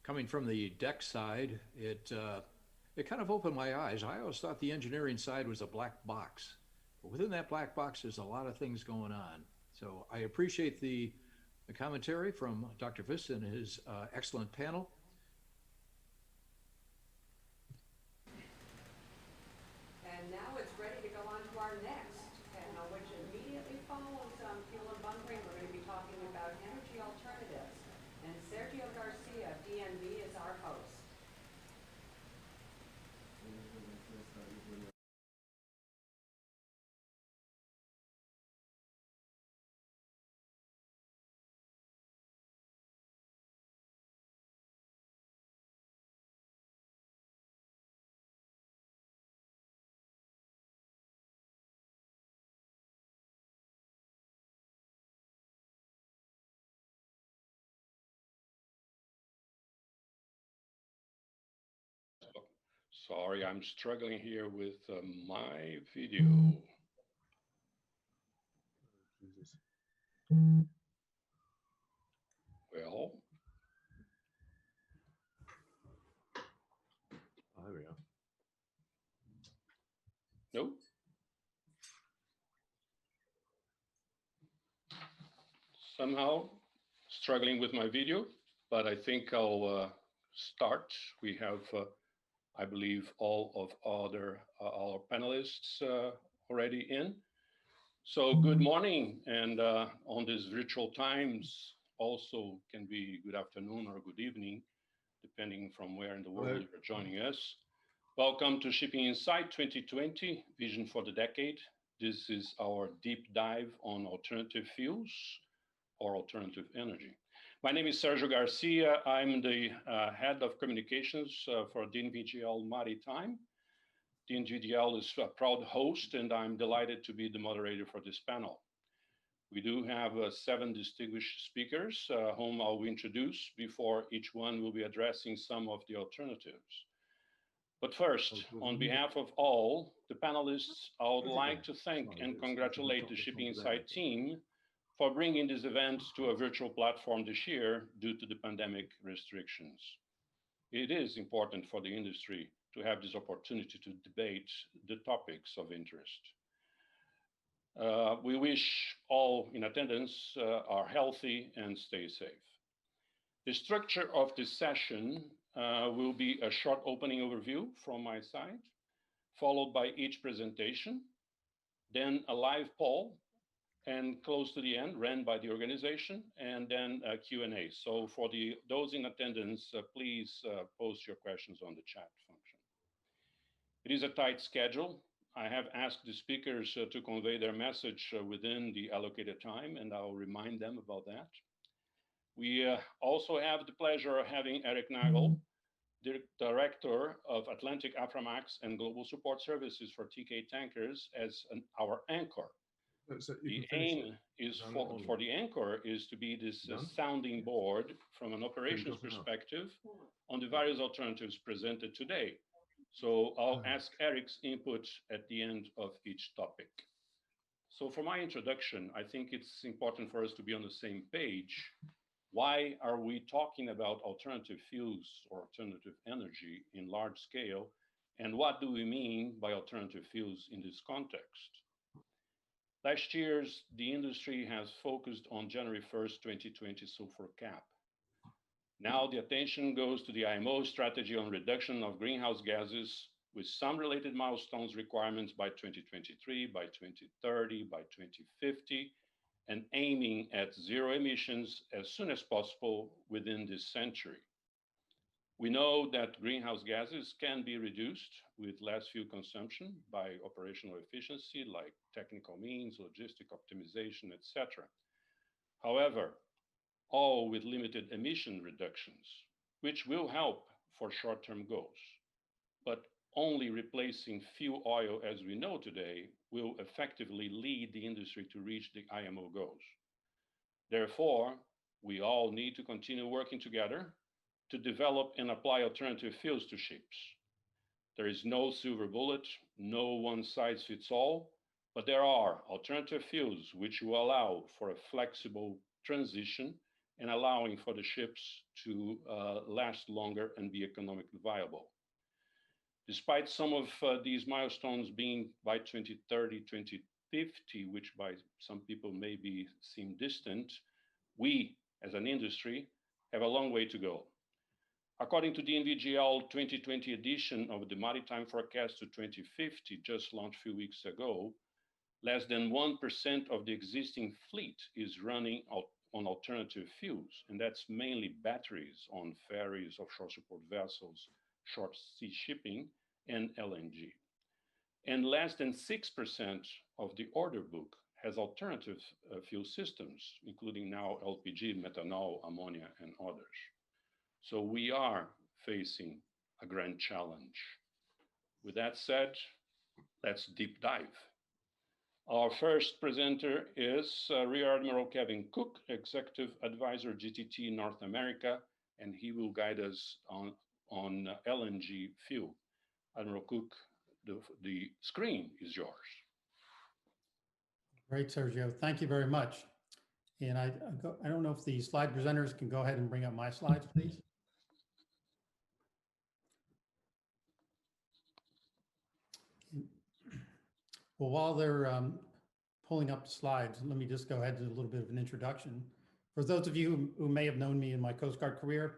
Coming from the deck side, it kind of opened my eyes. I always thought the engineering side was a black box. But within that black box, there's a lot of things going on. So I appreciate the commentary from Dr. Viss and his excellent panel. And now it's ready to go on to our next panel, which immediately follows fuel and bunkering. We're going to be talking about energy alternatives. And Sergio Garcia of DNV is our host. Sorry, I'm struggling here with my video. Well, there we go. nope. Somehow struggling with my video, but I think I'll start. We have, I believe, all of our panelists already in. So good morning, and on these virtual times also can be good afternoon or good evening, depending from where in the world you're joining us. Welcome to Shipping Insight 2020, Vision for the Decade. This is our deep dive on alternative fuels or alternative energy. My name is Sergio Garcia. I'm the head of communications for DNVGL Maritime. DNVGL is a proud host, and I'm delighted to be the moderator for this panel. We do have 7 distinguished speakers whom I'll introduce before each one will be addressing some of the alternatives. But first, on behalf of all the panelists, I would like to thank and congratulate the Shipping Insight team for bringing this event to a virtual platform this year due to the pandemic restrictions. It is important for the industry to have this opportunity to debate the topics of interest. We wish all in attendance are healthy and stay safe. The structure of this session will be a short opening overview from my side, followed by each presentation, then a live poll, and close to the end, ran by the organization, and then a Q&A. So for those in attendance, please post your questions on the chat function. It is a tight schedule. I have asked the speakers to convey their message within the allocated time, and I'll remind them about that. We also have the pleasure of having Eric Nagel, the Director of Atlantic Aframax and Global Support Services for TK Tankers, as our anchor. The aim is for the anchor is to be this sounding board from an operations perspective on the various alternatives presented today. So I'll ask Eric's input at the end of each topic. So for my introduction, I think it's important for us to be on the same page. Why are we talking about alternative fuels or alternative energy in large scale? And what do we mean by alternative fuels in this context? Last year's, the industry has focused on January 1st, 2020 sulfur cap. Now the attention goes to the IMO strategy on reduction of greenhouse gases with some related milestones requirements by 2023, by 2030, by 2050, and aiming at zero emissions as soon as possible within this century. We know that greenhouse gases can be reduced with less fuel consumption by operational efficiency, like technical means, logistic optimization, etc. However, all with limited emission reductions, which will help for short-term goals. But only replacing fuel oil as we know today will effectively lead the industry to reach the IMO goals. Therefore, we all need to continue working together to develop and apply alternative fuels to ships. There is no silver bullet, no one size fits all, but there are alternative fuels which will allow for a flexible transition and allowing for the ships to last longer and be economically viable. Despite some of these milestones being by 2030, 2050, which by some people maybe seem distant, we as an industry have a long way to go. According to the NVGL 2020 edition of the Maritime Forecast to 2050, just launched a few weeks ago, less than 1% of the existing fleet is running on alternative fuels, and that's mainly batteries on ferries, offshore support vessels, short sea shipping, and LNG. And less than 6% of the order book has alternative fuel systems, including now LPG, methanol, ammonia, and others. So we are facing a grand challenge. With that said, let's deep dive. Our first presenter is Rear Admiral Kevin Cook, Executive Advisor, GTT North America, and he will guide us on LNG fuel. Admiral Cook, the screen is yours. Great, Sergio. Thank you very much. And I don't know if the slide presenters can go ahead and bring up my slides, please. Well, while they're pulling up the slides, let me just go ahead and do a little bit of an introduction. For those of you who may have known me in my Coast Guard career,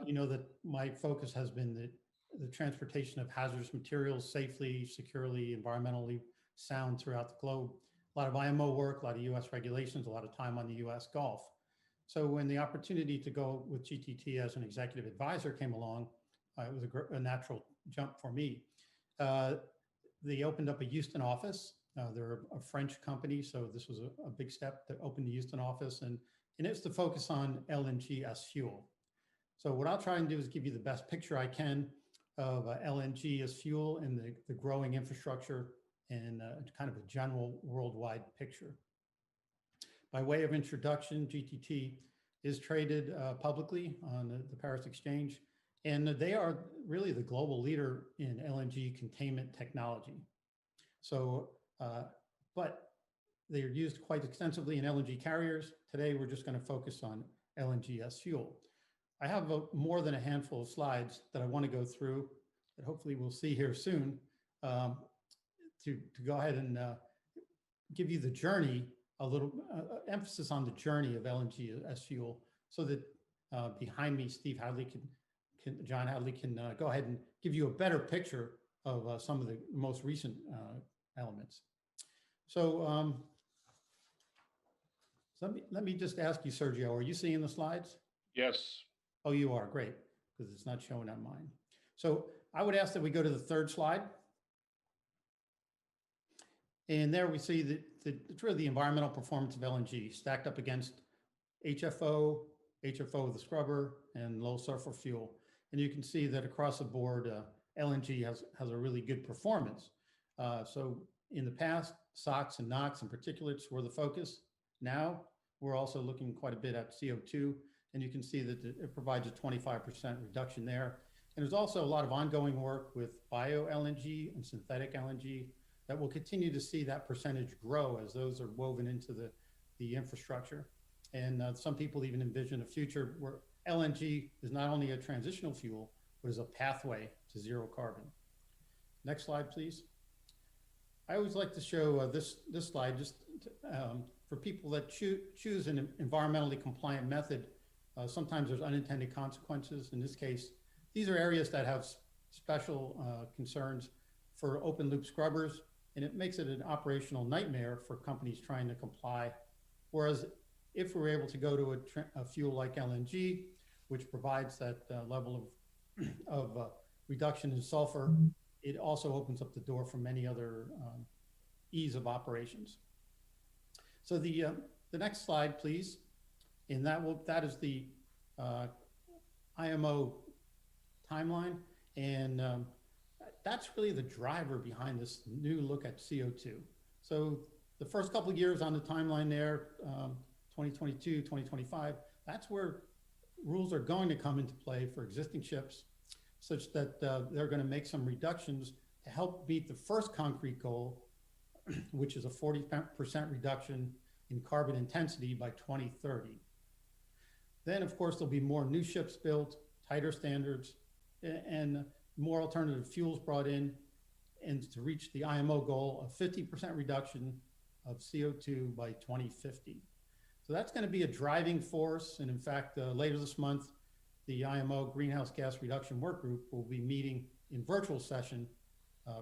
you know that my focus has been the transportation of hazardous materials safely, securely, environmentally sound throughout the globe. A lot of IMO work, a lot of US regulations, a lot of time on the US Gulf. So when the opportunity to go with GTT as an executive advisor came along, it was a natural jump for me. They opened up a Houston office. They're a French company, so this was a big step to open the Houston office, and it's to focus on LNG as fuel. So what I'll try and do is give you the best picture I can of LNG as fuel and the growing infrastructure and kind of a general worldwide picture. By way of introduction, GTT is traded publicly on the Paris Exchange, and they are really the global leader in LNG containment technology. So, but they are used quite extensively in LNG carriers. Today, we're just going to focus on LNG as fuel. I have more than a handful of slides that I want to go through that hopefully we'll see here soon to go ahead and give you the journey, a little emphasis on the journey of LNG as fuel, so that behind me, John Hadley can go ahead and give you a better picture of some of the most recent elements. So, let me just ask you, Sergio, are you seeing the slides? Yes. Oh, you are, great, because it's not showing on mine. So I would ask that we go to the third slide. And there we see that it's really the environmental performance of LNG stacked up against HFO, HFO with a scrubber, and low sulfur fuel. And you can see that across the board, LNG has a really good performance. So in the past, SOx and NOx and particulates were the focus. Now we're also looking quite a bit at CO2, and you can see that it provides a 25% reduction there. And there's also a lot of ongoing work with bio LNG and synthetic LNG that will continue to see that percentage grow as those are woven into the infrastructure. And some people even envision a future where LNG is not only a transitional fuel, but is a pathway to zero carbon. Next slide, please. I always like to show this slide just for people that choose an environmentally compliant method. Sometimes there's unintended consequences. In this case, these are areas that have special concerns for open loop scrubbers, and it makes it an operational nightmare for companies trying to comply. Whereas if we're able to go to a fuel like LNG, which provides that level of reduction in sulfur, it also opens up the door for many other ease of operations. So the next slide, please. And that is the IMO timeline. And that's really the driver behind this new look at CO2. So the first couple of years on the timeline there, 2022, 2025, that's where rules are going to come into play for existing ships, such that they're going to make some reductions to help meet the first concrete goal, which is a 40% reduction in carbon intensity by 2030. Then, of course, there'll be more new ships built, tighter standards, and more alternative fuels brought in, and to reach the IMO goal of 50% reduction of CO2 by 2050. So that's going to be a driving force. And in fact, later this month, the IMO Greenhouse Gas Reduction Work Group will be meeting in virtual session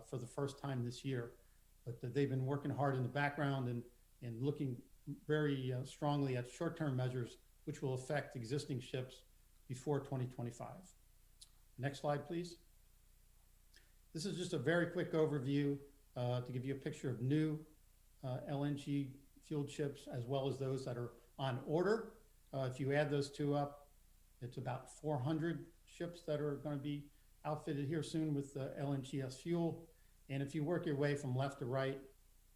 for the first time this year. But they've been working hard in the background and looking very strongly at short-term measures which will affect existing ships before 2025. Next slide, please. This is just a very quick overview to give you a picture of new LNG fueled ships as well as those that are on order. If you add those two up, it's about 400 ships that are going to be outfitted here soon with LNG fuel. And if you work your way from left to right,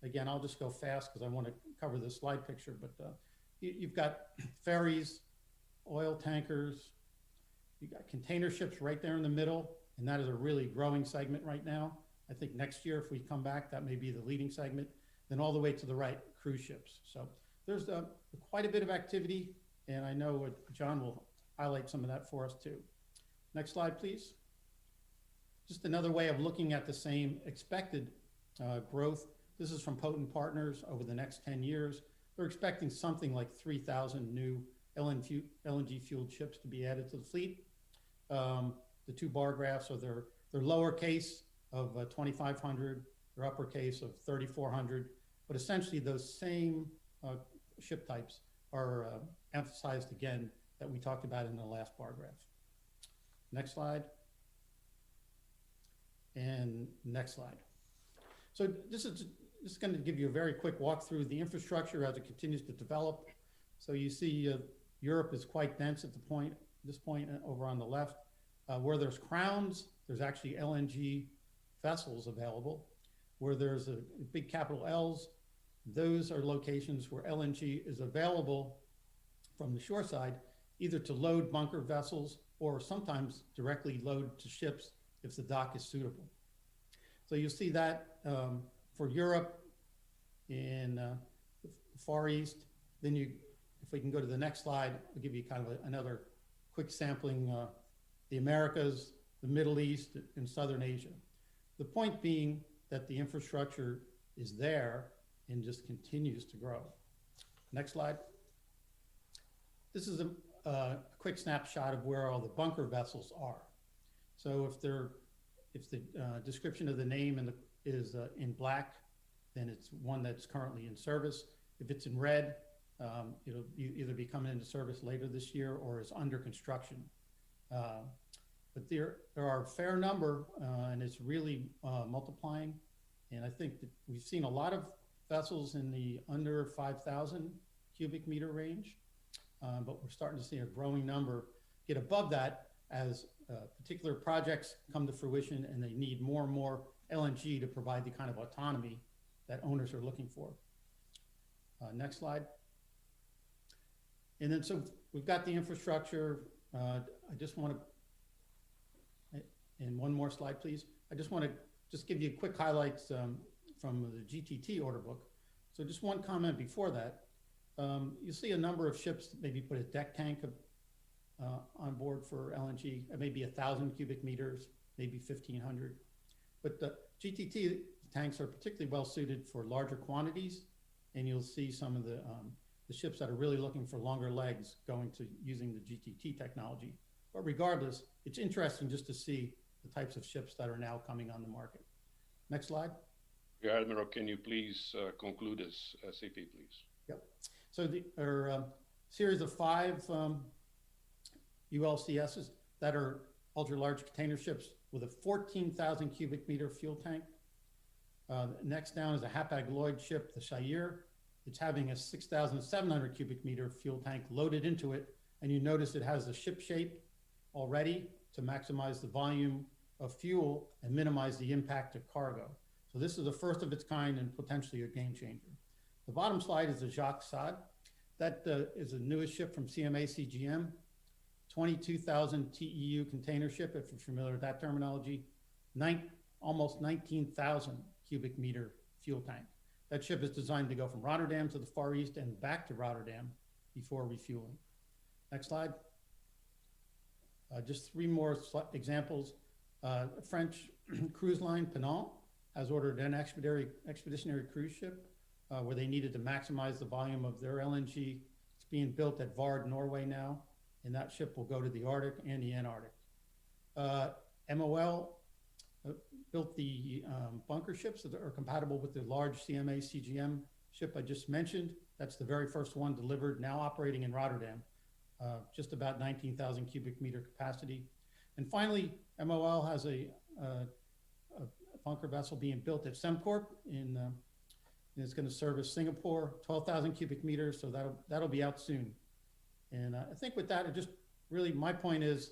again, I'll just go fast because I want to cover this slide picture, but you've got ferries, oil tankers, you've got container ships right there in the middle, and that is a really growing segment right now. I think next year, if we come back, that may be the leading segment. Then all the way to the right, cruise ships. So there's quite a bit of activity, and I know John will highlight some of that for us too. Next slide, please. Just another way of looking at the same expected growth. This is from Potent Partners over the next 10 years. They're expecting something like 3,000 new LNG fueled ships to be added to the fleet. The two bar graphs are their lowercase of 2,500, their uppercase of 3,400, but essentially those same ship types are emphasized again that we talked about in the last bar graph. Next slide. And next slide. So this is going to give you a very quick walk through the infrastructure as it continues to develop. So you see Europe is quite dense at this point over on the left. Where there's crowns, there's actually LNG vessels available. Where there's a big capital L's, those are locations where LNG is available from the shore side, either to load bunker vessels or sometimes directly load to ships if the dock is suitable. So you'll see that for Europe in the Far East. Then if we can go to the next slide, I'll give you kind of another quick sampling, the Americas, the Middle East, and Southern Asia. The point being that the infrastructure is there and just continues to grow. Next slide. This is a quick snapshot of where all the bunker vessels are. So if the description of the name is in black, then it's one that's currently in service. If it's in red, it'll either be coming into service later this year or is under construction. But there are a fair number, and it's really multiplying. And I think that we've seen a lot of vessels in the under 5,000 cubic meter range, but we're starting to see a growing number get above that as particular projects come to fruition and they need more and more LNG to provide the kind of autonomy that owners are looking for. Next slide. And then so we've got the infrastructure. I just want to, and one more slide, please. I just want to give you quick highlights from the GTT order book. So just one comment before that. You see a number of ships that maybe put a deck tank on board for LNG, maybe 1,000 cubic meters, maybe 1,500. But the GTT The tanks are particularly well suited for larger quantities, and you'll see some of the ships that are really looking for longer legs going to using the GTT technology. But regardless, it's interesting just to see the types of ships that are now coming on the market. Next slide. Rear Admiral, can you please conclude this SAP, please? Yep. So there are series of 5 ULCSs that are ultra-large container ships with a 14,000 cubic meter fuel tank. Next down is a Hapag-Lloyd ship, the Shire. It's having a 6,700 cubic meter fuel tank loaded into it. And you notice it has the ship shape already to maximize the volume of fuel and minimize the impact of cargo. So this is the first of its kind and potentially a game changer. The bottom slide is the Jacques Sade. That is the newest ship from CMA CGM, 22,000 TEU container ship, if you're familiar with that terminology, almost 19,000 cubic meter fuel tank. That ship is designed to go from Rotterdam to the Far East and back to Rotterdam before refueling. Next slide. Just 3 more examples. French cruise line Penant has ordered an expeditionary cruise ship where they needed to maximize the volume of their LNG. It's being built at Vard, Norway now, and that ship will go to the Arctic and the Antarctic. MOL built the bunker ships that are compatible with the large CMA CGM ship I just mentioned. That's the very first one delivered, now operating in Rotterdam, just about 19,000 cubic meter capacity. And finally, MOL has a bunker vessel being built at Semcorp and it's going to service Singapore, 12,000 cubic meters, so that'll be out soon. And I think with that, it just really, my point is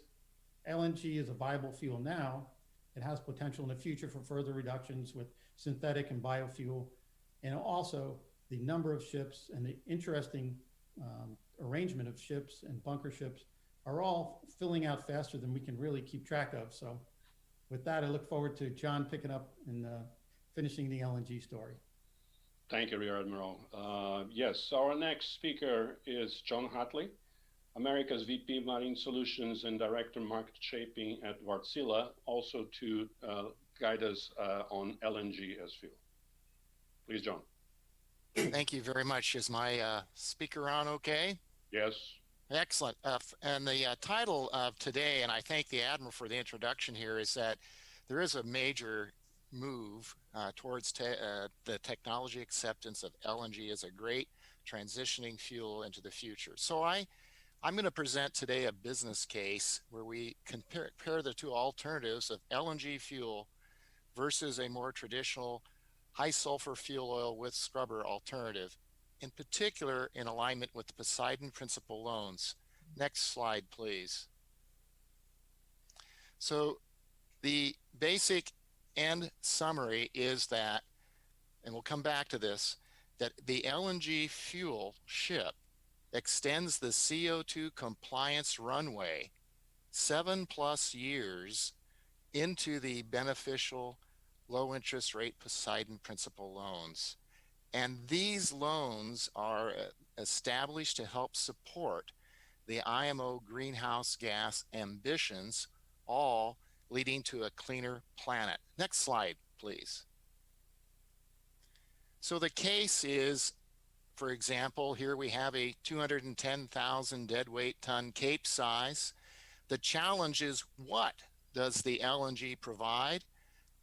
LNG is a viable fuel now. It has potential in the future for further reductions with synthetic and biofuel. And also the number of ships and the interesting arrangement of ships and bunker ships are all filling out faster than we can really keep track of. So with that, I look forward to John picking up and finishing the LNG story. Thank you, Rear Admiral. Yes, our next speaker is John Hatley, America's VP Marine Solutions and Director Market Shaping at Wärtsilä, also to guide us on LNG as fuel. Please, John. Thank you very much. Is my speaker on okay? Yes. Excellent. And the title of today, and I thank the Admiral for the introduction here, is that there is a major move towards the technology acceptance of LNG as a great transitioning fuel into the future. So I'm going to present today a business case where we compare the 2 alternatives of LNG fuel versus a more traditional high sulfur fuel oil with scrubber alternative, in particular in alignment with the Poseidon Principle loans. Next slide, please. So the basic end summary is that, and we'll come back to this, that the LNG fuel ship extends the CO2 compliance runway 7+ years into the beneficial low interest rate Poseidon Principle loans. And these loans are established to help support the IMO greenhouse gas ambitions, all leading to a cleaner planet. Next slide, please. So the case is, for example, here we have a 210,000 deadweight ton Cape size. The challenge is, what does the LNG provide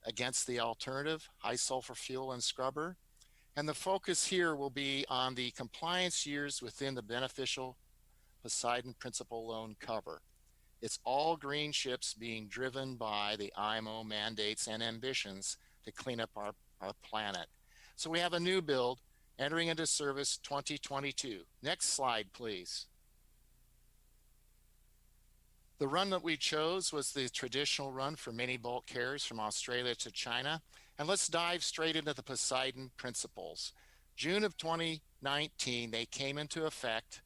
against the alternative high sulfur fuel and scrubber? And the focus here will be on the compliance years within the beneficial Poseidon Principle loan cover. It's all green ships being driven by the IMO mandates and ambitions to clean up our planet. So we have a new build entering into service 2022. Next slide, please. The run that we chose was the traditional run for mini bulk carriers from Australia to China. And let's dive straight into the Poseidon Principles. June of 2019, they came into effect.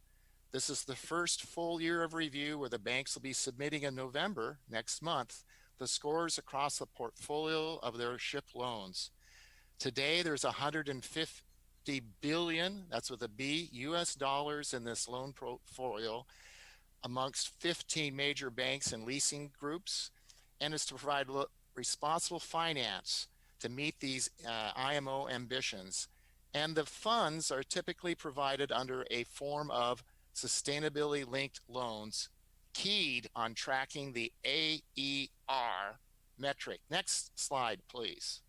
This is the first full year of review where the banks will be submitting in November, next month, the scores across the portfolio of their ship loans. Today, there's 150 billion, that's with a B, US dollars in this loan portfolio amongst 15 major banks and leasing groups, and is to provide responsible finance to meet these IMO ambitions. And the funds are typically provided under a form of sustainability linked loans keyed on tracking the AER metric. Next slide, please.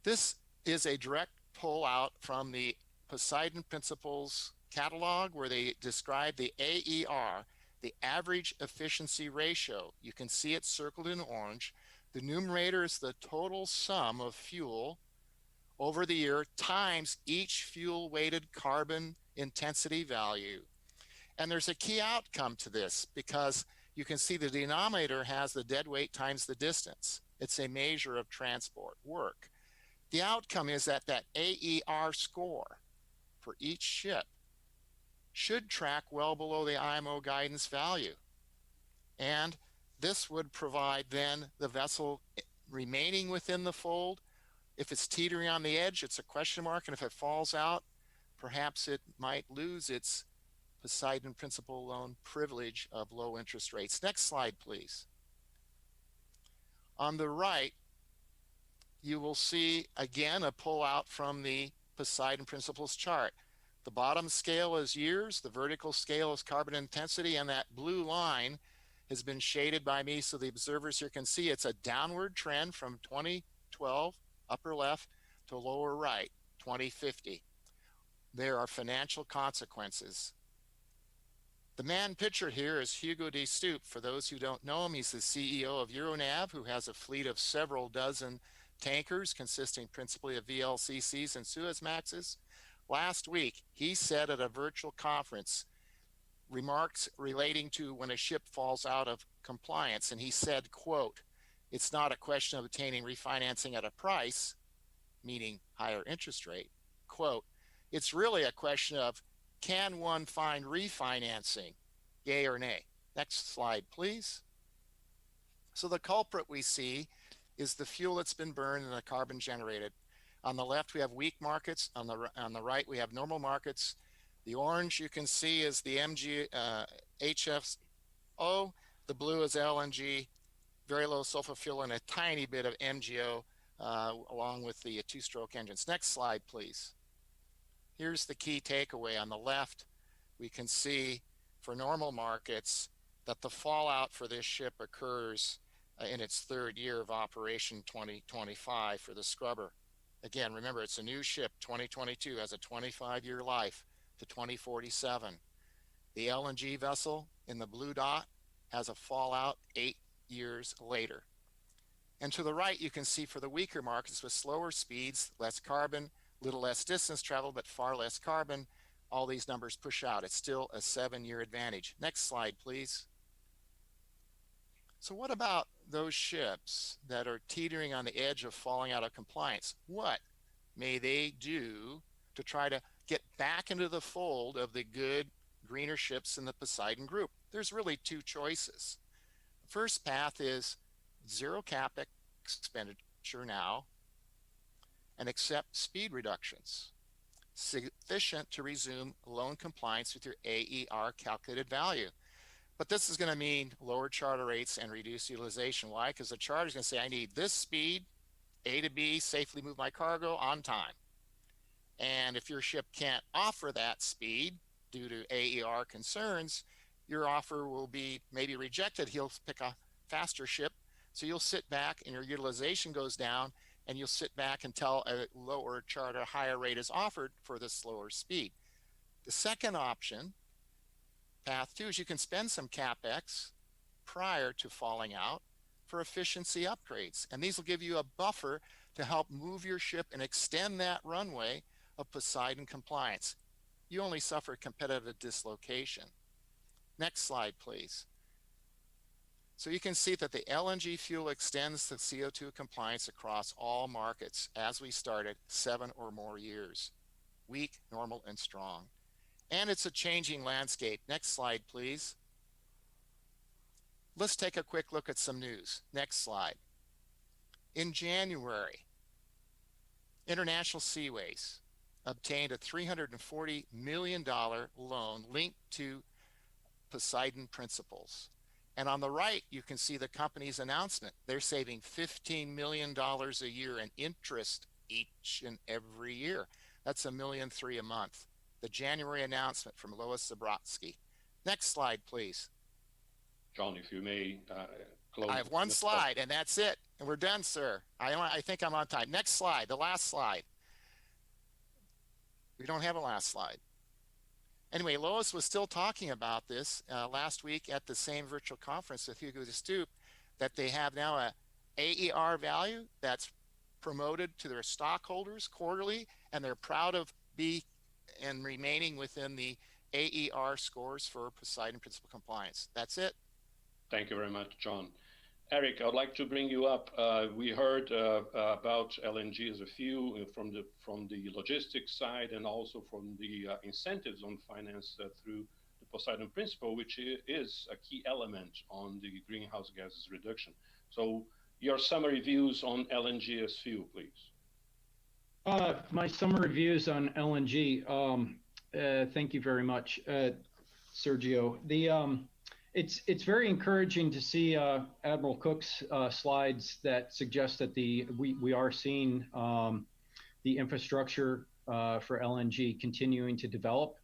This is a direct pull out from the Poseidon Principles catalog where they describe the AER, the average efficiency ratio. You can see it circled in orange. The numerator is the total sum of fuel over the year times each fuel weighted carbon intensity value. And there's a key outcome to this because you can see the denominator has the dead weight times the distance. It's a measure of transport work. The outcome is that that AER score for each ship should track well below the IMO guidance value. And this would provide then the vessel remaining within the fold. If it's teetering on the edge, it's a question mark. And if it falls out, perhaps it might lose its Poseidon Principle loan privilege of low interest rates. Next slide, please. On the right, you will see again a pullout from the Poseidon Principles chart. The bottom scale is years, the vertical scale is carbon intensity, and that blue line has been shaded by me so the observers here can see it's a downward trend from 2012, upper left, to lower right, 2050. There are financial consequences. The man pictured here is Hugo de Stoop. For those who don't know him, he's the CEO of Euronav, who has a fleet of several dozen tankers consisting principally of VLCCs and Suezmaxes. Last week, he said at a virtual conference, remarks relating to when a ship falls out of compliance, and he said, quote, "It's not a question of obtaining refinancing at a price," meaning higher interest rate, quote, "It's really a question of can one find refinancing, yay or nay?" Next slide, please. So the culprit we see is the fuel that's been burned and the carbon generated. On the left, we have weak markets. On the right, we have normal markets. The orange you can see is the HFO. The blue is LNG, very low sulfur fuel, and a tiny bit of MGO along with the two-stroke engines. Next slide, please. Here's the key takeaway. On the left, we can see for normal markets that the fallout for this ship occurs in its third year of operation, 2025, for the scrubber. Again, remember, it's a new ship. 2022 has a 25-year life to 2047. The LNG vessel in the blue dot has a fallout 8 years later. And to the right, you can see for the weaker markets with slower speeds, less carbon, little less distance travel, but far less carbon, all these numbers push out. It's still a 7-year advantage. Next slide, please. So what about those ships that are teetering on the edge of falling out of compliance? What may they do to try to get back into the fold of the good, greener ships in the Poseidon group? There's really two choices. The first path is zero CapEx expenditure now and accept speed reductions sufficient to resume loan compliance with your AER calculated value. But this is going to mean lower charter rates and reduced utilization. Why? Because the charter is going to say, I need this speed, A to B, safely move my cargo on time. And if your ship can't offer that speed due to AER concerns, your offer will be maybe rejected. He'll pick a faster ship. So you'll sit back and your utilization goes down, and you'll sit back until a lower charter, higher rate is offered for the slower speed. The second option, path 2, is you can spend some CapEx prior to falling out for efficiency upgrades. And these will give you a buffer to help move your ship and extend that runway of Poseidon compliance. You only suffer competitive dislocation. Next slide, please. So you can see that the LNG fuel extends the CO2 compliance across all markets as we started 7 or more years. Weak, normal, and strong. And it's a changing landscape. Next slide, please. Let's take a quick look at some news. Next slide. In January, International Seaways obtained a $340 million loan linked to Poseidon Principles. And on the right, you can see the company's announcement. They're saving $15 million a year in interest each and every year. That's $1.3 million a month. The January announcement from Lois Zabrotsky. Next slide, please. John, if you may close. I have one slide, and that's it. And we're done, sir. I think I'm on time. Next slide, the last slide. We don't have a last slide. Anyway, Lois was still talking about this last week at the same virtual conference with Hugo de Stoop, that they have now a AER value that's promoted to their stockholders quarterly, and they're proud of remaining within the AER scores for Poseidon Principle compliance. That's it. Thank you very much, John. Eric, I'd like to bring you up. We heard about LNG as a fuel from the logistics side, and also from the incentives on finance through the Poseidon Principle, which is a key element on the greenhouse gases reduction. So your summary views on LNG as fuel, please. My summary views on LNG. Thank you very much, Sergio. It's very encouraging to see Admiral Cook's slides that suggest that we are seeing the infrastructure for LNG continuing to develop,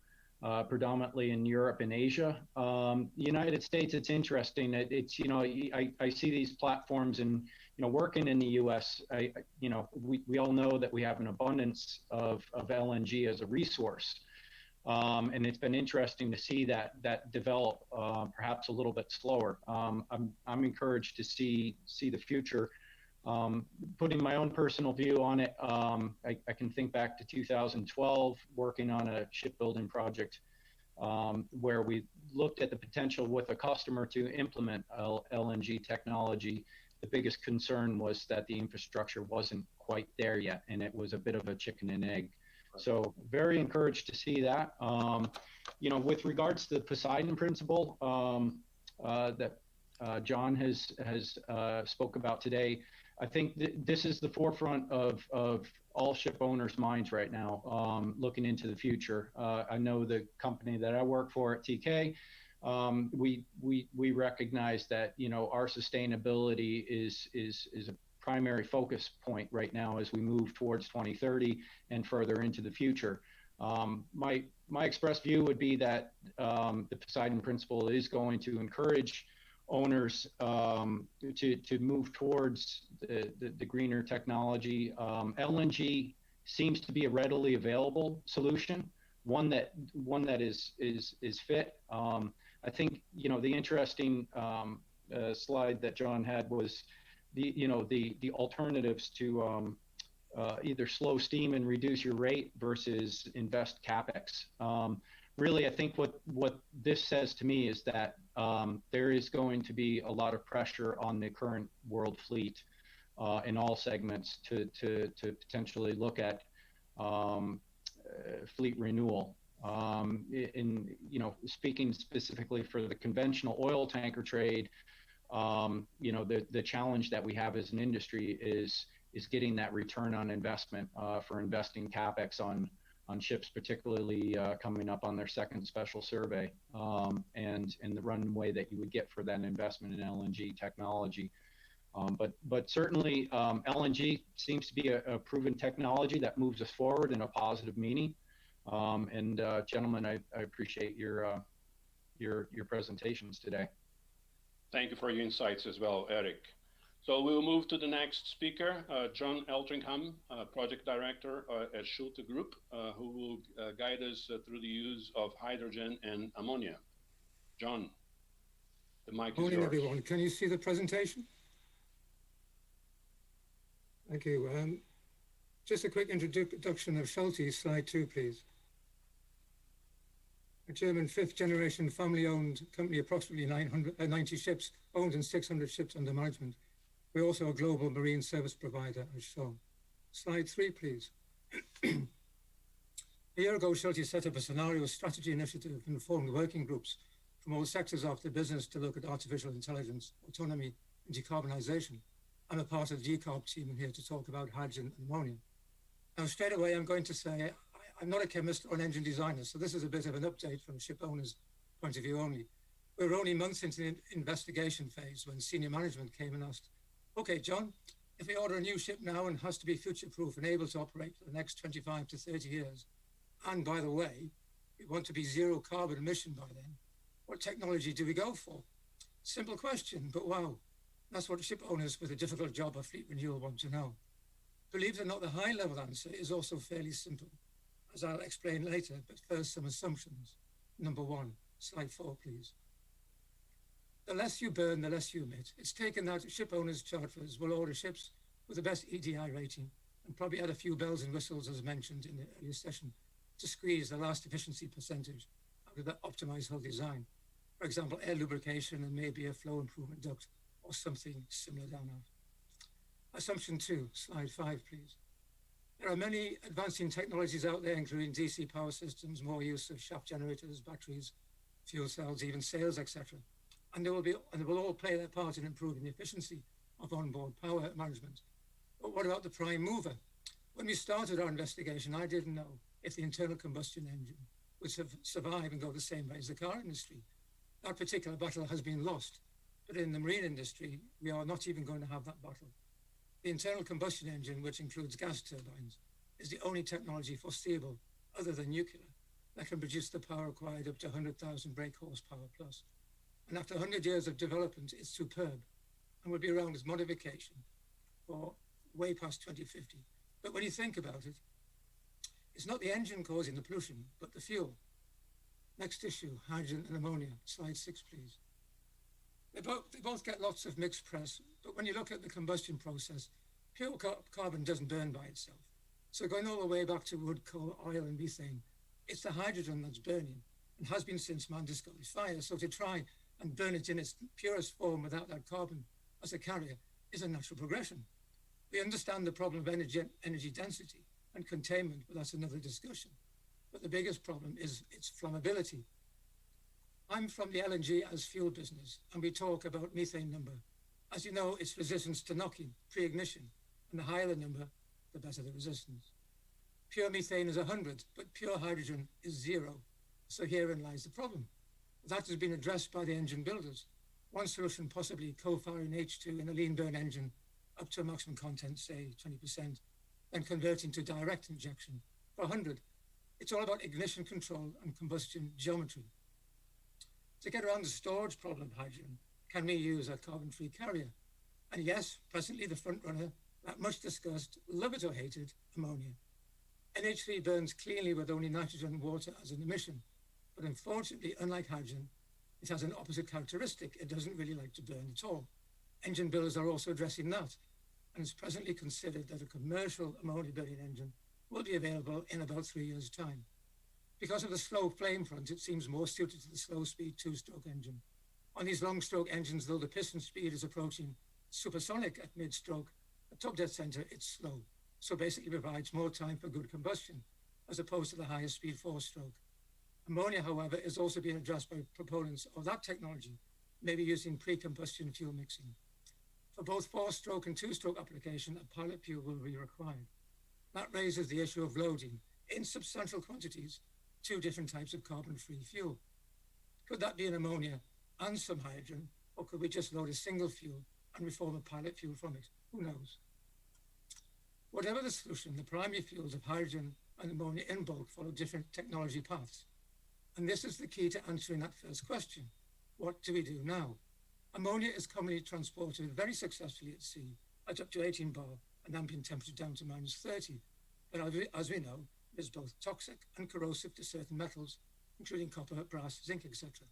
predominantly in Europe and Asia. The United States, it's interesting. I see these platforms and working in the U.S. We all know that we have an abundance of LNG as a resource. And it's been interesting to see that develop, perhaps a little bit slower. I'm encouraged to see the future. Putting my own personal view on it, I can think back to 2012, working on a shipbuilding project where we looked at the potential with a customer to implement LNG technology. The biggest concern was that the infrastructure wasn't quite there yet, and it was a bit of a chicken and egg. So very encouraged to see that. With regards to the Poseidon Principle that John has spoke about today, I think this is the forefront of all ship owners' minds right now, looking into the future. I know the company that I work for at TK, we recognize that our sustainability is a primary focus point right now as we move towards 2030 and further into the future. My express view would be that the Poseidon Principle is going to encourage owners to move towards the greener technology. LNG seems to be a readily available solution, one that is fit. I think the interesting slide that John had was the alternatives to either slow steam and reduce your rate versus invest CapEx. Really, I think what this says to me is that there is going to be a lot of pressure on the current world fleet in all segments to potentially look at fleet renewal. Speaking specifically for the conventional oil tanker trade, the challenge that we have as an industry is getting that return on investment for investing CapEx on ships, particularly coming up on their second special survey, and the runway that you would get for that investment in LNG technology. But certainly LNG seems to be a proven technology that moves us forward in a positive meaning. Gentlemen, I appreciate your presentations today. Thank you for your insights as well, Eric. So we will move to the next speaker, John Eltringham, Project Director at Schulte Group, who will guide us through the use of hydrogen and ammonia. John, the mic is yours. Morning, everyone. Can you see the presentation? Thank you. Just a quick introduction of Schulte, slide 2, please. A German fifth-generation family-owned company, approximately 90 ships owned and 600 ships under management. We're also a global marine service provider, as shown. Slide 3, please. A year ago, Schulte set up a scenario strategy initiative and formed working groups from all sectors of the business to look at artificial intelligence, autonomy, and decarbonisation. I'm a part of the decarb team and here to talk about hydrogen and ammonia. Now, straight away, I'm going to say I'm not a chemist or an engine designer, so this is a bit of an update from a ship owner's point of view only. We were only months into the investigation phase when senior management came and asked, okay, John, if we order a new ship now and has to be future-proof and able to operate for the next 25 to 30 years, and by the way, we want to be zero carbon emission by then, what technology do we go for? Simple question, but wow, that's what ship owners with a difficult job of fleet renewal want to know. Believe it or not, the high-level answer is also fairly simple, as I'll explain later, but first some assumptions. Number one, slide 4, please. The less you burn, the less you emit. It's taken that ship owners, charterers will order ships with the best EDI rating and probably add a few bells and whistles, as mentioned in the earlier session, to squeeze the last efficiency percentage out of the optimized hull design. For example, air lubrication and maybe a flow improvement duct or something similar down there. Assumption 2, slide 5, please. There are many advancing technologies out there, including DC power systems, more use of shaft generators, batteries, fuel cells, even sails, etc. And they will all play their part in improving the efficiency of onboard power management. But what about the prime mover? When we started our investigation, I didn't know if the internal combustion engine would survive and go the same way as the car industry. That particular battle has been lost, but in the marine industry, we are not even going to have that battle. The internal combustion engine, which includes gas turbines, is the only technology foreseeable, other than nuclear, that can produce the power required up to 100,000 brake horsepower plus. And after 100 years of development, it's superb and will be around as modification for way past 2050. But when you think about it, it's not the engine causing the pollution, but the fuel. Next issue, hydrogen and ammonia. Slide 6, please. They both get lots of mixed press, but when you look at the combustion process, pure carbon doesn't burn by itself. So going all the way back to wood, coal, oil, and methane, it's the hydrogen that's burning and has been since man discovered fire. So to try and burn it in its purest form without that carbon as a carrier is a natural progression. We understand the problem of energy density and containment, but that's another discussion. But the biggest problem is its flammability. I'm from the LNG as fuel business, and we talk about methane number. As you know, it's resistance to knocking, pre-ignition, and the higher the number, the better the resistance. Pure methane is 100, but pure hydrogen is 0. So herein lies the problem. That has been addressed by the engine builders. One solution, possibly co-firing H2 in a lean burn engine up to a maximum content, say 20%, then converting to direct injection for 100. It's all about ignition control and combustion geometry. To get around the storage problem of hydrogen, can we use a carbon-free carrier? And yes, presently the front runner, that much discussed, love it or hate it, ammonia. NH3 burns cleanly with only nitrogen and water as an emission. But unfortunately, unlike hydrogen, it has an opposite characteristic. It doesn't really like to burn at all. Engine builders are also addressing that. And it's presently considered that a commercial ammonia burning engine will be available in about 3 years' time. Because of the slow flame front, it seems more suited to the slow speed 2-stroke engine. On these long stroke engines, though the piston speed is approaching supersonic at mid-stroke, at top dead center, it's slow. So basically provides more time for good combustion, as opposed to the higher speed 4-stroke. Ammonia, however, is also being addressed by proponents of that technology, maybe using pre-combustion fuel mixing. For both 4-stroke and 2-stroke application, a pilot fuel will be required. That raises the issue of loading, in substantial quantities, 2 different types of carbon-free fuel. Could that be an ammonia and some hydrogen, or could we just load a single fuel and reform a pilot fuel from it? Who knows? Whatever the solution, the primary fuels of hydrogen and ammonia in bulk follow different technology paths. And this is the key to answering that first question. What do we do now? Ammonia is commonly transported very successfully at sea at up to 18 bar and ambient temperature down to -30. But as we know, it is both toxic and corrosive to certain metals, including copper, brass, zinc, etc.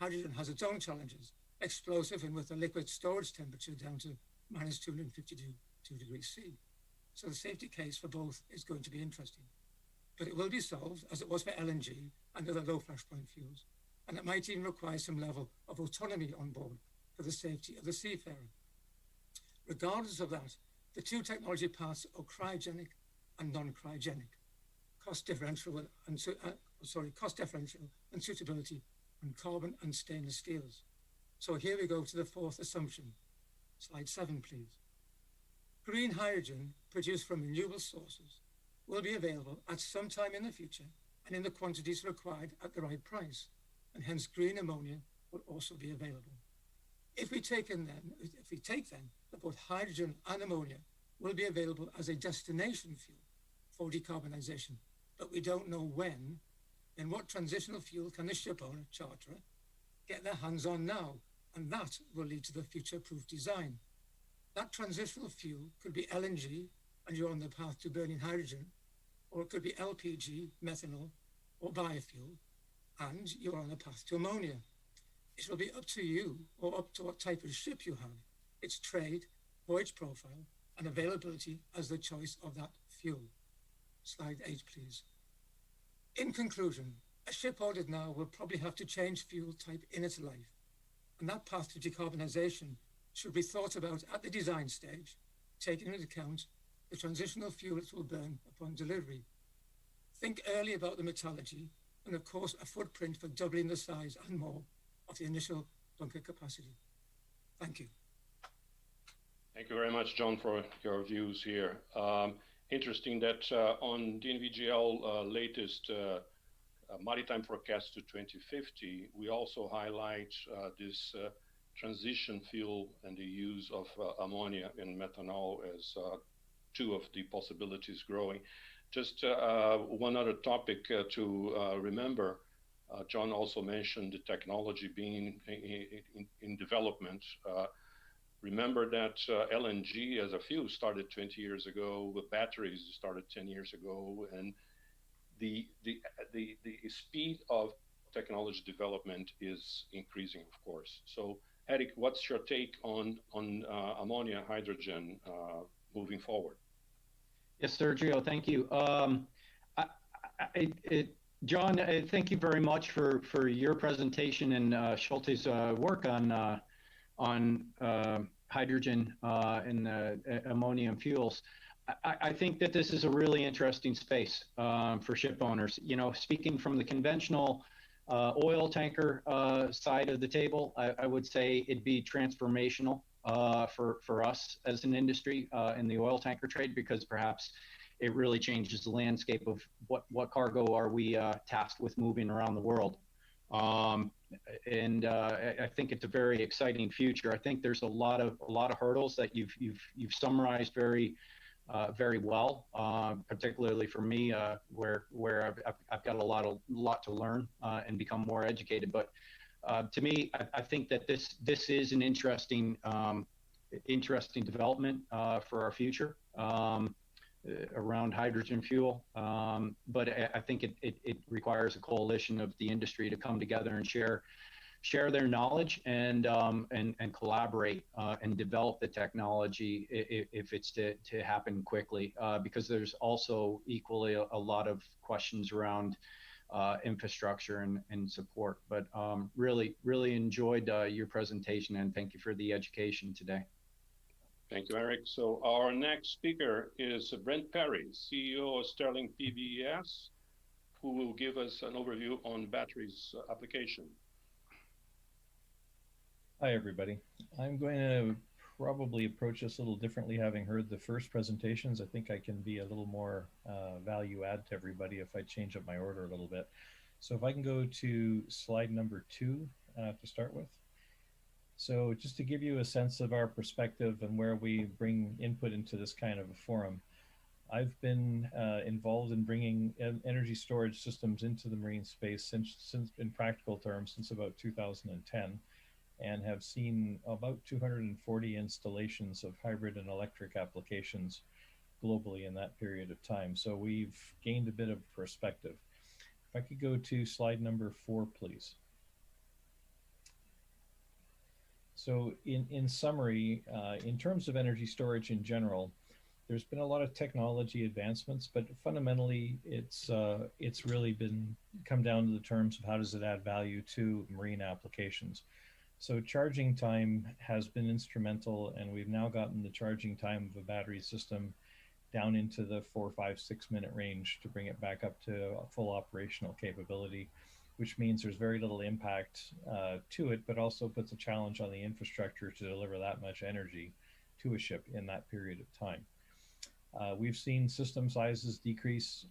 Hydrogen has its own challenges, explosive and with a liquid storage temperature down to -252 degrees C. So the safety case for both is going to be interesting. But it will be solved, as it was for LNG and other low flash point fuels, and it might even require some level of autonomy on board for the safety of the seafarer. Regardless of that, the 2 technology paths are cryogenic and non-cryogenic, cost differential and suitability on carbon and stainless steels. So here we go to the 4th assumption. Slide 7, please. Green hydrogen produced from renewable sources will be available at some time in the future and in the quantities required at the right price, and hence green ammonia will also be available. If we take then that both hydrogen and ammonia will be available as a destination fuel for decarbonization, but we don't know when, then what transitional fuel can the ship owner, charterer, get their hands on now? And that will lead to the future-proof design. That transitional fuel could be LNG, and you're on the path to burning hydrogen, or it could be LPG, methanol, or biofuel, and you're on the path to ammonia. It will be up to you, or up to what type of ship you have, its trade, voyage profile, and availability as the choice of that fuel. Slide 8, please. In conclusion, a ship ordered now will probably have to change fuel type in its life, and that path to decarbonization should be thought about at the design stage, taking into account the transitional fuel it will burn upon delivery. Think early about the metallurgy, and of course a footprint for doubling the size and more of the initial bunker capacity. Thank you. Thank you very much, John, for your views here. Interesting that on DNVGL latest maritime forecast to 2050, we also highlight this transition fuel and the use of ammonia and methanol as two of the possibilities growing. Just one other topic to remember. John also mentioned the technology being in development. Remember that LNG as a fuel started 20 years ago, with batteries started 10 years ago, and the speed of technology development is increasing, of course. So, Eric, what's your take on ammonia, hydrogen moving forward? Yes, Sergio, thank you. John, thank you very much for your presentation and Schulte's work on hydrogen and ammonium fuels. I think that this is a really interesting space for ship owners. You know, speaking from the conventional oil tanker side of the table, I would say it'd be transformational for us as an industry in the oil tanker trade, because perhaps it really changes the landscape of what cargo are we tasked with moving around the world. And I think it's a very exciting future. I think there's a lot of hurdles that you've summarized very well, particularly for me, where I've got a lot to learn and become more educated. But to me, I think that this is an interesting development for our future around hydrogen fuel. But I think it requires a coalition of the industry to come together and share their knowledge and collaborate and develop the technology if it's to happen quickly, because there's also equally a lot of questions around infrastructure and support. But really enjoyed your presentation, and thank you for the education today. Thank you, Eric. So our next speaker is Brent Perry, CEO of Sterling PBS, who will give us an overview on batteries application. Hi, everybody. I'm going to probably approach this a little differently, having heard the first presentations. I think I can be a little more value add to everybody if I change up my order a little bit. So if I can go to slide number 2 to start with. So just to give you a sense of our perspective and where we bring input into this kind of a forum, I've been involved in bringing energy storage systems into the marine space since in practical terms, since about 2010. And have seen about 240 installations of hybrid and electric applications globally in that period of time. So we've gained a bit of perspective. If I could go to slide number 4, please. So in summary, in terms of energy storage in general, there's been a lot of technology advancements, but fundamentally it's really come down to the terms of how does it add value to marine applications. So charging time has been instrumental, and we've now gotten the charging time of a battery system down into the 4, 5, 6 minute range to bring it back up to a full operational capability, which means there's very little impact to it, but also puts a challenge on the infrastructure to deliver that much energy to a ship in that period of time. We've seen system sizes decrease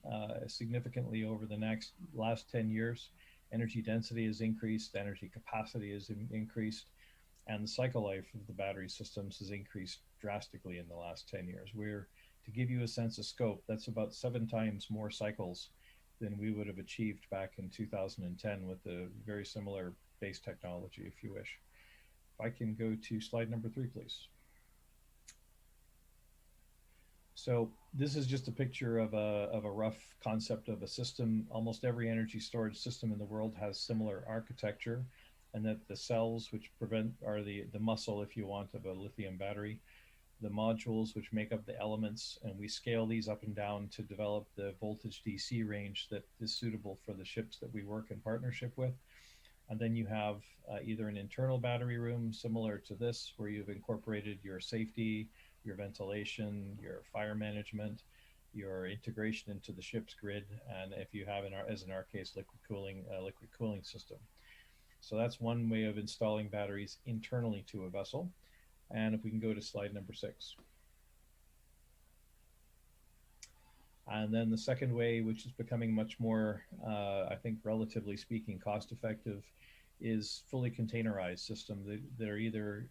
significantly over the last 10 years, energy density has increased, energy capacity has increased, and the cycle life of the battery systems has increased drastically in the last 10 years. To give you a sense of scope, that's about 7 times more cycles than we would have achieved back in 2010 with a very similar base technology, if you wish. If I can go to slide number 3, please. So this is just a picture of a rough concept of a system. Almost every energy storage system in the world has similar architecture, and that the cells, which are the muscle, if you want, of a lithium battery, the modules which make up the elements, and we scale these up and down to develop the voltage DC range that is suitable for the ships that we work in partnership with. And then you have either an internal battery room similar to this, where you've incorporated your safety, your ventilation, your fire management, your integration into the ship's grid, and if you have, as in our case, liquid cooling system. So that's one way of installing batteries internally to a vessel. And if we can go to slide number 6. And then the second way, which is becoming much more, I think, relatively speaking, cost effective, is fully containerized system that are either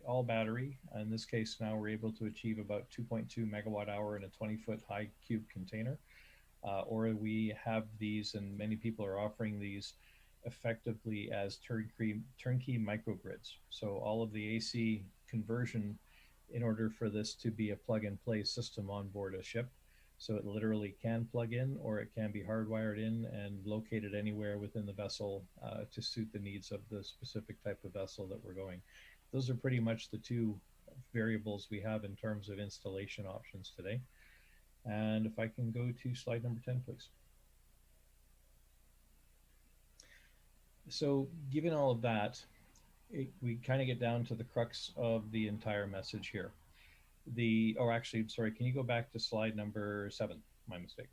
all battery. In this case, now we're able to achieve about 2.2 megawatt hour in a 20-foot high cube container. Or we have these, and many people are offering these effectively as turnkey microgrids. So all of the AC conversion, in order for this to be a plug-and-play system on board a ship, so it literally can plug in, or it can be hardwired in and located anywhere within the vessel to suit the needs of the specific type of vessel that we're going. Those are pretty much the 2 variables we have in terms of installation options today. And if I can go to slide number 10, please. So given all of that, we kind of get down to the crux of the entire message here. Sorry, can you go back to slide number 7? My mistake.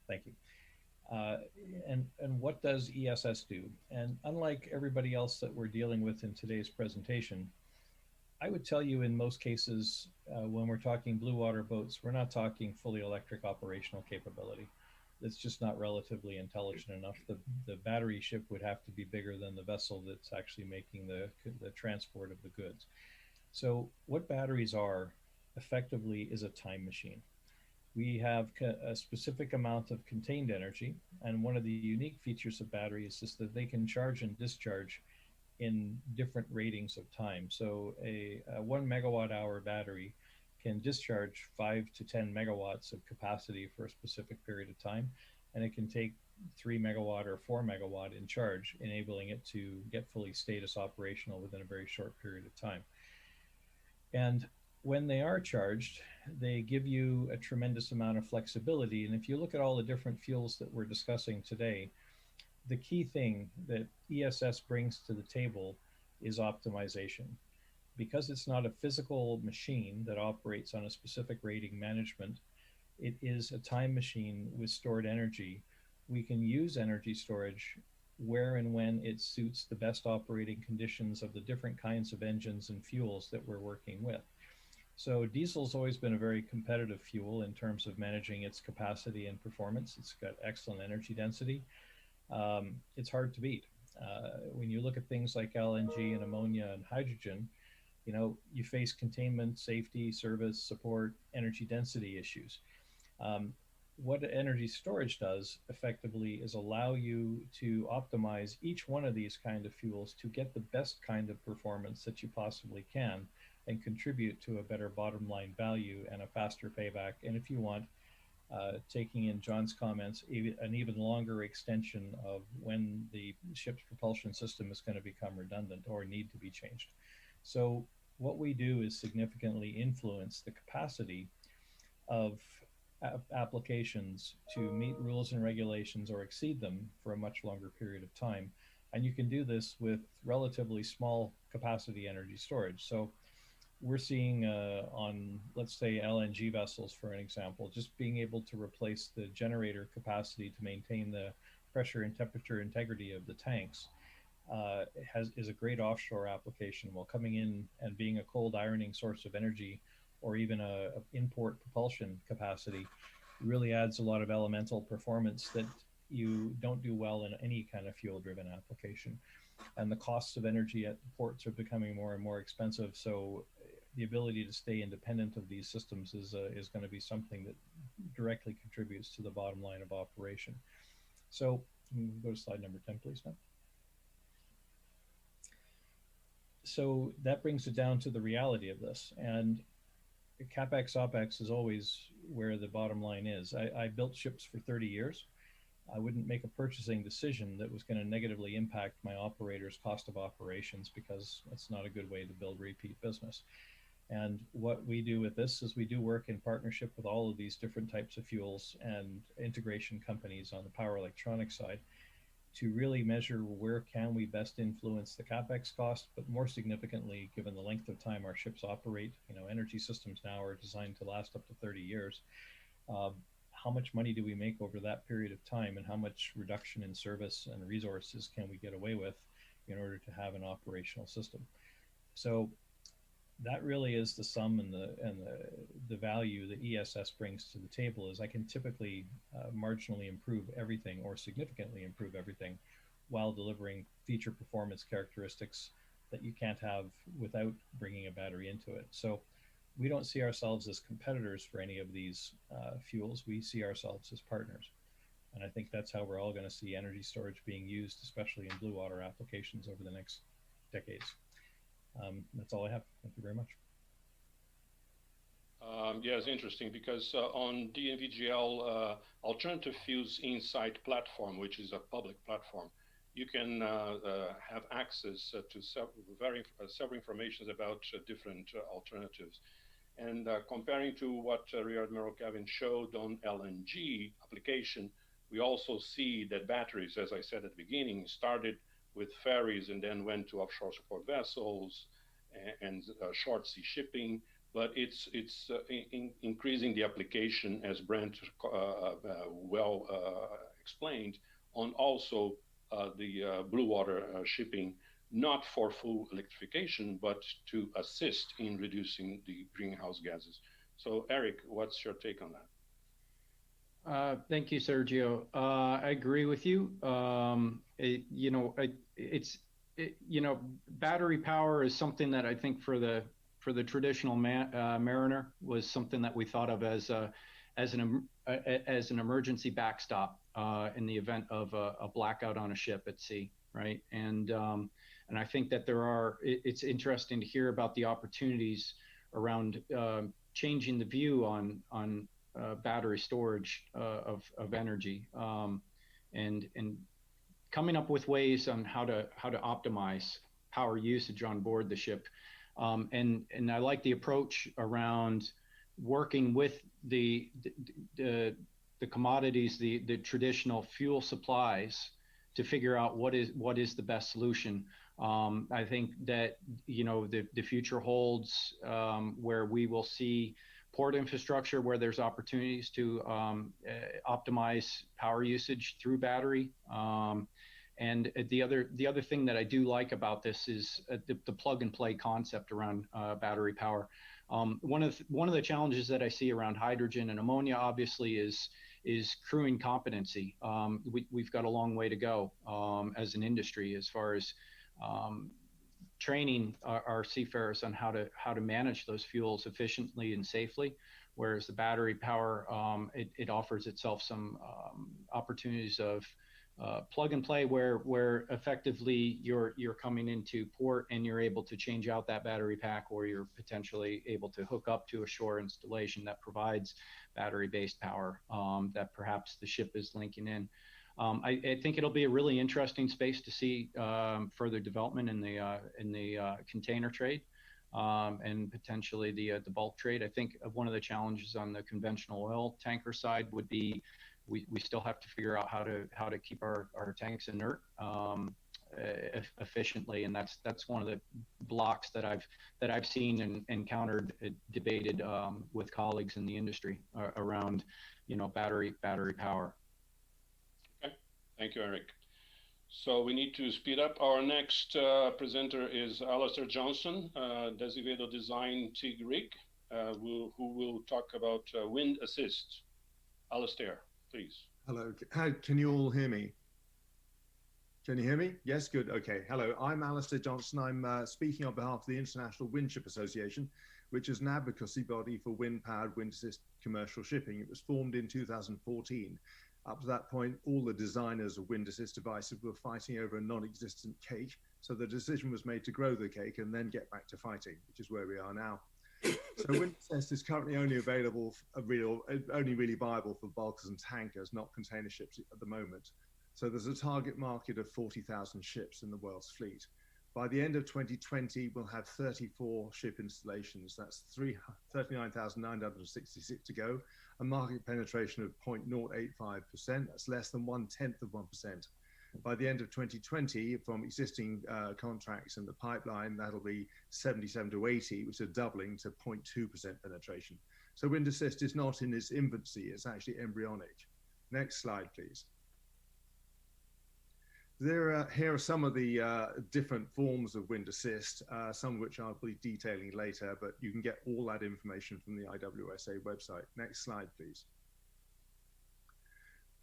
Thank you. And what does ESS do? And unlike everybody else that we're dealing with in today's presentation, I would tell you in most cases, when we're talking blue water boats, we're not talking fully electric operational capability. It's just not relatively intelligent enough. The battery ship would have to be bigger than the vessel that's actually making the transport of the goods. So what batteries are effectively is a time machine. We have a specific amount of contained energy, and one of the unique features of batteries is that they can charge and discharge in different ratings of time. So a 1 megawatt hour battery can discharge 5 to 10 megawatts of capacity for a specific period of time, and it can take 3 megawatt or 4 megawatt in charge, enabling it to get fully status operational within a very short period of time. And when they are charged, they give you a tremendous amount of flexibility. And if you look at all the different fuels that we're discussing today, the key thing that ESS brings to the table is optimization. Because it's not a physical machine that operates on a specific rating management, it is a time machine with stored energy. We can use energy storage where and when it suits the best operating conditions of the different kinds of engines and fuels that we're working with. So diesel's always been a very competitive fuel in terms of managing its capacity and performance. It's got excellent energy density. It's hard to beat. When you look at things like LNG and ammonia and hydrogen, you face containment, safety, service, support, energy density issues. What energy storage does effectively is allow you to optimize each one of these kind of fuels to get the best kind of performance that you possibly can and contribute to a better bottom line value and a faster payback. And if you want, taking in John's comments, an even longer extension of when the ship's propulsion system is going to become redundant or need to be changed. So what we do is significantly influence the capacity of applications to meet rules and regulations or exceed them for a much longer period of time. And you can do this with relatively small capacity energy storage. So we're seeing on, let's say, LNG vessels, for an example, just being able to replace the generator capacity to maintain the pressure and temperature integrity of the tanks is a great offshore application, while coming in and being a cold ironing source of energy or even a import propulsion capacity really adds a lot of elemental performance that you don't do well in any kind of fuel-driven application. And the costs of energy at ports are becoming more and more expensive. So the ability to stay independent of these systems is going to be something that directly contributes to the bottom line of operation. So go to slide number 10, please, now. So that brings it down to the reality of this. And CapEx, OPex is always where the bottom line is. I built ships for 30 years. I wouldn't make a purchasing decision that was going to negatively impact my operator's cost of operations, because that's not a good way to build repeat business. And what we do with this is we do work in partnership with all of these different types of fuels and integration companies on the power electronics side to really measure where can we best influence the CapEx cost, but more significantly, given the length of time our ships operate, energy systems now are designed to last up to 30 years. How much money do we make over that period of time, and how much reduction in service and resources can we get away with in order to have an operational system? So that really is the sum and the value that ESS brings to the table. Is I can typically marginally improve everything or significantly improve everything while delivering feature performance characteristics that you can't have without bringing a battery into it. So we don't see ourselves as competitors for any of these fuels. We see ourselves as partners. And I think that's how we're all going to see energy storage being used, especially in blue water applications over the next decades. That's all I have. Thank you very much. Yeah, it's interesting because on DNVGL Alternative Fuels Insight platform, which is a public platform, you can have access to several information about different alternatives. And comparing to what Rear Admiral Kevin showed on LNG application, we also see that batteries, as I said at the beginning, started with ferries and then went to offshore support vessels and short sea shipping, but it's increasing the application, as Brent well explained, on also the blue water shipping, not for full electrification, but to assist in reducing the greenhouse gases. So Eric, what's your take on that? Thank you, Sergio. I agree with you. Battery power is something that I think for the traditional mariner was something that we thought of as an emergency backstop in the event of a blackout on a ship at sea, right? And I think that it's interesting to hear about the opportunities around changing the view on battery storage of energy, and coming up with ways on how to optimize power usage on board the ship. And I like the approach around working with the commodities, the traditional fuel supplies, to figure out what is the best solution. I think that the future holds where we will see port infrastructure where there's opportunities to optimize power usage through battery. And the other thing that I do like about this is the plug and play concept around battery power. One of the challenges that I see around hydrogen and ammonia, obviously, is crewing competency. We've got a long way to go as an industry as far as training our seafarers on how to manage those fuels efficiently and safely. Whereas the battery power, it offers itself some opportunities of plug and play where effectively you're coming into port and you're able to change out that battery pack, or you're potentially able to hook up to a shore installation that provides battery-based power that perhaps the ship is linking in. I think it'll be a really interesting space to see further development in the container trade and potentially the bulk trade. I think one of the challenges on the conventional oil tanker side would be we still have to figure out how to keep our tanks inert efficiently, and that's one of the blocks that I've seen and encountered, debated with colleagues in the industry around battery power. Okay, thank you, Eric. So we need to speed up. Our next presenter is Alistair Johnson, Desevedo Design TIG rig, who will talk about wind assist. Alistair, please. Hello, can you all hear me? Can you hear me? Yes, good. Okay. Hello, I'm Alistair Johnson. I'm speaking on behalf of the International Windship Association, which is an advocacy body for wind-powered, wind-assist commercial shipping. It was formed in 2014. Up to that point, all the designers of wind-assist devices were fighting over a non-existent cake. So the decision was made to grow the cake and then get back to fighting, which is where we are now. So wind-assist is currently only available, only really viable for bulkers and tankers, not container ships at the moment. So there's a target market of 40,000 ships in the world's fleet. By the end of 2020, we'll have 34 ship installations. That's 39,966 to go, a market penetration of 0.085%. That's less than 1/10 of 1%. By the end of 2020, from existing contracts in the pipeline, that'll be 77 to 80, which is doubling to 0.2% penetration. So wind assist is not in its infancy, it's actually embryonic. Next slide, please. Here are some of the different forms of wind assist, some of which I'll be detailing later, but you can get all that information from the IWSA website. Next slide, please.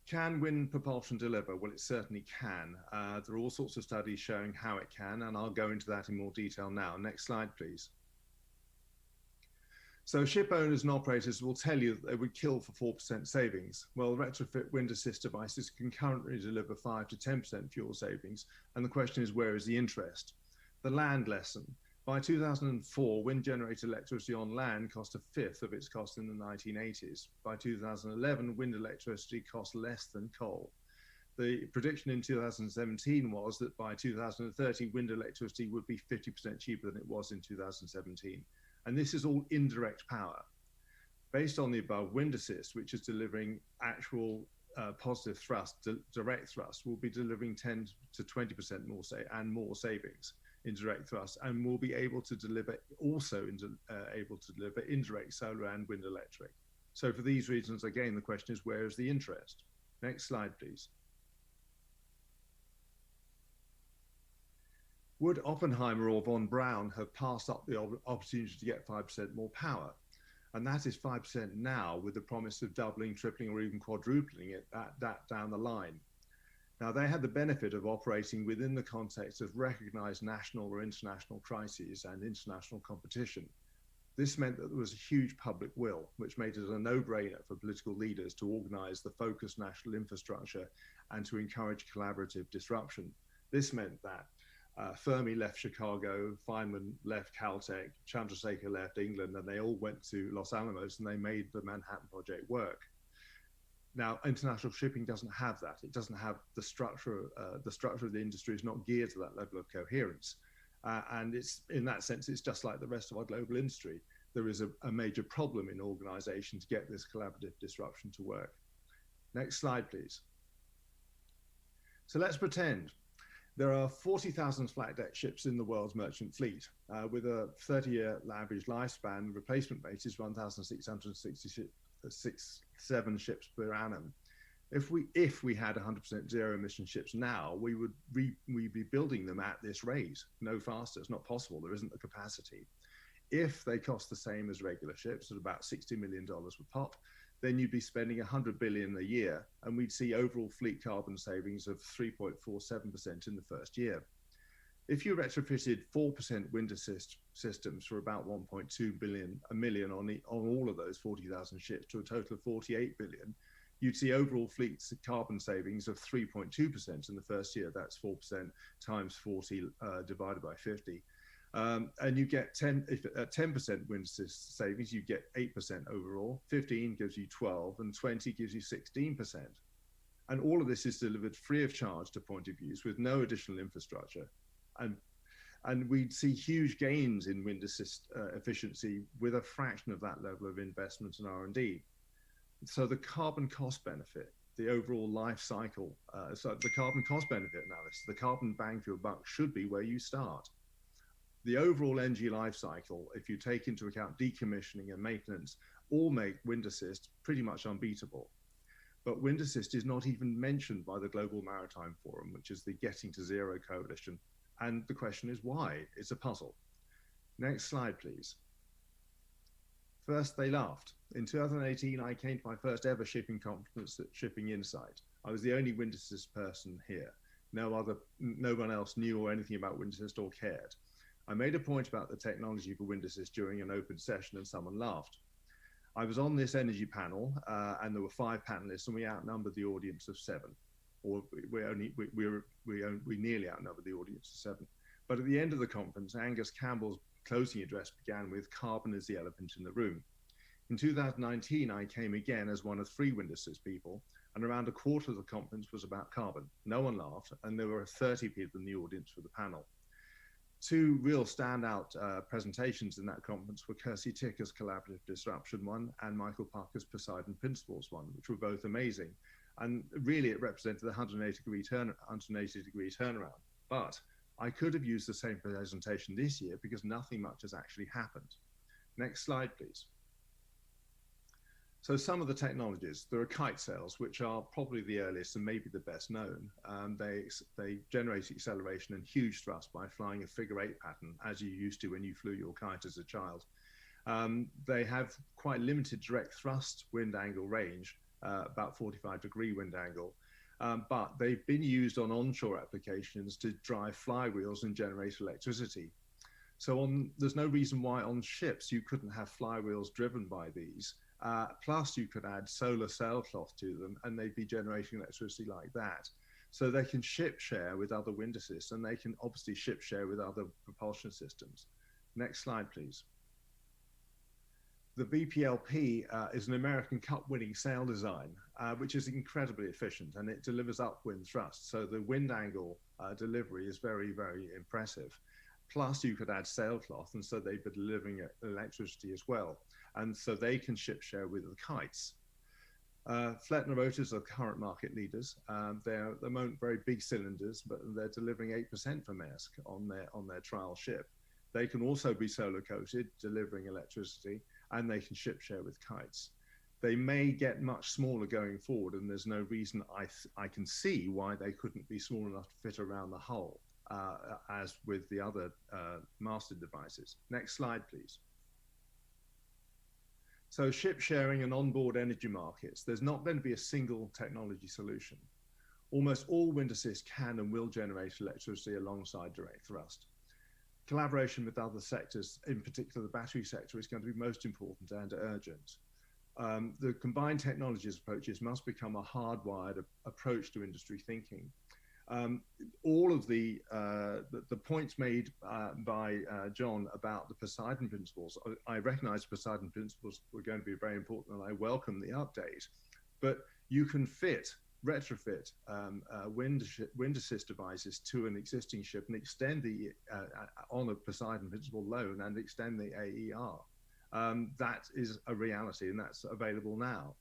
Can wind propulsion deliver? Well, it certainly can. There are all sorts of studies showing how it can, and I'll go into that in more detail now. Next slide, please. So ship owners and operators will tell you that they would kill for 4% savings. Well, retrofit wind assist devices can currently deliver 5 to 10% fuel savings. And the question is, where is the interest? The land lesson. By 2004, wind-generated electricity on land cost 1/5 of its cost in the 1980s. By 2011, wind electricity cost less than coal. The prediction in 2017 was that by 2030, wind electricity would be 50% cheaper than it was in 2017. And this is all indirect power. Based on the above, wind assist, which is delivering actual positive thrust, direct thrust, will be delivering 10 to 20% more savings in direct thrust, and will be able to deliver indirect solar and wind electric. So for these reasons, again, the question is, where is the interest? Next slide, please. Would Oppenheimer or von Braun have passed up the opportunity to get 5% more power? And that is 5% now, with the promise of doubling, tripling, or even quadrupling it that down the line. Now, they had the benefit of operating within the context of recognized national or international crises and international competition. This meant that there was a huge public will, which made it a no-brainer for political leaders to organize the focused national infrastructure and to encourage collaborative disruption. This meant that Fermi left Chicago, Feynman left Caltech, Chandrasekhar left England, and they all went to Los Alamos and they made the Manhattan Project work. Now, international shipping doesn't have that. It doesn't have the structure of the industry is not geared to that level of coherence. And it's, in that sense, it's just like the rest of our global industry. There is a major problem in organization to get this collaborative disruption to work. Next slide, please. So let's pretend there are 40,000 flat deck ships in the world's merchant fleet, with a 30-year average lifespan. Replacement rate is 1,667 ships per annum. If we had 100% zero emission ships now, we'd be building them at this rate, no faster. It's not possible. There isn't the capacity. If they cost the same as regular ships at about $60 million a pop, then you'd be spending $100 billion a year, and we'd see overall fleet carbon savings of 3.47% in the first year. If you retrofitted 4% wind assist systems for about 1.2 million on all of those 40,000 ships to a total of 48 billion, you'd see overall fleet carbon savings of 3.2% in the first year. That's 4% times 40 divided by 50. And you get 10% wind assist savings, you get 8% overall, 15 gives you 12, and 20 gives you 16%. And all of this is delivered free of charge to point of use with no additional infrastructure. And we'd see huge gains in wind assist efficiency with a fraction of that level of investment in R&D. So the carbon cost benefit, the overall life cycle, so the carbon cost benefit analysis, the carbon bang for your buck should be where you start. The overall energy life cycle, if you take into account decommissioning and maintenance, all make wind assist pretty much unbeatable. But wind assist is not even mentioned by the Global Maritime Forum, which is the Getting to Zero coalition. And the question is why? It's a puzzle. Next slide, please. First, they laughed. In 2018, I came to my first ever shipping conference at SHIPPINGinsite. I was the only wind assist person here. No one else knew or anything about wind assist or cared. I made a point about the technology for wind assist during an open session, and someone laughed. I was on this energy panel, and there were 5 panelists, and we outnumbered the audience of 7, or we nearly outnumbered the audience of 7. But at the end of the conference, Angus Campbell's closing address began with "Carbon is the elephant in the room." In 2019, I came again as one of 3 wind assist people, and around a quarter of the conference was about carbon. No one laughed, and there were 30 people in the audience for the panel. 2 real standout presentations in that conference were Kirsty Ticker's Collaborative Disruption one and Michael Parker's Poseidon Principles one, which were both amazing. And really, it represented the 180-degree turnaround. But I could have used the same presentation this year because nothing much has actually happened. Next slide, please. So some of the technologies, there are kite sails, which are probably the earliest and maybe the best known. They generate acceleration and huge thrust by flying a figure-8 pattern, as you used to when you flew your kite as a child. They have quite limited direct thrust wind angle range, about 45-degree wind angle, but they've been used on onshore applications to drive flywheels and generate electricity. So there's no reason why on ships you couldn't have flywheels driven by these. Plus you could add solar sailcloth to them and they'd be generating electricity like that. So they can ship share with other wind assists, and they can obviously ship share with other propulsion systems. Next slide, please. The BPLP is an American Cup winning sail design, which is incredibly efficient, and it delivers upwind thrust. So the wind angle delivery is very, very impressive. Plus you could add sailcloth, and so they'd be delivering electricity as well. And so they can ship share with the kites. Flettner rotors are current market leaders. They're at the moment very big cylinders, but they're delivering 8% for Maersk on their trial ship. They can also be solar coated, delivering electricity, and they can ship share with kites. They may get much smaller going forward, and there's no reason I can see why they couldn't be small enough to fit around the hull, as with the other masted devices. Next slide, please. So ship sharing and onboard energy markets, there's not going to be a single technology solution. Almost all wind assist can and will generate electricity alongside direct thrust. Collaboration with other sectors, in particular the battery sector, is going to be most important and urgent. The combined technologies approaches must become a hardwired approach to industry thinking. All of the points made by John about the Poseidon Principles, I recognize Poseidon Principles were going to be very important, and I welcome the update, but you can retrofit wind assist devices to an existing ship and extend on a Poseidon Principle loan and extend the AER. That is a reality, and that's available now.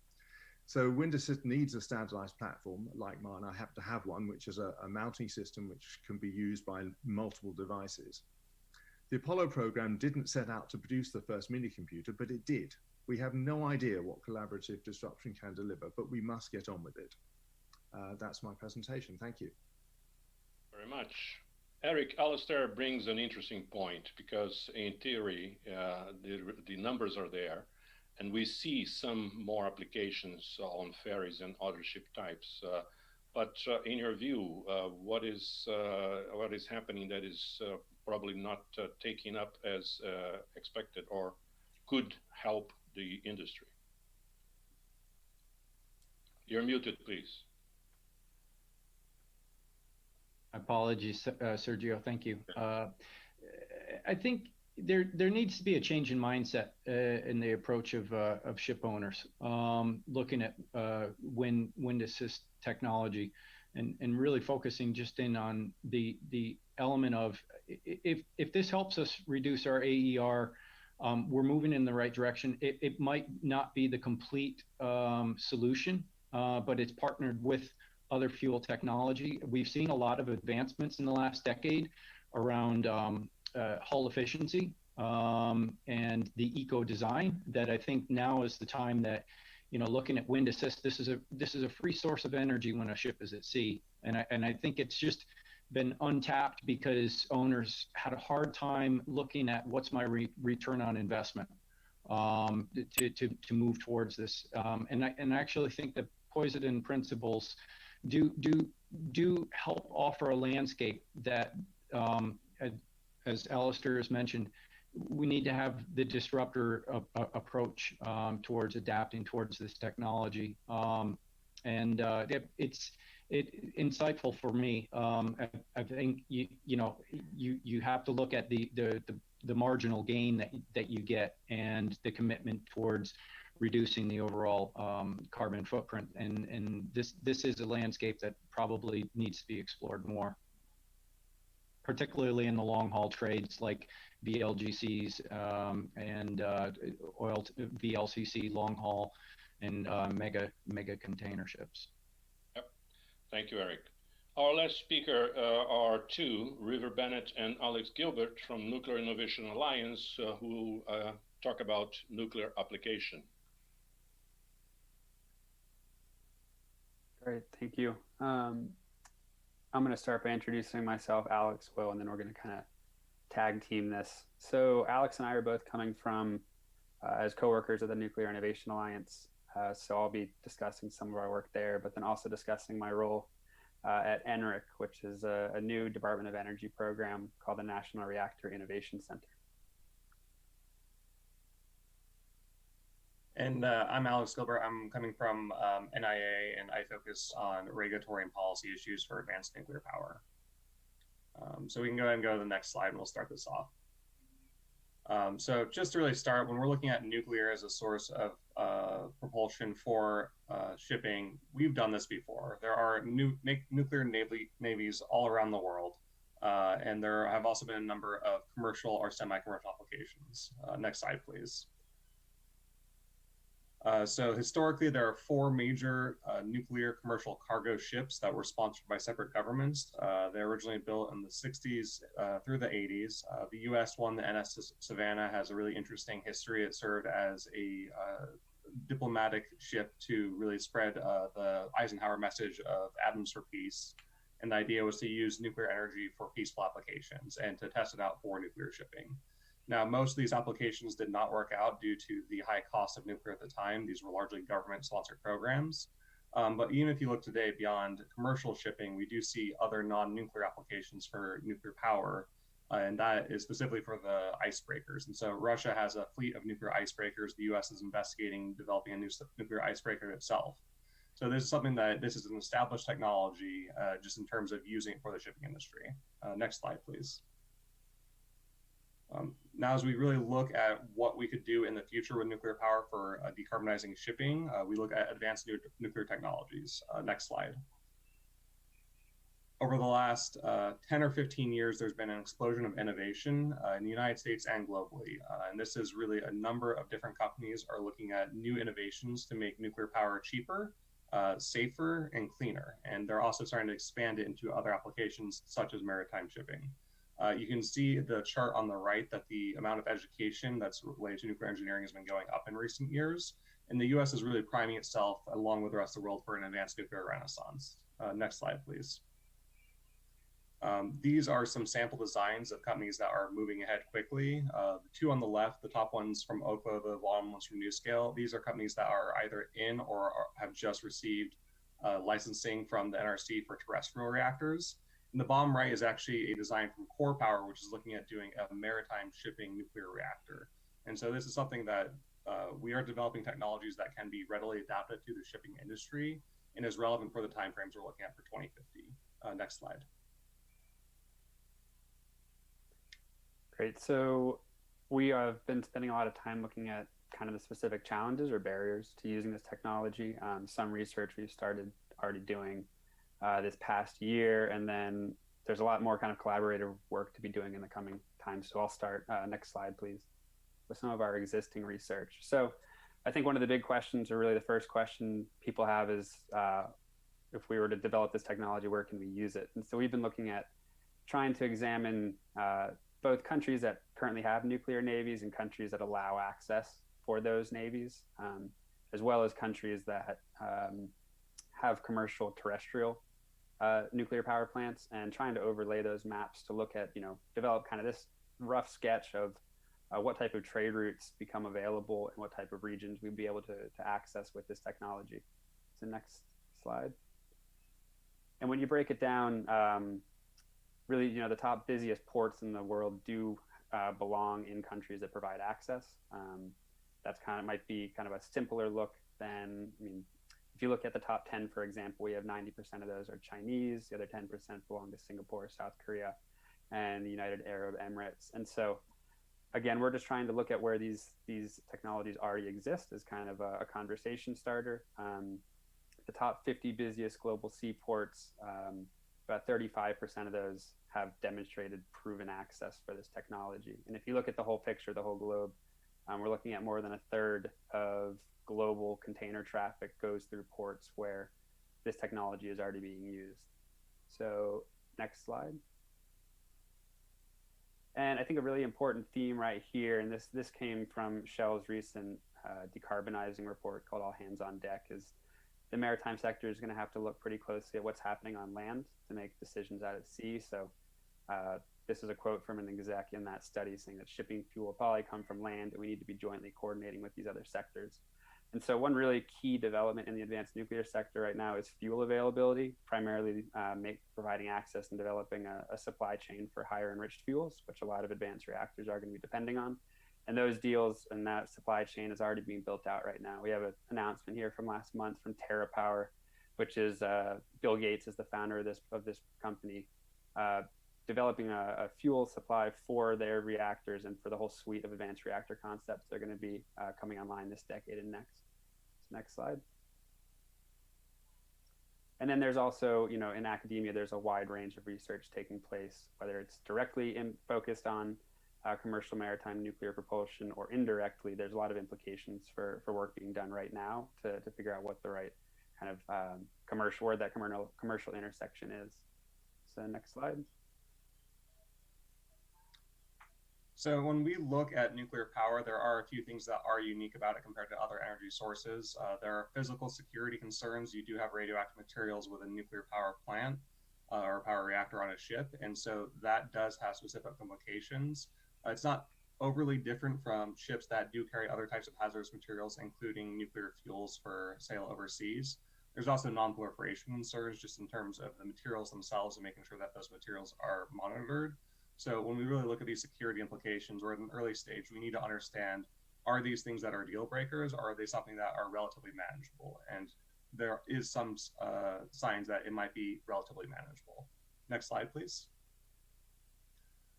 So wind assist needs a standardized platform like mine. I happen to have one, which is a mounting system which can be used by multiple devices. The Apollo program didn't set out to produce the first mini computer, but it did. We have no idea what collaborative disruption can deliver, but we must get on with it. That's my presentation. Thank you. Very much. Eric, Alistair brings an interesting point, because in theory, the numbers are there, and we see some more applications on ferries and other ship types. But in your view, what is happening that is probably not taking up as expected, or could help the industry? You're muted, please. Apologies, Sergio. Thank you. I think there needs to be a change in mindset in the approach of ship owners, looking at wind assist technology, and really focusing just in on the element of if this helps us reduce our AER, we're moving in the right direction. It might not be the complete solution, but it's partnered with other fuel technology. We've seen a lot of advancements in the last decade around hull efficiency and the eco design, that I think now is the time that, looking at wind assist, this is a free source of energy when a ship is at sea, and I think it's just been untapped because owners had a hard time looking at what's my return on investment. to move towards this. And I actually think that Poseidon principles do help offer a landscape that, as Alistair has mentioned, we need to have the disruptor approach towards adapting towards this technology. It's insightful for me. I think you have to look at the marginal gain that you get and the commitment towards reducing the overall carbon footprint. And this is a landscape that probably needs to be explored more, particularly in the long haul trades like VLGCs and oil VLCC long haul and mega container ships. Yep. Thank you, Eric. Our last speaker are two, River Bennett and Alex Gilbert from Nuclear Innovation Alliance, who talk about nuclear application. Great, thank you. I'm going to start by introducing myself, Alex will, and then we're going to kind of tag team this. So Alex and I are both coming from as co-workers of the Nuclear Innovation Alliance. So I'll be discussing some of our work there, but then also discussing my role at NRIC, which is a new Department of Energy program called the National Reactor Innovation Center. And I'm Alex Gilbert. I'm coming from NIA, and I focus on regulatory and policy issues for advanced nuclear power. So we can go ahead and go to the next slide, and we'll start this off. So just to really start, when we're looking at nuclear as a source of propulsion for shipping, we've done this before. There are nuclear navies all around the world, and there have also been a number of commercial or semi-commercial applications. Next slide, please. So historically, there are four major nuclear commercial cargo ships that were sponsored by separate governments. They were originally built in the 60s through the 80s. The US one, the NS Savannah, has a really interesting history. It served as a diplomatic ship to really spread the Eisenhower message of atoms for peace. And the idea was to use nuclear energy for peaceful applications and to test it out for nuclear shipping. Now, most of these applications did not work out due to the high cost of nuclear at the time. These were largely government-sponsored programs. But even if you look today beyond commercial shipping, we do see other non-nuclear applications for nuclear power, and that is specifically for the icebreakers. And so Russia has a fleet of nuclear icebreakers. The US is investigating developing a new nuclear icebreaker itself. So this is something that this is an established technology just in terms of using it for the shipping industry. Next slide, please. Now, as we really look at what we could do in the future with nuclear power for decarbonizing shipping, we look at advanced nuclear technologies. Next slide. Over the last 10 or 15 years, there's been an explosion of innovation in the United States and globally. And this is really a number of different companies are looking at new innovations to make nuclear power cheaper, safer, and cleaner. And they're also starting to expand it into other applications such as maritime shipping. You can see the chart on the right that the amount of education that's related to nuclear engineering has been going up in recent years. And the US is really priming itself along with the rest of the world for an advanced nuclear renaissance. Next slide, please. These are some sample designs of companies that are moving ahead quickly. The two on the left, the top one's from Oklo, the bottom one's from NuScale. These are companies that are either in or have just received licensing from the NRC for terrestrial reactors. And the bottom right is actually a design from Core Power, which is looking at doing a maritime shipping nuclear reactor. And so this is something that we are developing technologies that can be readily adapted to the shipping industry and is relevant for the timeframes we're looking at for 2050. Next slide. Great. So we have been spending a lot of time looking at kind of the specific challenges or barriers to using this technology. Some research we've started already doing this past year, and then there's a lot more kind of collaborative work to be doing in the coming time. So I'll start, next slide, please, with some of our existing research. So I think one of the big questions, or really the first question people have is, if we were to develop this technology, where can we use it? And so we've been looking at trying to examine both countries that currently have nuclear navies and countries that allow access for those navies, as well as countries that have commercial terrestrial nuclear power plants, and trying to overlay those maps to look at, develop kind of this rough sketch of what type of trade routes become available and what type of regions we'd be able to access with this technology. So next slide. And when you break it down, really, you know, the top busiest ports in the world do belong in countries that provide access. That's might be kind of a simpler look than, I mean, if you look at the top 10, for example, we have 90% of those are Chinese, the other 10% belong to Singapore, South Korea, and the United Arab Emirates. And so, again, we're just trying to look at where these technologies already exist as kind of a conversation starter. The top 50 busiest global seaports, about 35% of those have demonstrated proven access for this technology. And if you look at the whole picture, the whole globe, we're looking at more than a third of global container traffic goes through ports where this technology is already being used. So next slide. And I think a really important theme right here, and this came from Shell's recent decarbonizing report called All Hands on Deck, is the maritime sector is going to have to look pretty closely at what's happening on land to make decisions out at sea. So this is a quote from an exec in that study saying that shipping fuel will probably come from land, and we need to be jointly coordinating with these other sectors. And so one really key development in the advanced nuclear sector right now is fuel availability, primarily providing access and developing a supply chain for higher enriched fuels, which a lot of advanced reactors are going to be depending on. And those deals and that supply chain is already being built out right now. We have an announcement here from last month from TerraPower, which is Bill Gates is the founder of this company, developing a fuel supply for their reactors and for the whole suite of advanced reactor concepts they're going to be coming online this decade and next. So next slide. And then there's also, you know, in academia, there's a wide range of research taking place, whether it's directly focused on commercial maritime nuclear propulsion or indirectly. There's a lot of implications for work being done right now to figure out what the right kind of commercial intersection is. So next slide. So when we look at nuclear power, there are a few things that are unique about it compared to other energy sources. There are physical security concerns. You do have radioactive materials with a nuclear power plant or a power reactor on a ship. And so that does have specific implications. It's not overly different from ships that do carry other types of hazardous materials, including nuclear fuels for sale overseas. There's also non-proliferation concerns just in terms of the materials themselves and making sure that those materials are monitored. So when we really look at these security implications, we're at an early stage, we need to understand, are these things that are deal breakers, or are they something that are relatively manageable? And there is some signs that it might be relatively manageable. Next slide, please.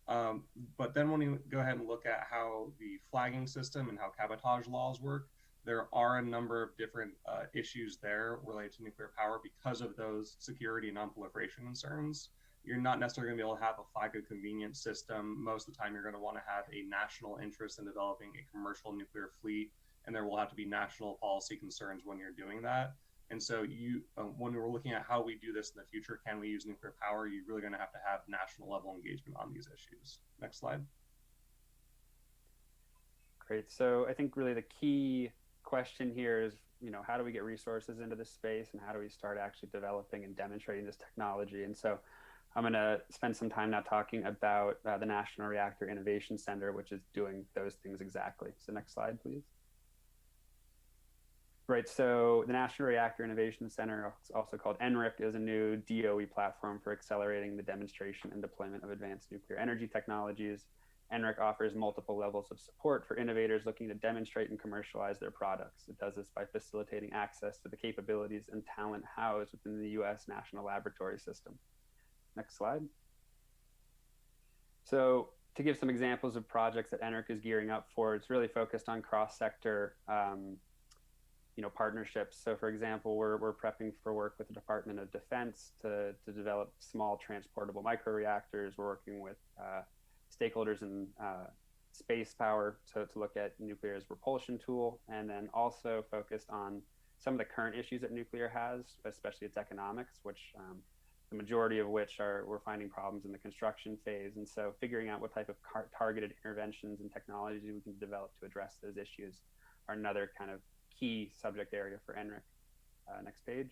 But then when you go ahead and look at how the flagging system and how cabotage laws work, there are a number of different issues there related to nuclear power because of those security and non-proliferation concerns. You're not necessarily going to be able to have a flag of convenience system. Most of the time, you're going to want to have a national interest in developing a commercial nuclear fleet, and there will have to be national policy concerns when you're doing that. And so when we're looking at how we do this in the future, can we use nuclear power? You're really going to have national level engagement on these issues. Next slide. Great. So I think really the key question here is, you know, how do we get resources into this space, and how do we start actually developing and demonstrating this technology? And so I'm going to spend some time now talking about the National Reactor Innovation Center, which is doing those things exactly. So next slide, please. Right, so the National Reactor Innovation Center, also called NRIC, is a new DOE platform for accelerating the demonstration and deployment of advanced nuclear energy technologies. NRIC offers multiple levels of support for innovators looking to demonstrate and commercialize their products. It does this by facilitating access to the capabilities and talent housed within the U.S. National Laboratory System. Next slide. So to give some examples of projects that NRIC is gearing up for, it's really focused on cross-sector partnerships. So for example, we're prepping for work with the Department of Defense to develop small transportable microreactors. We're working with stakeholders in space power to look at nuclear as a propulsion tool, and then also focused on some of the current issues that nuclear has, especially its economics, which the majority of which we're finding problems in the construction phase. And so figuring out what type of targeted interventions and technologies we can develop to address those issues are another kind of key subject area for NRIC. Next page.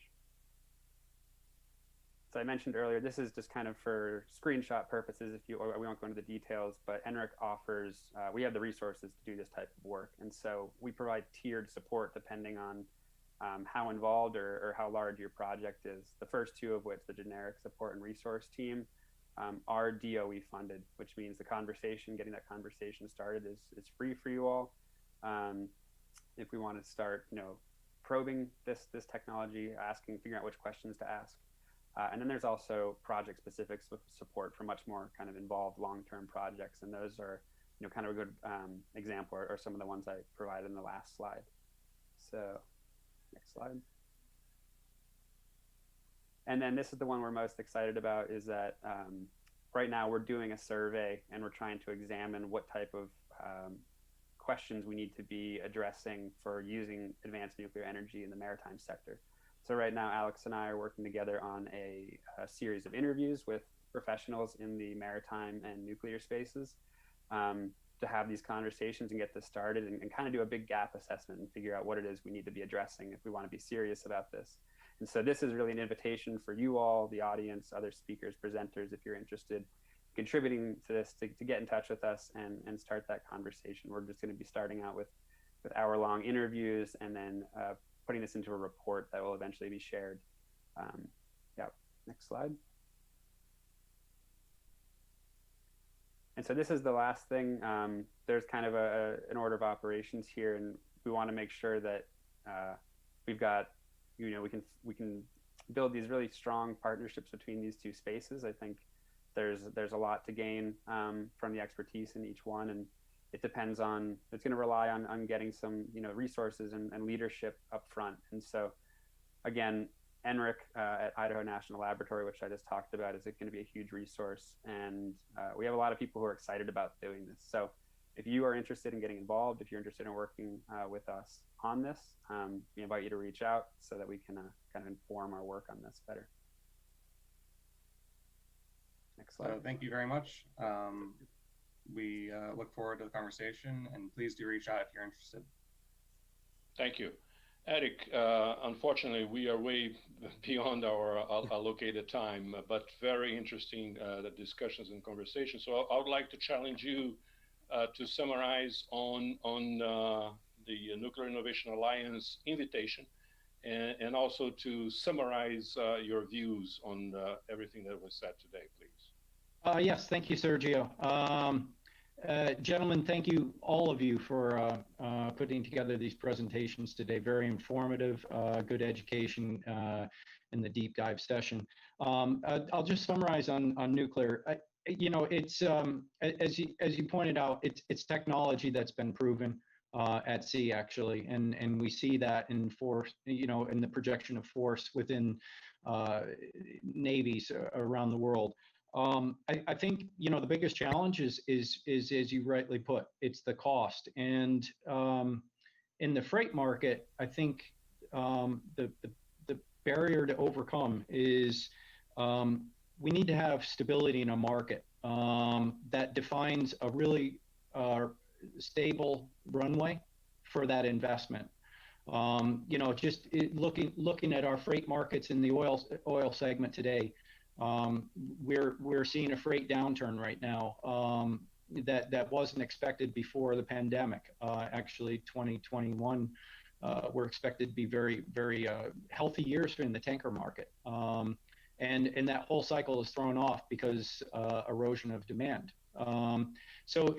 So I mentioned earlier, this is just kind of for screenshot purposes. If you, or we won't go into the details, but NREC offers, we have the resources to do this type of work. And so we provide tiered support depending on how involved or how large your project is. The first two of which, the generic support and resource team, are DOE funded, which means the conversation, getting that conversation started is free for you all. If we want to start, probing this technology, figuring out which questions to ask. And then there's also project-specific support for much more kind of involved long-term projects, and those are, kind of a good example, or some of the ones I provided in the last slide. So, next slide. And then this is the one we're most excited about, is that right now we're doing a survey and we're trying to examine what type of questions we need to be addressing for using advanced nuclear energy in the maritime sector. So right now, Alex and I are working together on a series of interviews with professionals in the maritime and nuclear spaces to have these conversations and get this started and kind of do a big gap assessment and figure out what it is we need to be addressing if we want to be serious about this. And so this is really an invitation for you all, the audience, other speakers, presenters, if you're interested in contributing to this, to get in touch with us and start that conversation. We're just going to be starting out with hour-long interviews and then putting this into a report that will eventually be shared. Yeah, next slide. And so this is the last thing. There's kind of an order of operations here, and we want to make sure that we've got, we can build these really strong partnerships between these two spaces. I think there's a lot to gain from the expertise in each one, and it depends on, it's going to rely on getting some resources and leadership up front. And so again, NREC at Idaho National Laboratory, which I just talked about, is going to be a huge resource, and we have a lot of people who are excited about doing this. So if you are interested in getting involved, if you're interested in working with us on this, we invite you to reach out so that we can kind of inform our work on this better. Next slide. So thank you very much. We look forward to the conversation, and please do reach out if you're interested. Thank you. Eric, unfortunately, we are way beyond our allocated time, but very interesting the discussions and conversations. So I would like to challenge you to summarize on the Nuclear Innovation Alliance invitation, and also to summarize your views on everything that was said today, please. Yes, thank you, Sergio. Gentlemen, thank you, all of you, for putting together these presentations today. Very informative, good education in the deep dive session. I'll just summarize on nuclear. It's as you pointed out, it's technology that's been proven at sea, actually, and we see that in force, in the projection of force within navies around the world. I think the biggest challenge is as you rightly put, it's the cost. And in the freight market, I think the barrier to overcome is we need to have stability in a market that defines a really stable runway for that investment. Just looking at our freight markets in the oil segment today. We're seeing a freight downturn right now that wasn't expected before the pandemic. Actually, 2021 we're expected to be very, very healthy years in the tanker market, and that whole cycle is thrown off because erosion of demand. So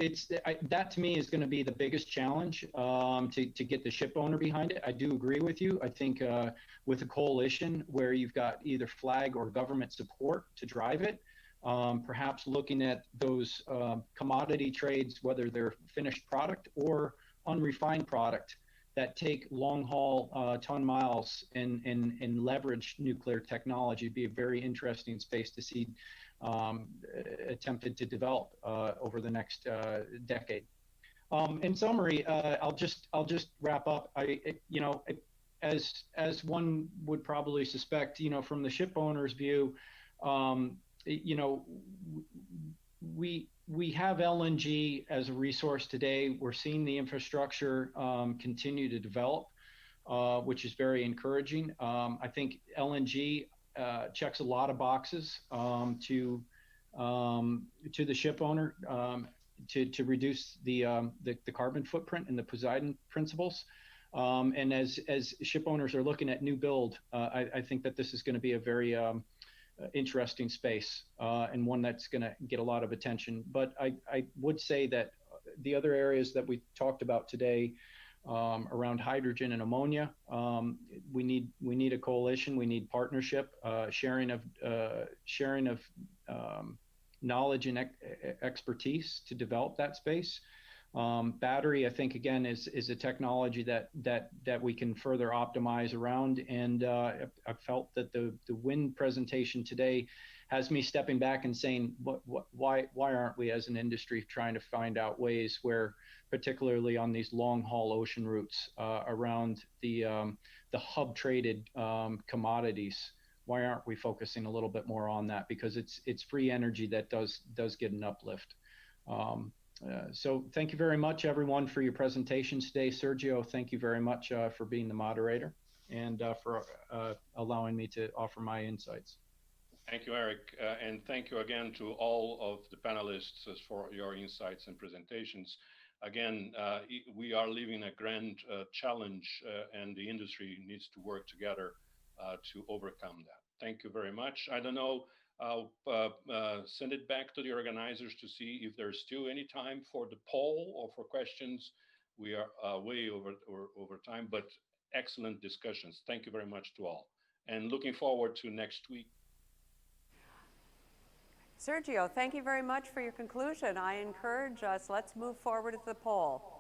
that to me is going to be the biggest challenge to get the ship owner behind it. I do agree with you. I think with a coalition where you've got either flag or government support to drive it, perhaps looking at those commodity trades, whether they're finished product or unrefined product, that take long haul ton miles and leverage nuclear technology, would be a very interesting space to see attempted to develop over the next decade. In summary, I'll just wrap up. As one would probably suspect, from the ship owner's view, we have LNG as a resource today. We're seeing the infrastructure continue to develop, which is very encouraging. I think LNG checks a lot of boxes to the ship owner to reduce the carbon footprint and the Poseidon principles. And as ship owners are looking at new build, I think that this is going to be a very interesting space and one that's going to get a lot of attention. But I would say that the other areas that we talked about today around hydrogen and ammonia, we need a coalition, we need partnership, sharing of knowledge and expertise to develop that space. Battery, I think, again, is a technology that we can further optimize around. And I felt that the wind presentation today has me stepping back and saying, why aren't we as an industry trying to find out ways where, particularly on these long haul ocean routes around the hub traded commodities, why aren't we focusing a little bit more on that? Because it's free energy that does get an uplift. So thank you very much, everyone, for your presentations today. Sergio, thank you very much for being the moderator and for allowing me to offer my insights. Thank you, Eric. And thank you again to all of the panelists for your insights and presentations. Again, we are living a grand challenge and the industry needs to work together to overcome that. Thank you very much. I don't know, I'll send it back to the organizers to see if there's still any time for the poll or for questions. We are way over time, but excellent discussions. Thank you very much to all. And looking forward to next week. Sergio, thank you very much for your conclusion. I encourage us, let's move forward with the poll.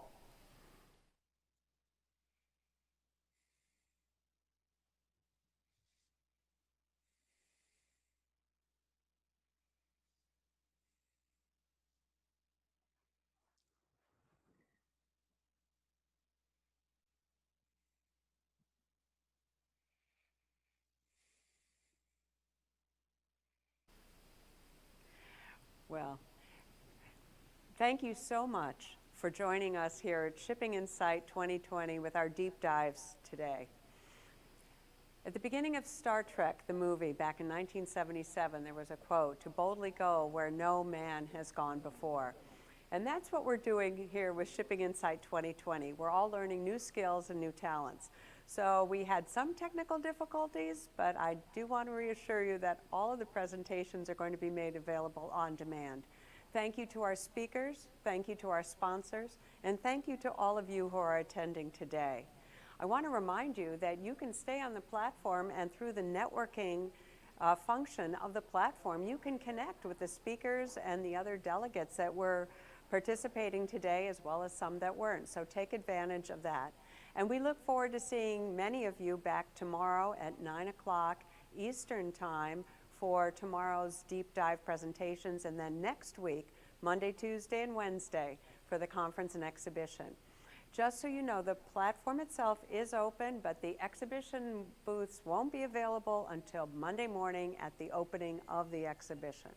Well, thank you so much for joining us here at Shipping Insight 2020 with our deep dives today. At the beginning of Star Trek, the movie, back in 1977, there was a quote, "To boldly go where no man has gone before." And that's what we're doing here with Shipping Insight 2020. We're all learning new skills and new talents. So we had some technical difficulties, but I do want to reassure you that all of the presentations are going to be made available on demand. Thank you to our speakers, thank you to our sponsors, and thank you to all of you who are attending today. I want to remind you that you can stay on the platform, and through the networking function of the platform, you can connect with the speakers and the other delegates that were participating today, as well as some that weren't. So take advantage of that. And we look forward to seeing many of you back tomorrow at 9 o'clock Eastern Time for tomorrow's deep dive presentations, and then next week, Monday, Tuesday, and Wednesday for the conference and exhibition. Just so you know, the platform itself is open, but the exhibition booths won't be available until Monday morning at the opening of the exhibition.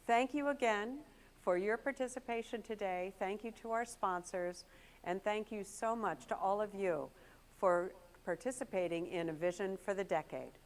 Thank you again for your participation today. Thank you to our sponsors, and thank you so much to all of you for participating in A Vision for the Decade.